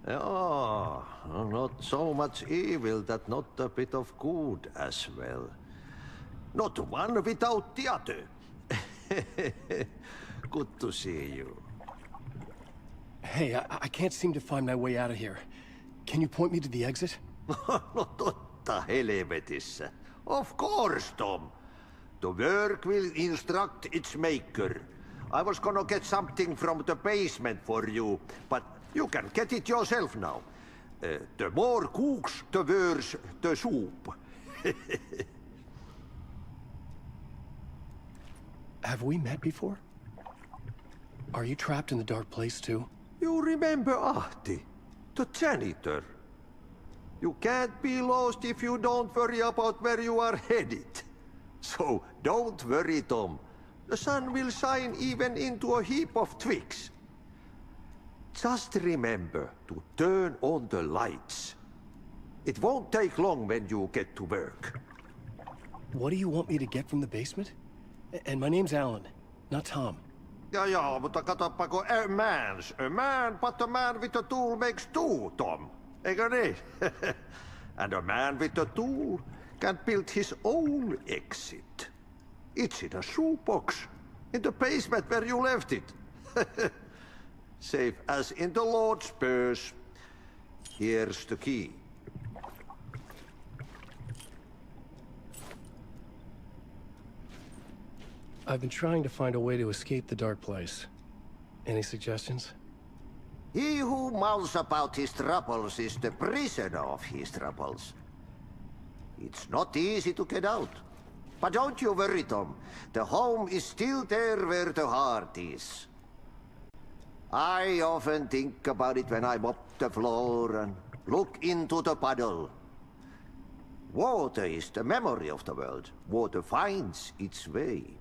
Oh, not so much evil that not a bit of good as well. Not one without the other. Good to see you. Hey, I can't seem to find my way out of here. Can you point me to the exit? No totta helvetissä. Of course, Tom. The work will instruct its maker. I was gonna get something from the basement for you, but you can get it yourself now. The more cooks, the worse the soup. Have we met before? Are you trapped in the dark place too? You remember Ahti, the janitor. You can't be lost if you don't worry about where you are headed. So don't worry, Tom. The sun will shine even into a heap of twigs. Just remember to turn on the lights. It won't take long when you get to work. What do you want me to get from the basement? And my name's Alan, not Tom. Ja, mutta katsopako a man, but a man with a tool makes two, Tom. Eikö niin? And a man with a tool can build his own exit. It's in a shoebox, in the basement where you left it. Safe as in the Lord's purse. Here's the key. I've been trying to find a way to escape the dark place. Any suggestions? He who mouths about his troubles is the prisoner of his troubles. It's not easy to get out. But don't you worry, Tom. The home is still there where the heart is. I often think about it when I mop the floor and look into the puddle. Water is the memory of the world. Water finds its way.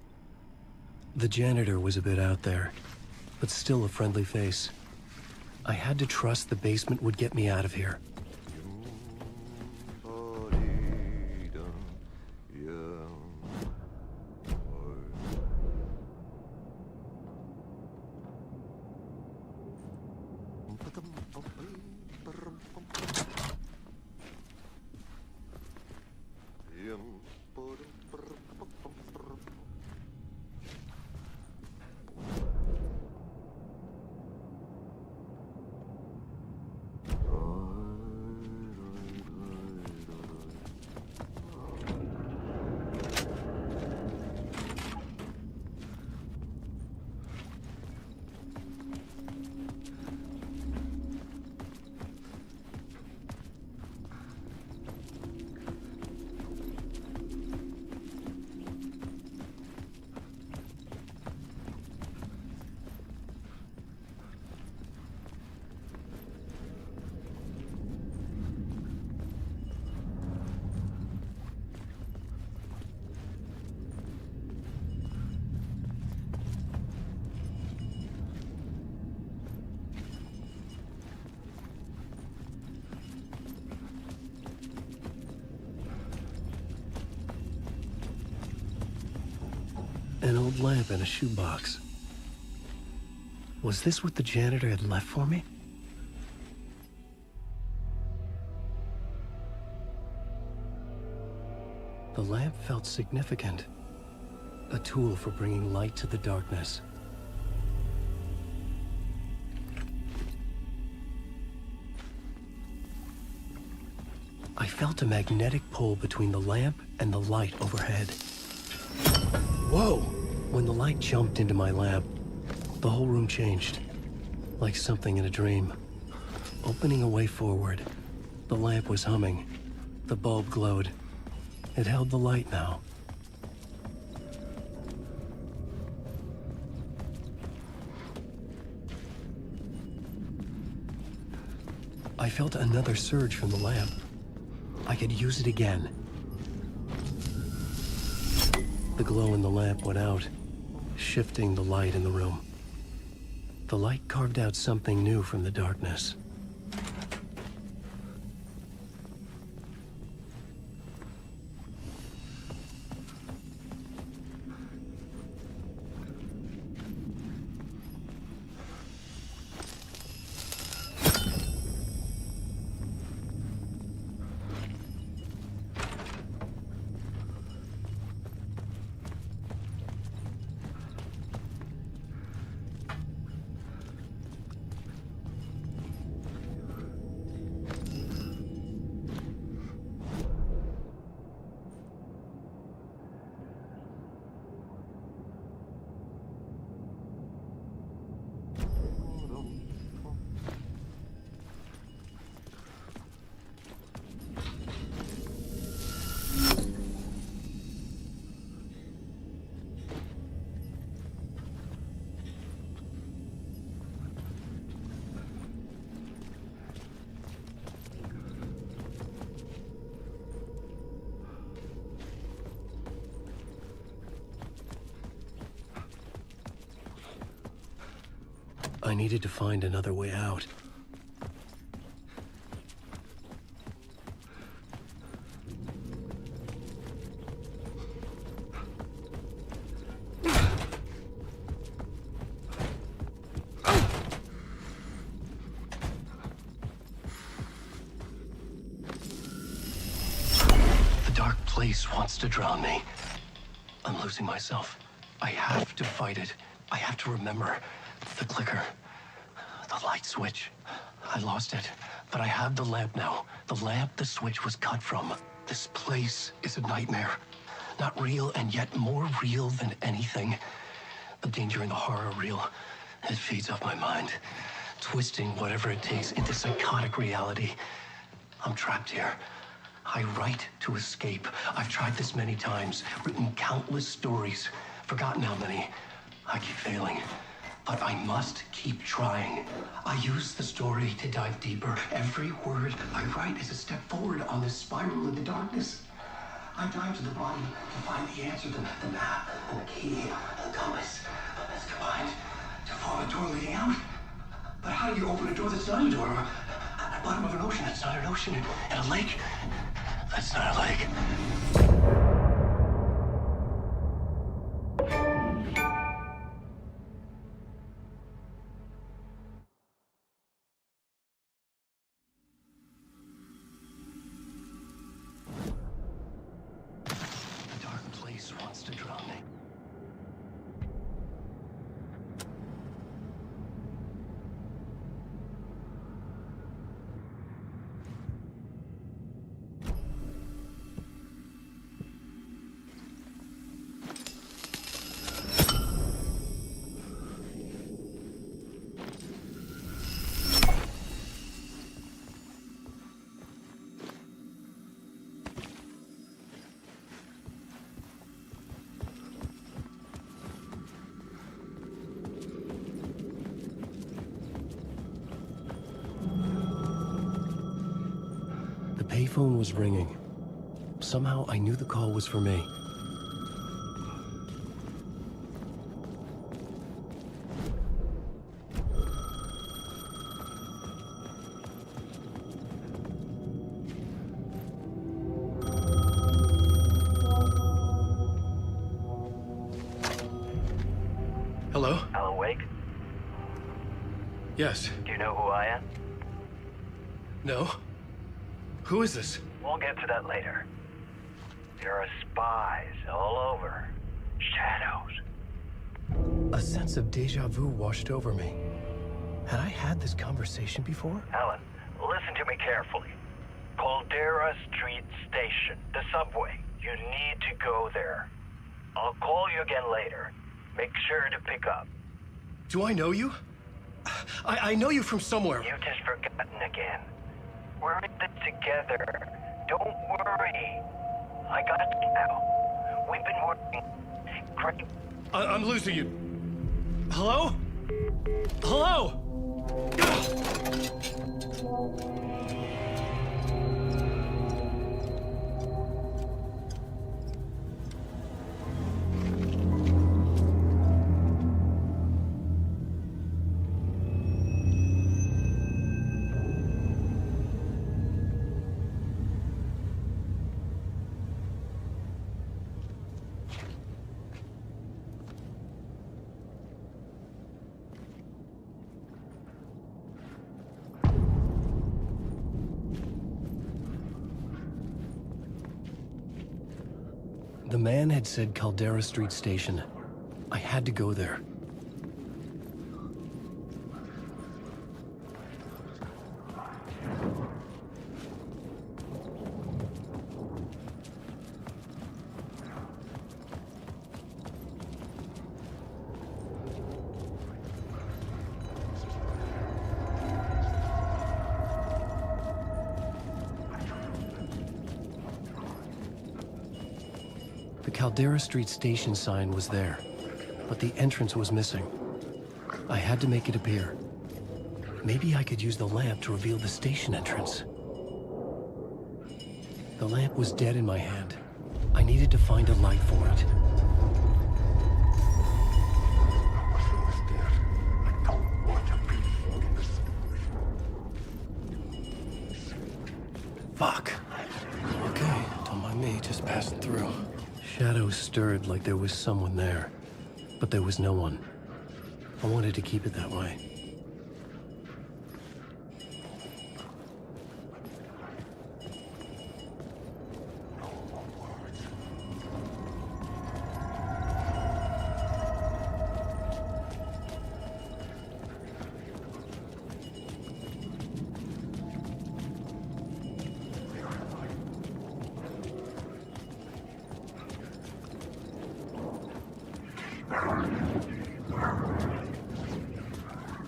The janitor was a bit out there, but still a friendly face. I had to trust the basement would get me out of here. An old lamp in a shoebox. Was this what the janitor had left for me? The lamp felt significant. A tool for bringing light to the darkness. I felt a magnetic pull between the lamp and the light overhead. Whoa! When the light jumped into my lamp, the whole room changed. Like something in a dream. Opening a way forward, the lamp was humming. The bulb glowed. It held the light now. I felt another surge from the lamp. I could use it again. The glow in the lamp went out, shifting the light in the room. The light carved out something new from the darkness. I needed to find another way out. The dark place wants to drown me. I'm losing myself. I have to fight it. I have to remember. The clicker. The light switch. I lost it. But I have the lamp now. The lamp the switch was cut from. This place is a nightmare. Not real, and yet more real than anything. The danger and the horror are real. It feeds off my mind, twisting whatever it takes into psychotic reality. I'm trapped here. I write to escape. I've tried this many times, written countless stories, forgotten how many. I keep failing. But I must keep trying. I use the story to dive deeper. Every word I write is a step forward on this spiral in the darkness. I dive to the bottom to find the answer, the map, and the key, and the compass. That's combined to form a door leading out. But how do you open a door that's not a door? At the bottom of an ocean that's not an ocean. And a lake that's not a lake. Wants to drown me. The payphone was ringing. Somehow I knew the call was for me. Hello? Alan Wake? Yes. Do you know who I am? No? Who is this? We'll get to that later. There are spies all over. Shadows. A sense of deja vu washed over me. Had I had this conversation before? Alan, listen to me carefully. Caldera Street Station, the subway. You need to go there. I'll call you again later. Make sure to pick up. Do I know you? I know you from somewhere. You've just forgotten again. We're in this together. Don't worry. I got you now. We've been working. Great. I'm losing you. Hello? Hello? The man had said Caldera Street Station. I had to go there. The Caldera Street Station sign was there, but the entrance was missing. I had to make it appear. Maybe I could use the lamp to reveal the station entrance. The lamp was dead in my hand. I needed to find a light for it. Fuck. Okay, don't mind me, just passing through. Shadows stirred like there was someone there, but there was no one. I wanted to keep it that way.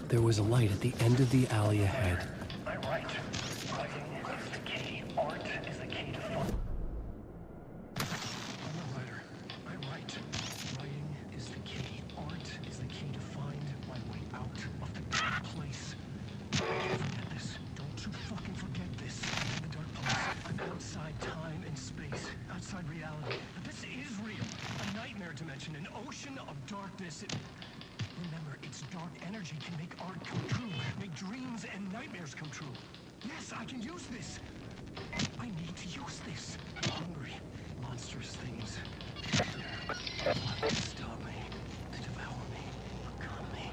There was a light at the end of the alley ahead. I'm right. Writing is the key. Art is the key to fun. I'm a writer. I'm right. Writing is the key. Art is the key to find my way out of the dark place. Don't forget this. Don't you fucking forget this. The dark place. I'm outside time and space. Outside reality. But this is real. A nightmare dimension. An ocean of darkness. Remember, its dark energy can make art come true, make dreams and nightmares come true. Yes, I can use this. I need to use this. Hungry, monstrous things. To stop me, to devour me, become me.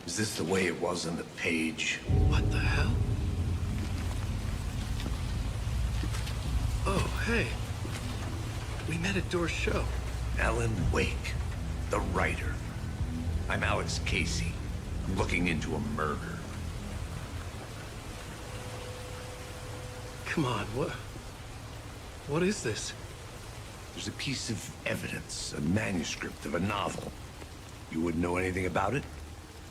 Is this the way it was on the page? What the hell? Oh, hey. We met at Door's show. Alan Wake, the writer. I'm Alex Casey. I'm looking into a murder. Come on, what is this? There's a piece of evidence, a manuscript of a novel. You wouldn't know anything about it?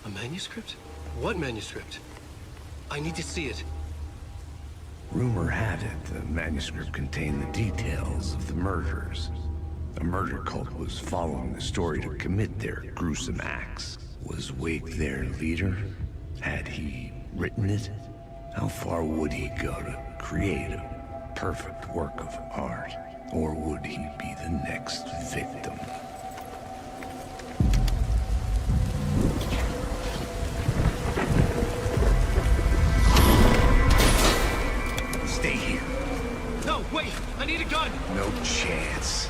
A manuscript? What manuscript? I need to see it. Rumor had it the manuscript contained the details of the murders. A murder cult was following the story to commit their gruesome acts. Was Wake their leader? Had he written it? How far would he go to create a perfect work of art? Or would he be the next victim? Stay here. No, wait! I need a gun! No chance.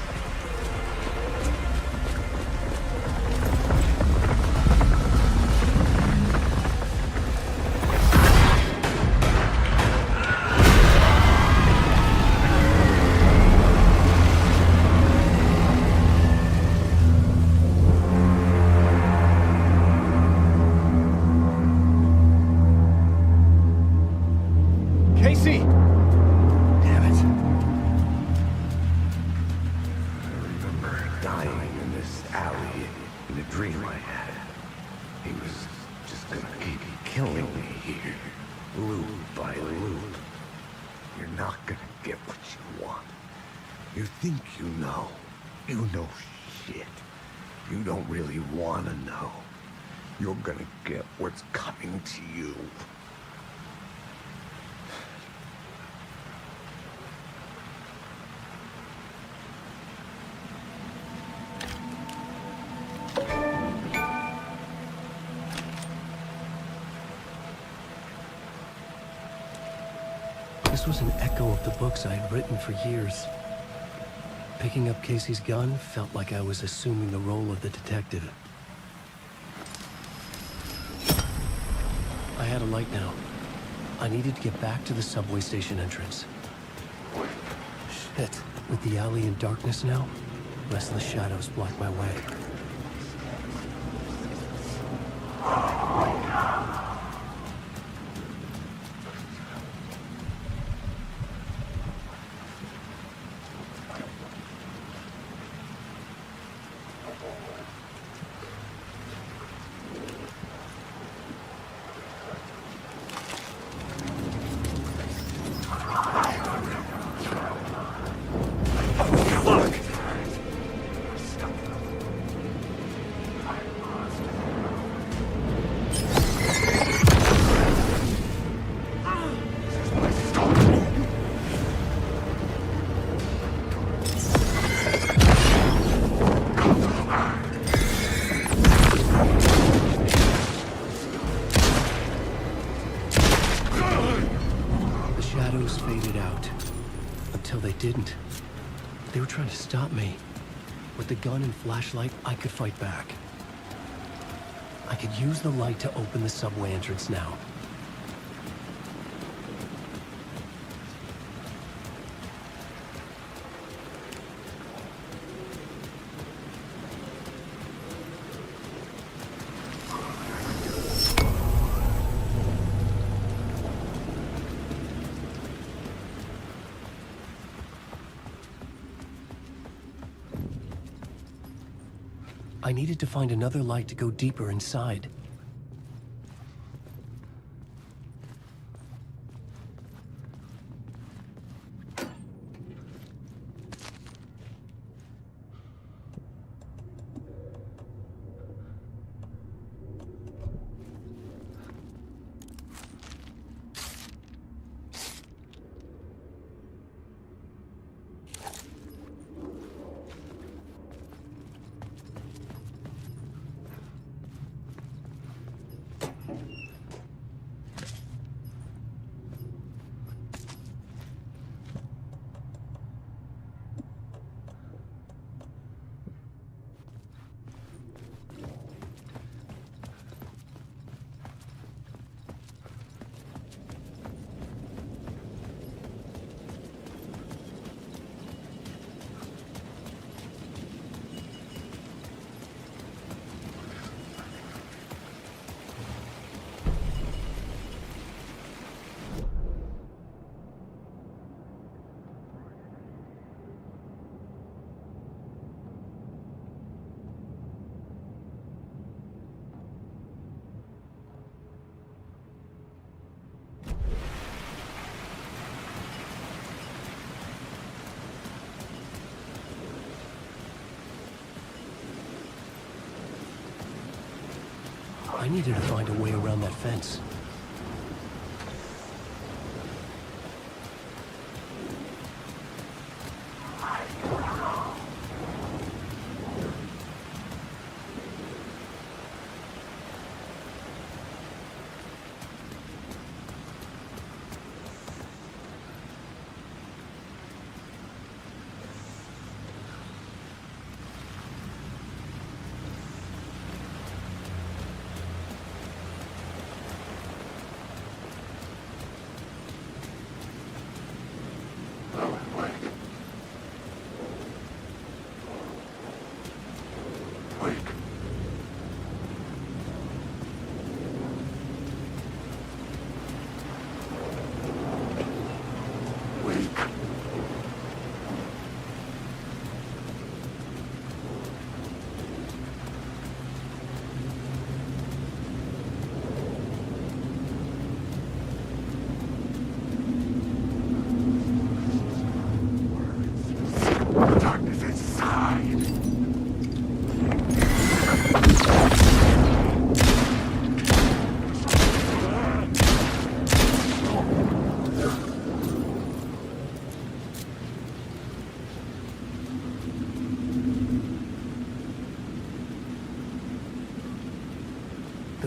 dream I had. He was just gonna keep killing me here, loop by loop. You're not gonna get what you want. You think you know. You know shit. You don't really want to know. You're gonna get what's coming to you. This was an echo of the books I had written for years. Picking up Casey's gun felt like I was assuming the role of the detective. I had a light now. I needed to get back to the subway station entrance. Shit. With the alley in darkness now, restless shadows block my way. Didn't. They were trying to stop me. With the gun and flashlight, I could fight back. I could use the light to open the subway entrance now. I needed to find another light to go deeper inside. I needed to find a way around that fence.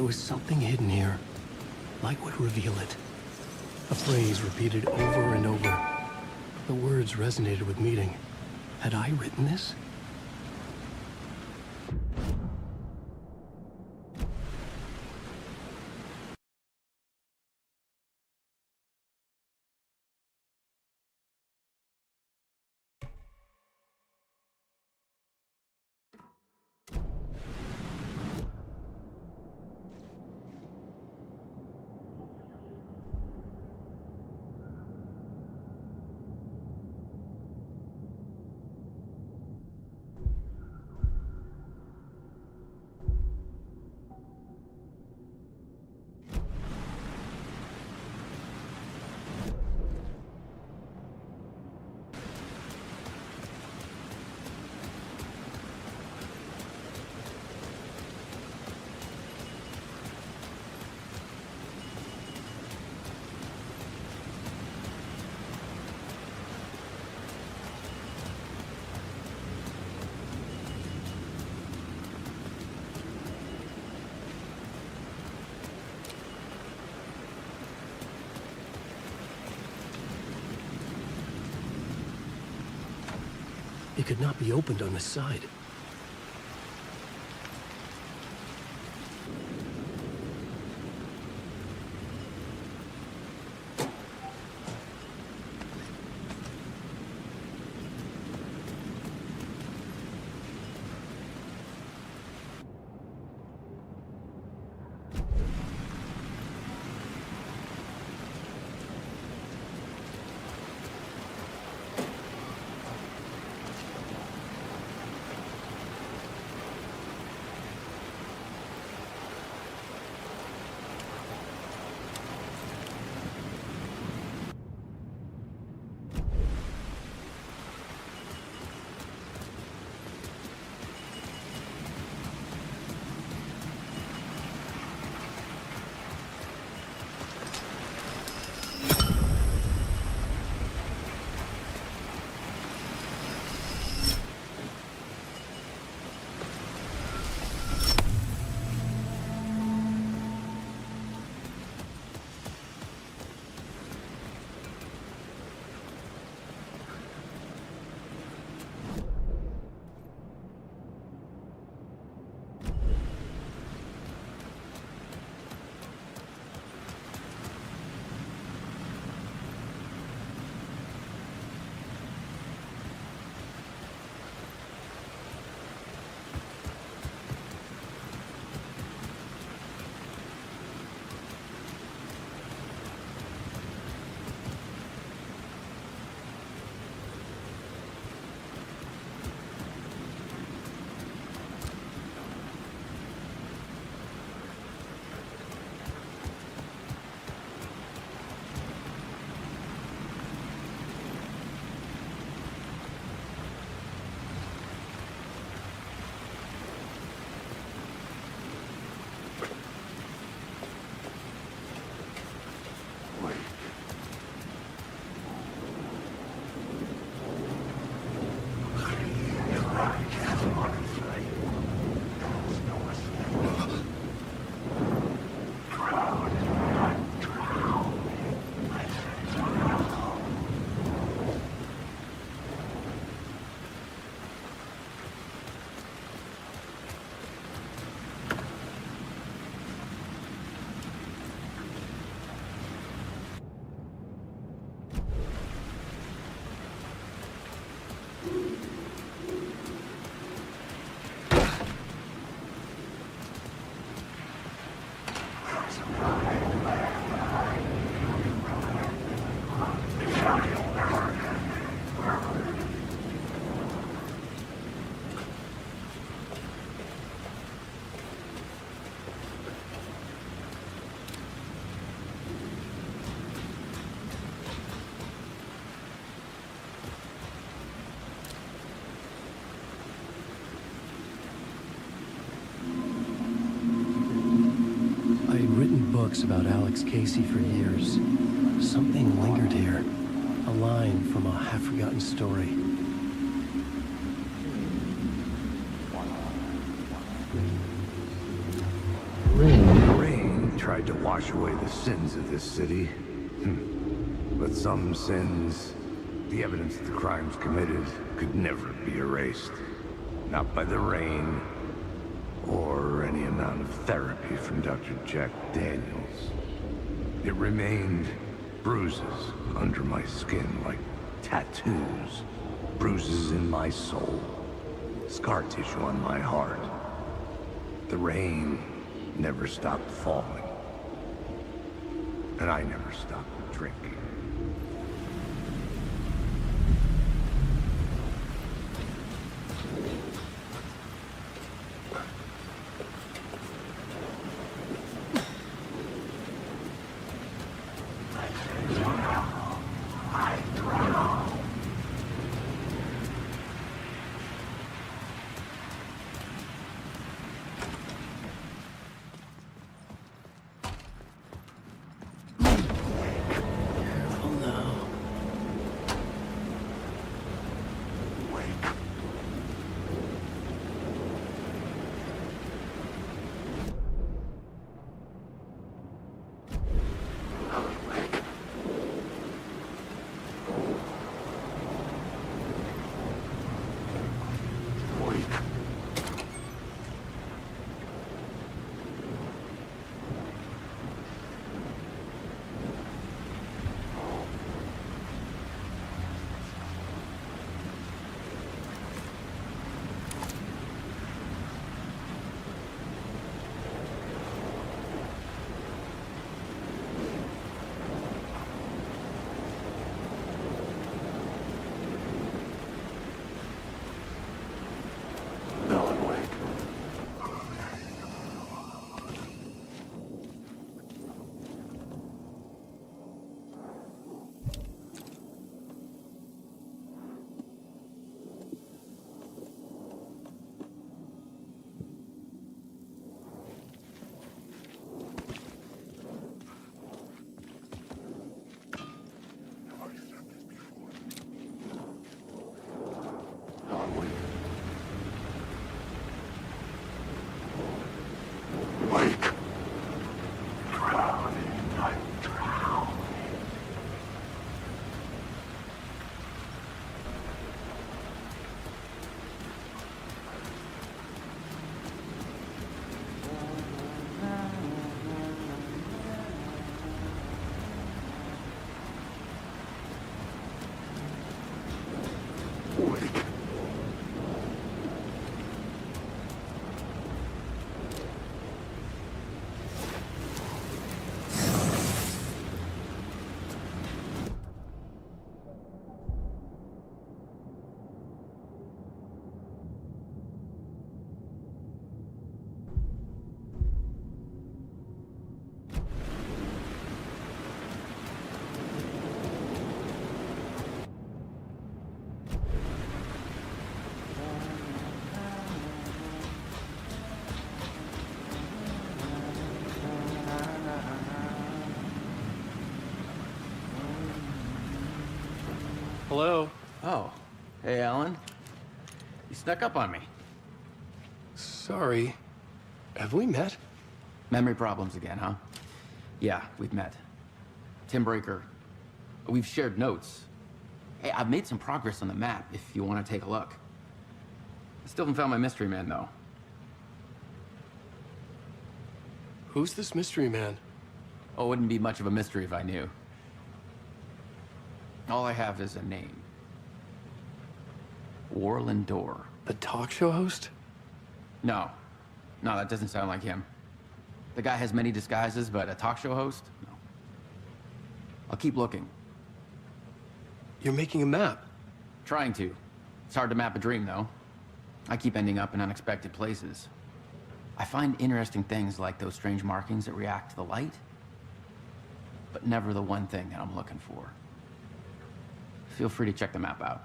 There was something hidden here. Light would reveal it. A phrase repeated over and over. The words resonated with meaning. Had I written this? It could not be opened on the side. Books about Alex Casey for years. Something lingered here. A line from a half-forgotten story. tried to wash away the sins of this city. But some sins, the evidence of the crimes committed, could never be erased. Not by the rain, or any amount of therapy from Dr. Jack Daniels. It remained bruises under my skin, like tattoos. Bruises in my soul. Scar tissue on my heart. The rain never stopped falling. And I never stopped drinking. Hello? Oh. Hey, Alan. You snuck up on me. Sorry. Have we met? Memory problems again, huh? Yeah, we've met. Tim Breaker. We've shared notes. Hey, I've made some progress on the map, if you want to take a look. I still haven't found my mystery man, though. Who's this mystery man? Oh, it wouldn't be much of a mystery if I knew. All I have is a name. Warlin Door. The talk show host? No. No, that doesn't sound like him. The guy has many disguises, but a talk show host? No. I'll keep looking. You're making a map? Trying to. It's hard to map a dream, though. I keep ending up in unexpected places. I find interesting things like those strange markings that react to the light, but never the one thing that I'm looking for. Feel free to check the map out.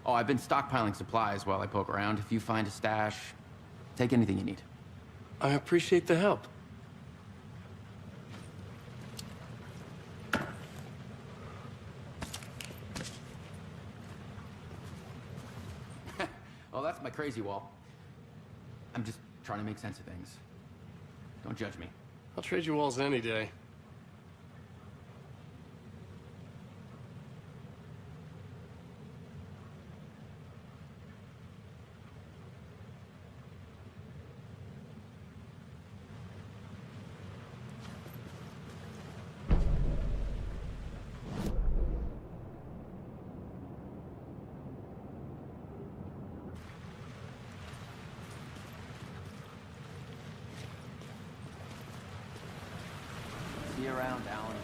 Oh, I've been stockpiling supplies while I poke around. If you find a stash, take anything you need. I appreciate the help. Oh, that's my crazy wall. I'm just trying to make sense of things. Don't judge me. I'll trade you walls any day. See you around, Alan.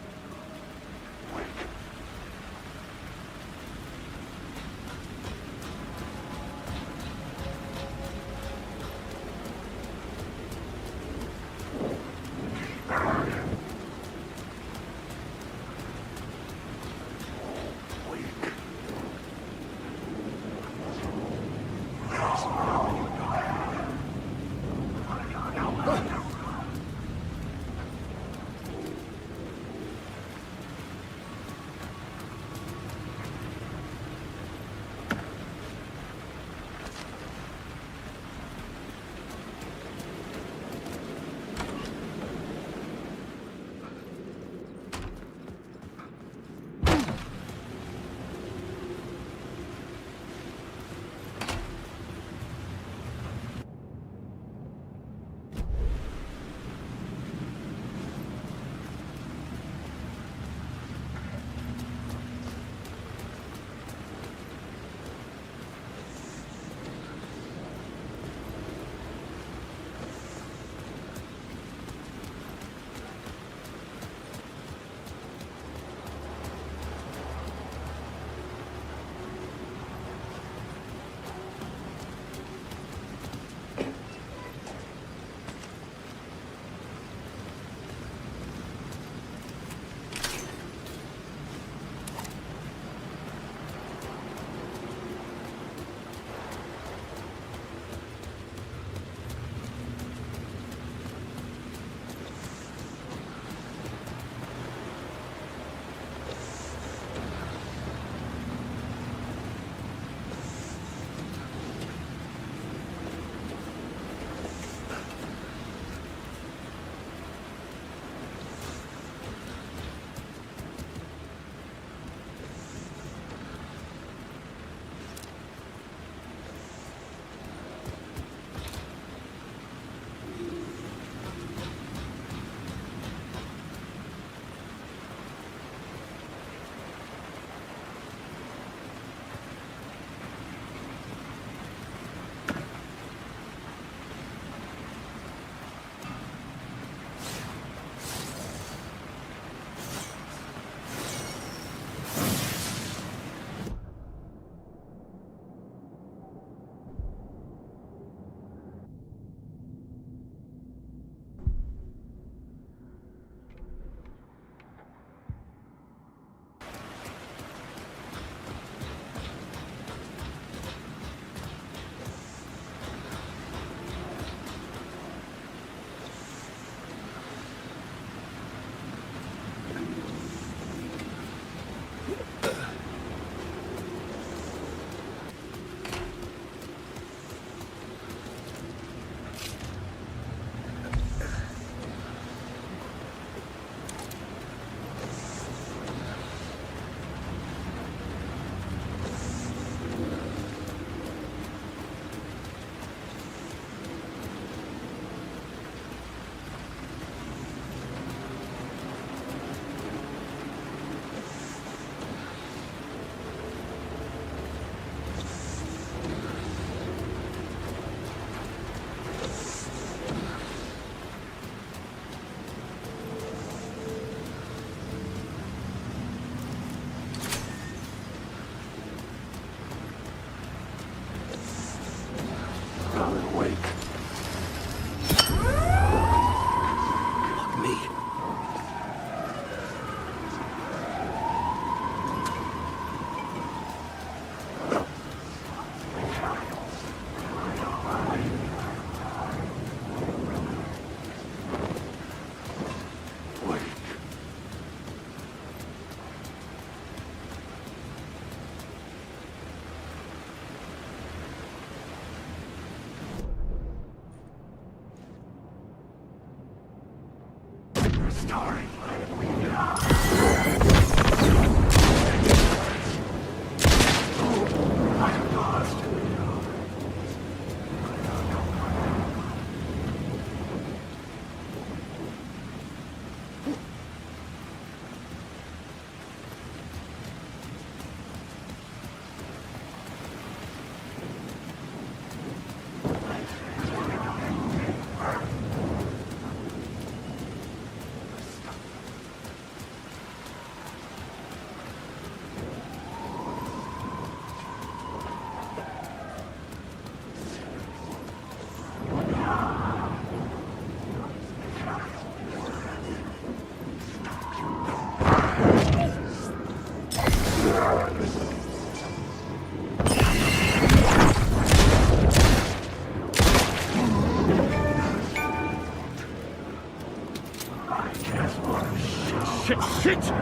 Shit!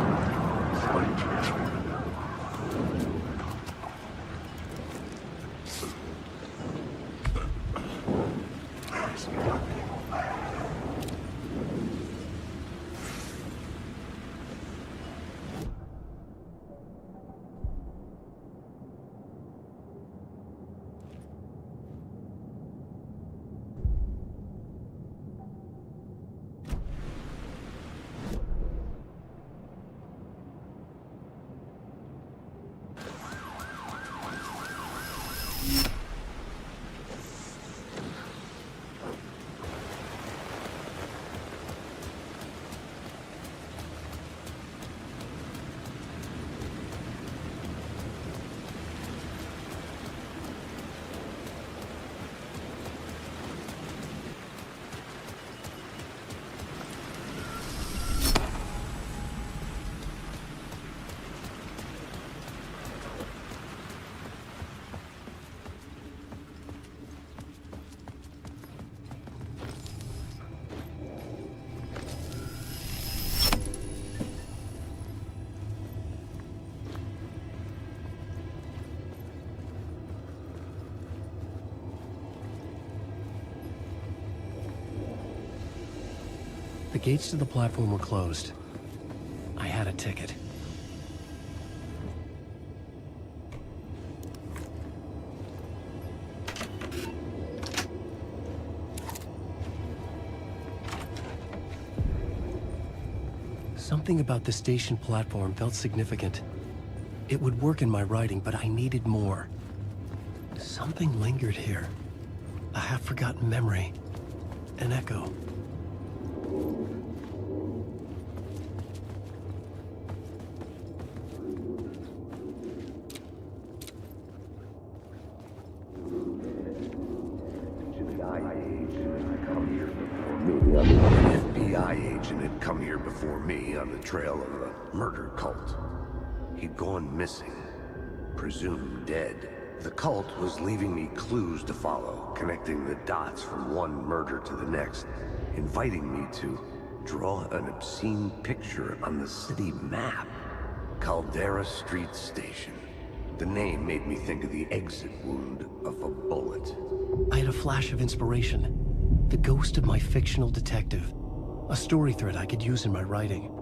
The gates to the platform were closed. I had a ticket. Something about the station platform felt significant. It would work in my writing, but I needed more. Something lingered here. A half-forgotten memory. An echo. FBI agent had come here before me on the trail of a murder cult. He'd gone missing, presumed dead. The cult was leaving me clues to follow, connecting the dots from one murder to the next, inviting me to draw an obscene picture on the city map. Caldera Street Station. The name made me think of the exit wound of a bullet. I had a flash of inspiration. The ghost of my fictional detective. A story thread I could use in my writing.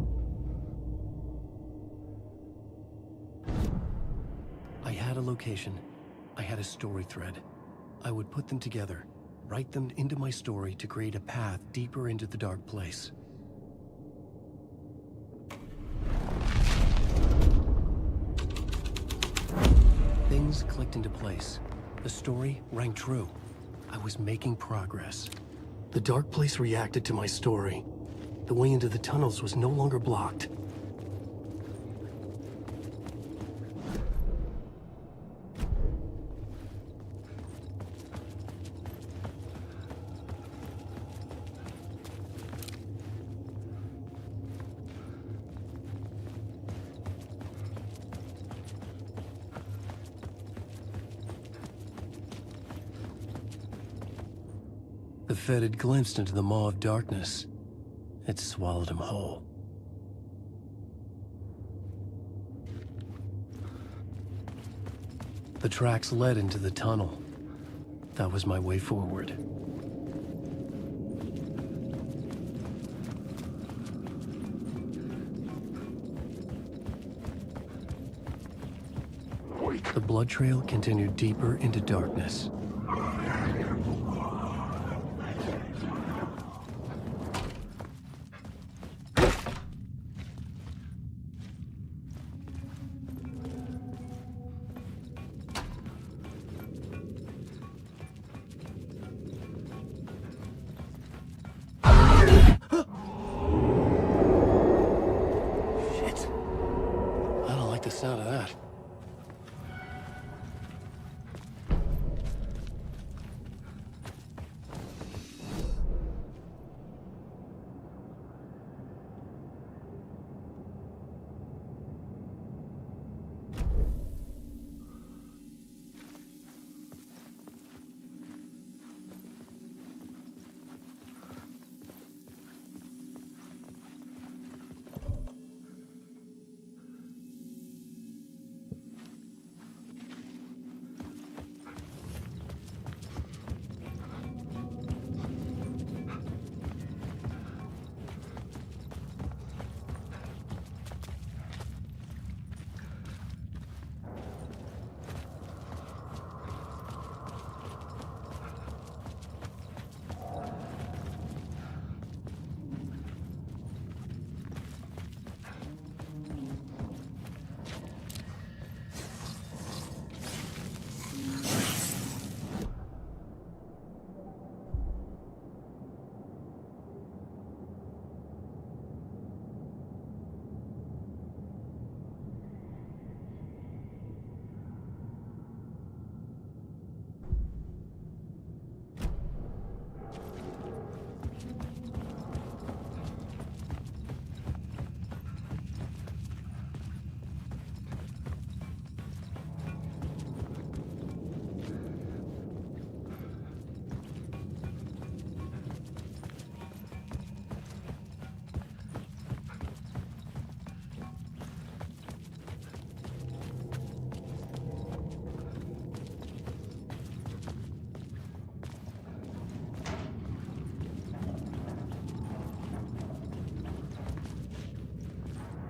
I had a location. I had a story thread. I would put them together, write them into my story to create a path deeper into the dark place. Things clicked into place. The story rang true. I was making progress. The dark place reacted to my story. The way into the tunnels was no longer blocked. The Fed had glimpsed into the maw of darkness. It swallowed him whole. The tracks led into the tunnel. That was my way forward. The blood trail continued deeper into darkness. Shit. I don't like the sound of that.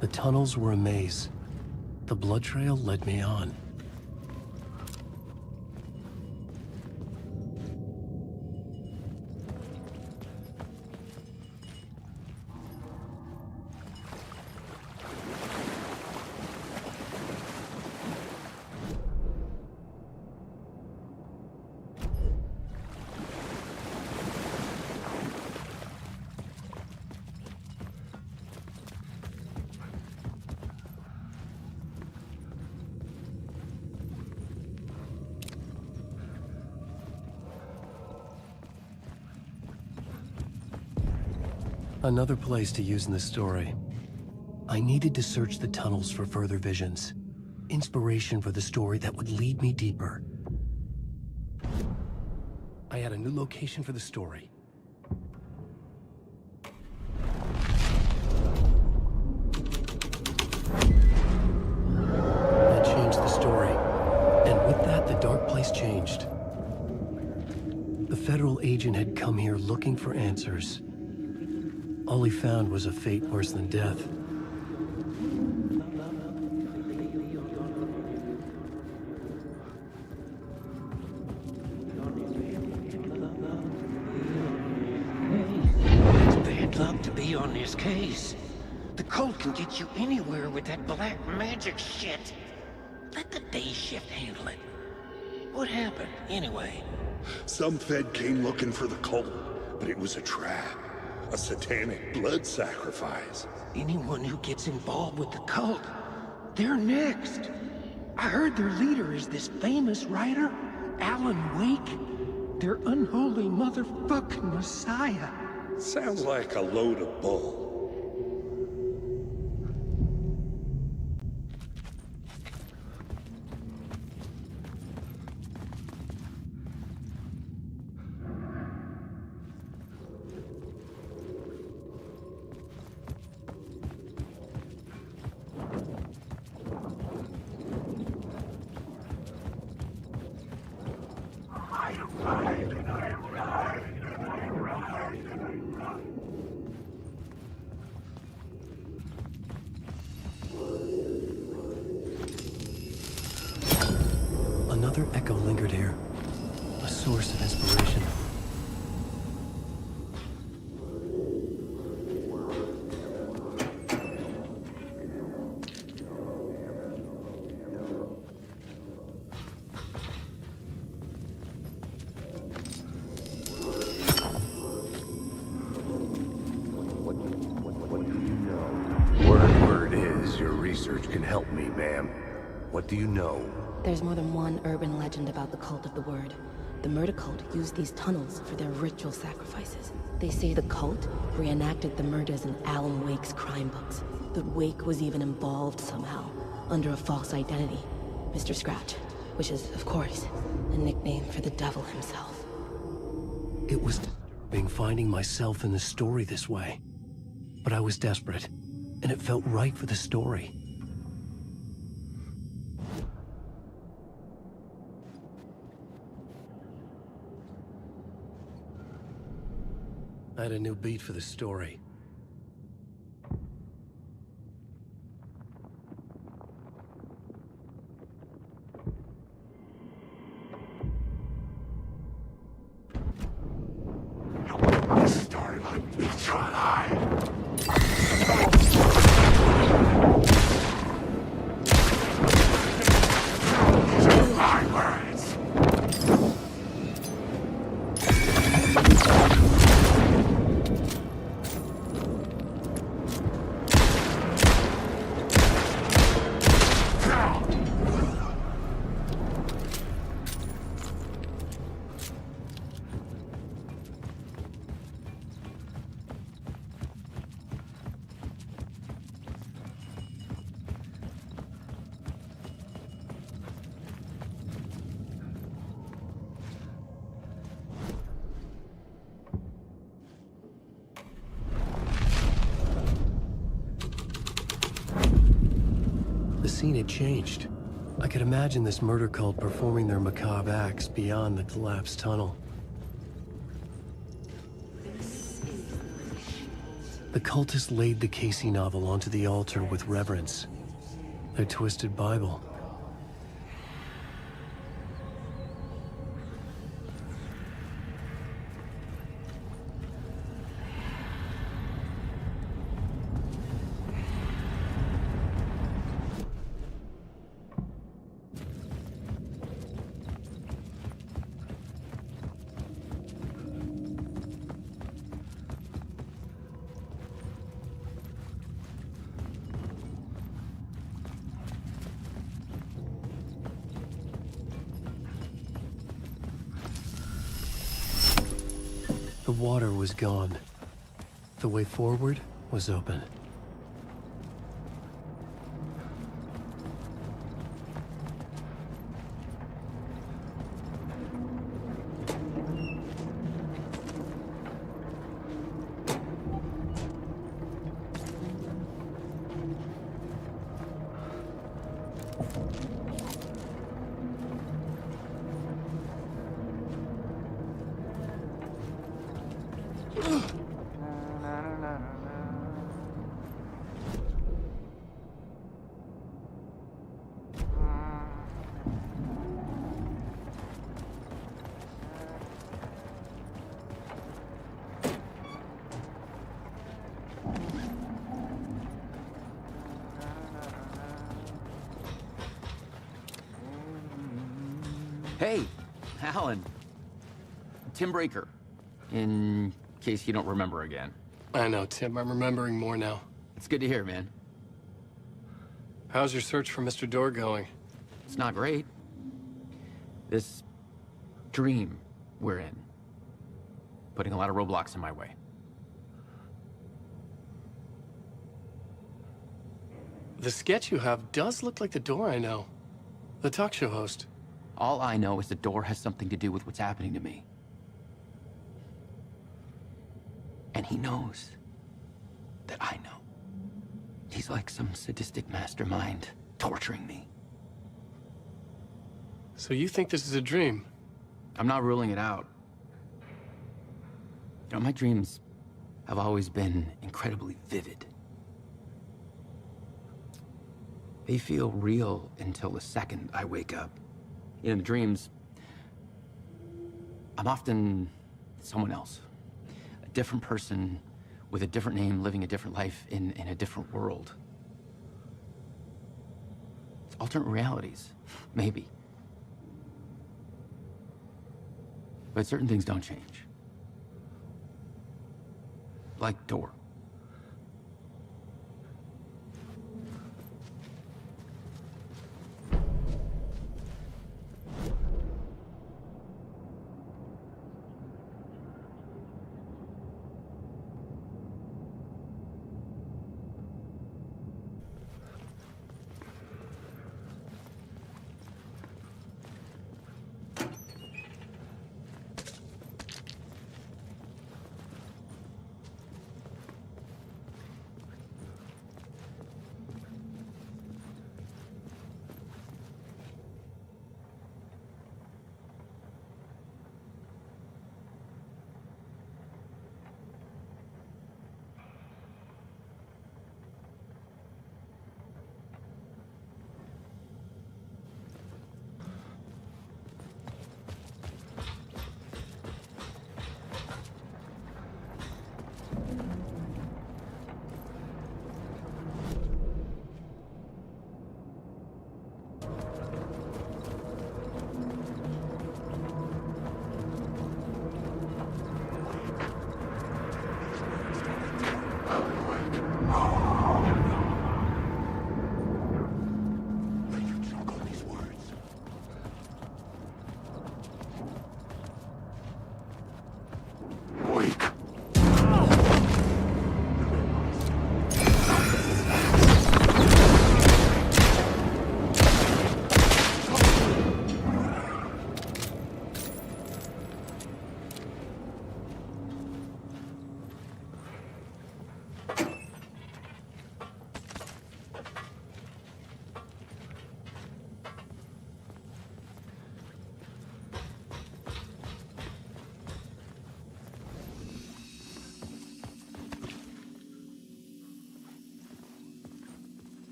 The tunnels were a maze. The blood trail led me on. Another place to use in the story. I needed to search the tunnels for further visions. Inspiration for the story that would lead me deeper. I had a new location for the story. That changed the story. And with that, the dark place changed. The federal agent had come here looking for answers. All he found was a fate worse than death. It's bad luck to be on this case. The cult can get you anywhere with that black magic shit. Let the day shift handle it. What happened, anyway? Some Fed came looking for the cult, but it was a trap. A satanic blood sacrifice. Anyone who gets involved with the cult, they're next. I heard their leader is this famous writer, Alan Wake. Their unholy motherfucking messiah. Sounds like a load of bull. source of inspiration. Word is your research can help me, ma'am. What do you know? There's more than one urban legend about the Cult of the Word. The murder cult used these tunnels for their ritual sacrifices. They say the cult reenacted the murders in Alan Wake's crime books. That Wake was even involved somehow, under a false identity. Mr. Scratch, which is, of course, a nickname for the devil himself. It was disturbing finding myself in the story this way. But I was desperate, and it felt right for the story. I had a new beat for the story. Started like me trying to hide. These are my words. The scene had changed. I could imagine this murder cult performing their macabre acts beyond the collapsed tunnel. The cultists laid the Casey novel onto the altar with reverence. Their twisted Bible. The water was gone. The way forward was open. Hey, Alan. Tim Breaker, in case you don't remember again. I know, Tim. I'm remembering more now. It's good to hear, man. How's your search for Mr. Door going? It's not great. This dream we're in, putting a lot of roadblocks in my way. The sketch you have does look like the Door I know. The talk show host. All I know is the Door has something to do with what's happening to me. And he knows that I know. He's like some sadistic mastermind torturing me. So you think this is a dream? I'm not ruling it out. You know, my dreams have always been incredibly vivid. They feel real until the second I wake up. In the dreams, I'm often someone else. A different person with a different name, living a different life in a different world. It's alternate realities, maybe. But certain things don't change. Like door.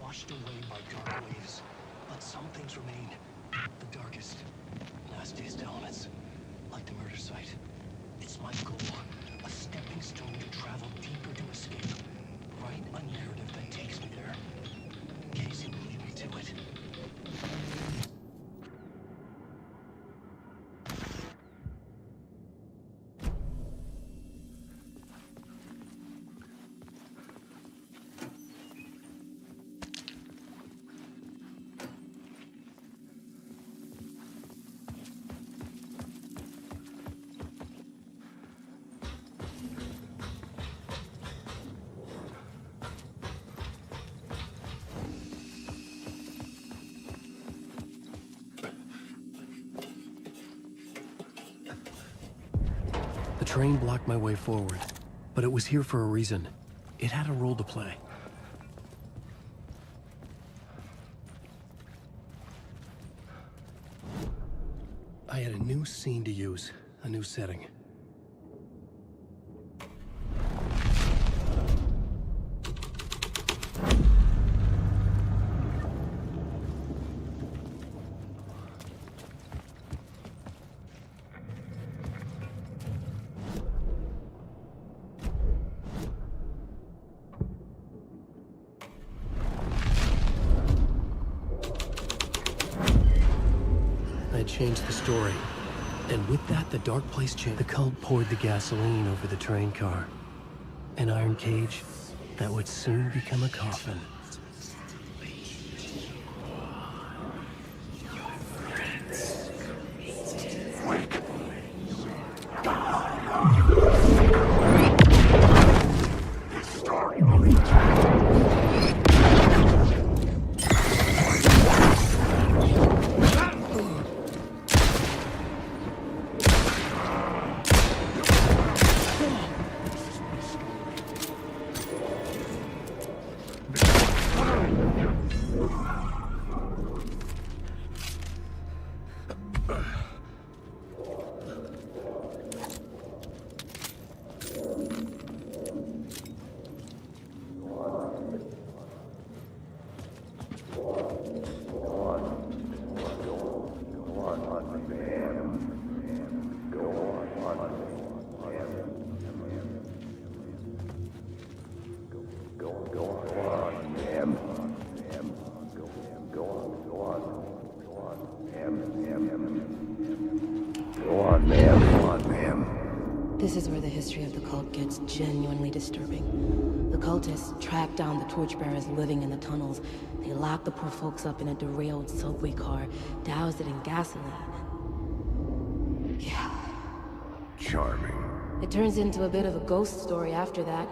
washed away by dark waves. But some things remain. The darkest, nastiest elements. Like the murder site. It's my goal. A stepping stone to travel deeper to escape. Write a narrative that takes me there. Casey will lead me to it. The train blocked my way forward, but it was here for a reason. It had a role to play. I had a new scene to use, a new setting. Changed the story. And with that, the dark place changed. The cult poured the gasoline over the train car. An iron cage that would soon become a coffin. This is where the history of the cult gets genuinely disturbing. The cultists track down the torchbearers living in the tunnels. They lock the poor folks up in a derailed subway car, douse it in gasoline. Yeah. Charming. It turns into a bit of a ghost story after that.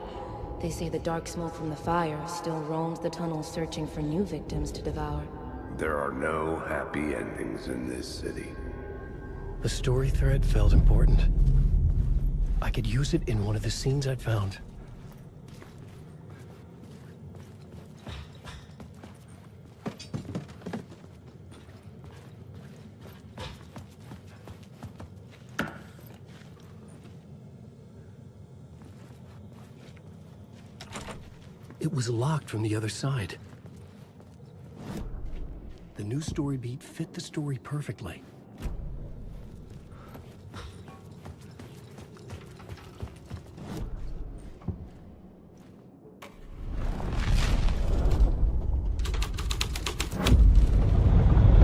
They say the dark smoke from the fire still roams the tunnels searching for new victims to devour. There are no happy endings in this city. The story thread felt important. I could use it in one of the scenes I'd found. It was locked from the other side. The new story beat fit the story perfectly.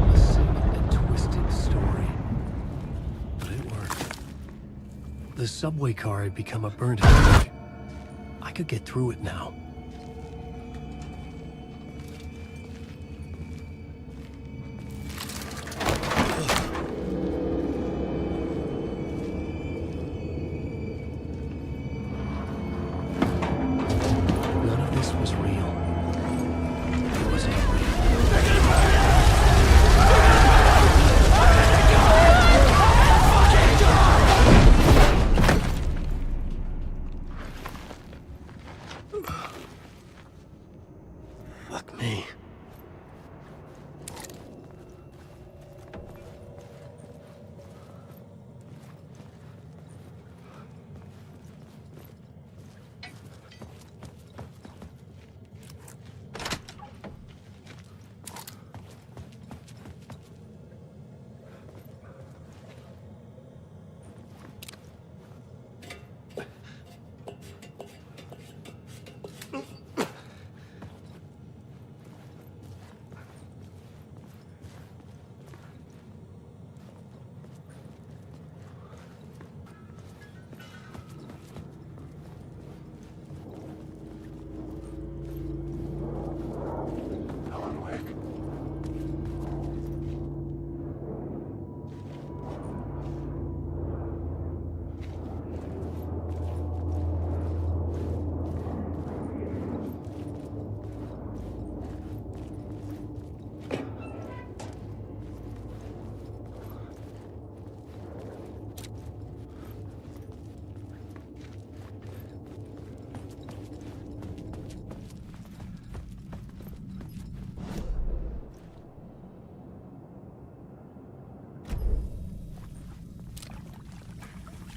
A simple and twisted story, but it worked. The subway car had become a burnt house. I could get through it now. Fuck me.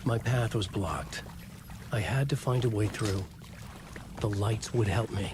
My path was blocked. I had to find a way through. The lights would help me.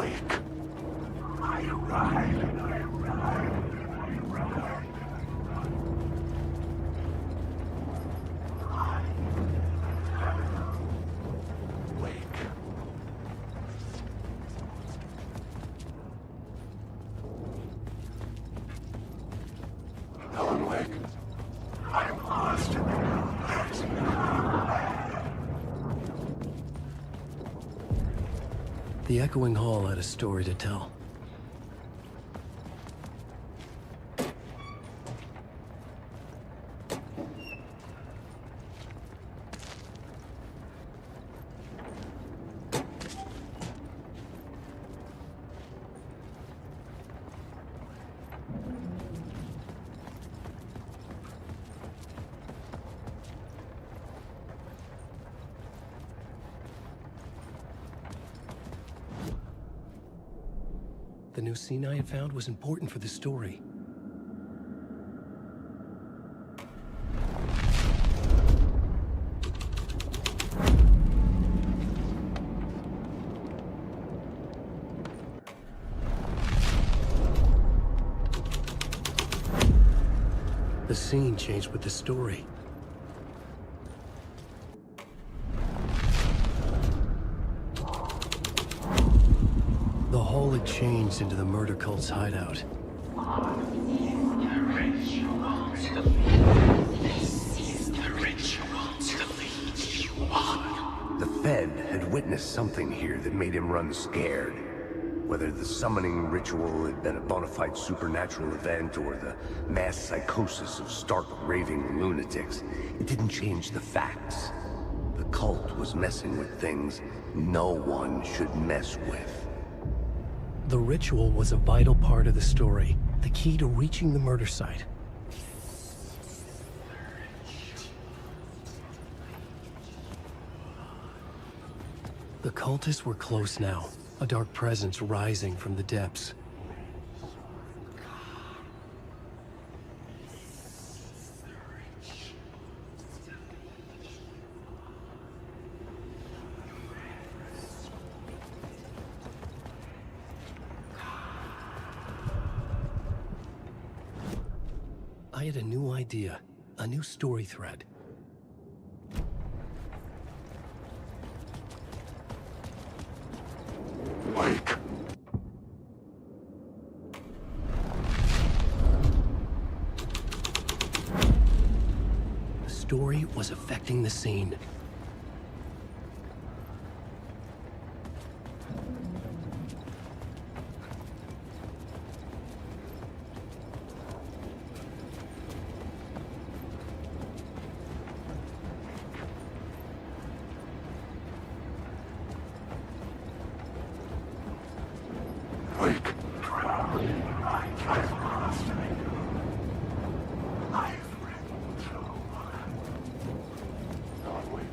Wake. I ride. Alan Wake. I'm lost in the darkness. The Echoing Hall had a story to tell. The new scene I had found was important for the story. The scene changed with the story. The hall had changed into the murder cult's hideout. The Fed had witnessed something here that made him run scared. Whether the summoning ritual had been a bona fide supernatural event or the mass psychosis of stark raving lunatics, it didn't change the facts. The cult was messing with things no one should mess with. The ritual was a vital part of the story, the key to reaching the murder site. The cultists were close now, a dark presence rising from the depths. I had a new idea, a new story thread. Wake. The story was affecting the scene. Wake. I've lost it. I've written through. Alan Wake.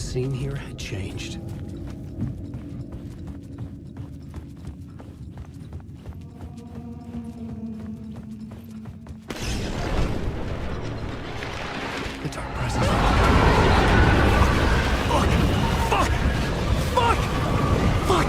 scene here had changed. The Dark Presence. Fuck! Fuck! Fuck! Fuck!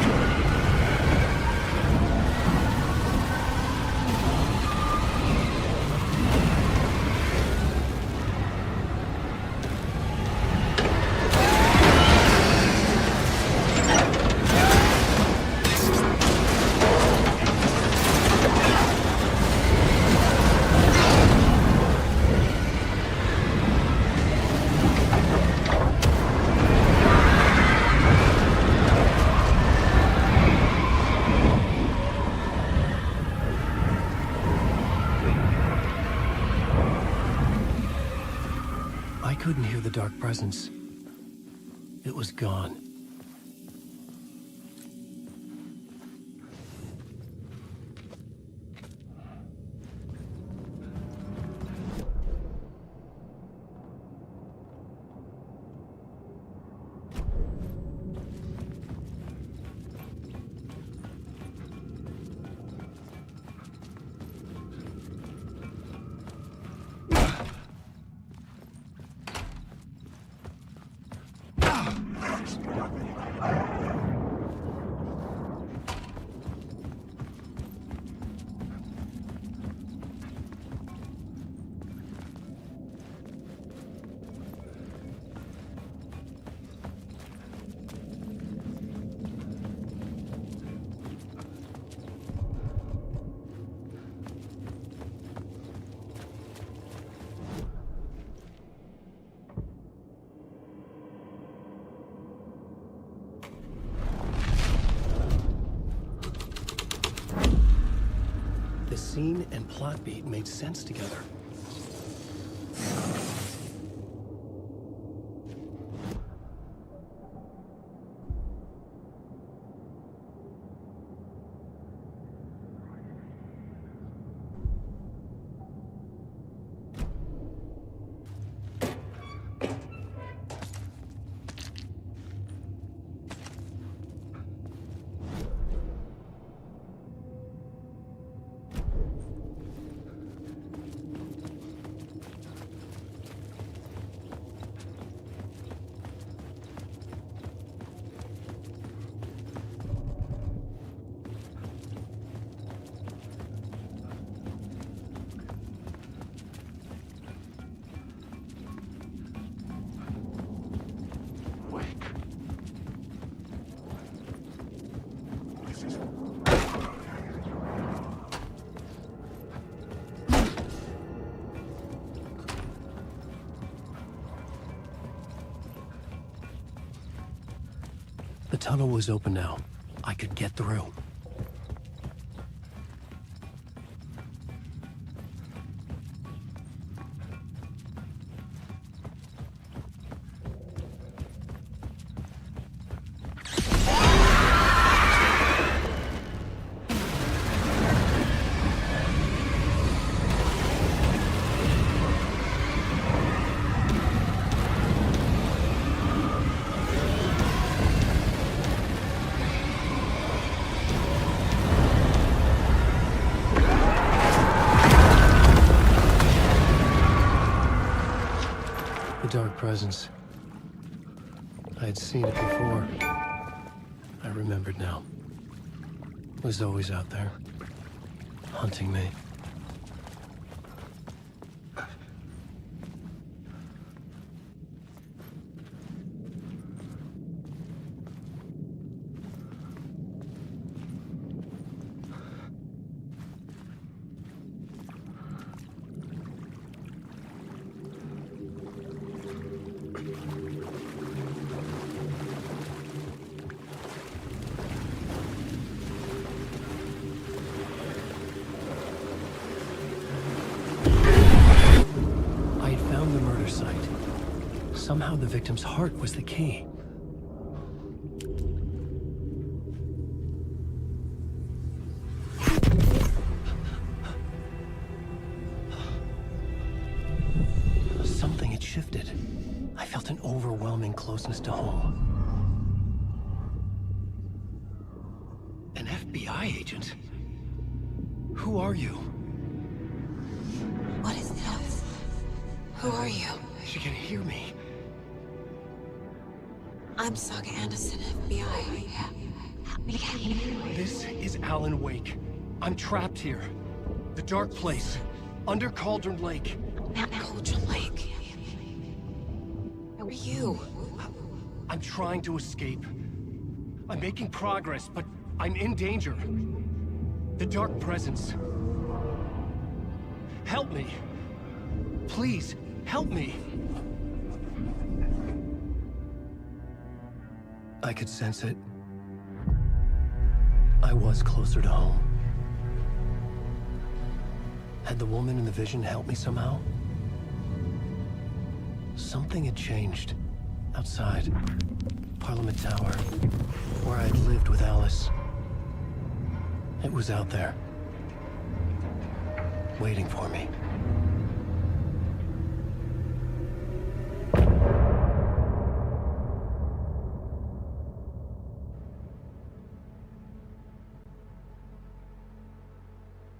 I couldn't hear the Dark Presence. It was gone. The scene and plot beat made sense together. The tunnel was open now. I could get through. Dark Presence. I had seen it before. I remembered now. It was always out there, hunting me. Somehow the victim's heart was the key. Something had shifted. I I felt an overwhelming closeness to home. An FBI agent? Who are you? What is this? Who are you? She can hear me. I'm Saga Anderson, FBI. This is Alan Wake. I'm trapped here. The dark place. Under Cauldron Lake. Cauldron Lake. Who are you? I'm trying to escape. I'm making progress, but I'm in danger. The Dark Presence. Help me. Please, help me. I could sense it. I was closer to home. Had the woman in the vision helped me somehow? Something had changed. Outside. Parliament Tower. Where I'd lived with Alice. It was out there. Waiting for me.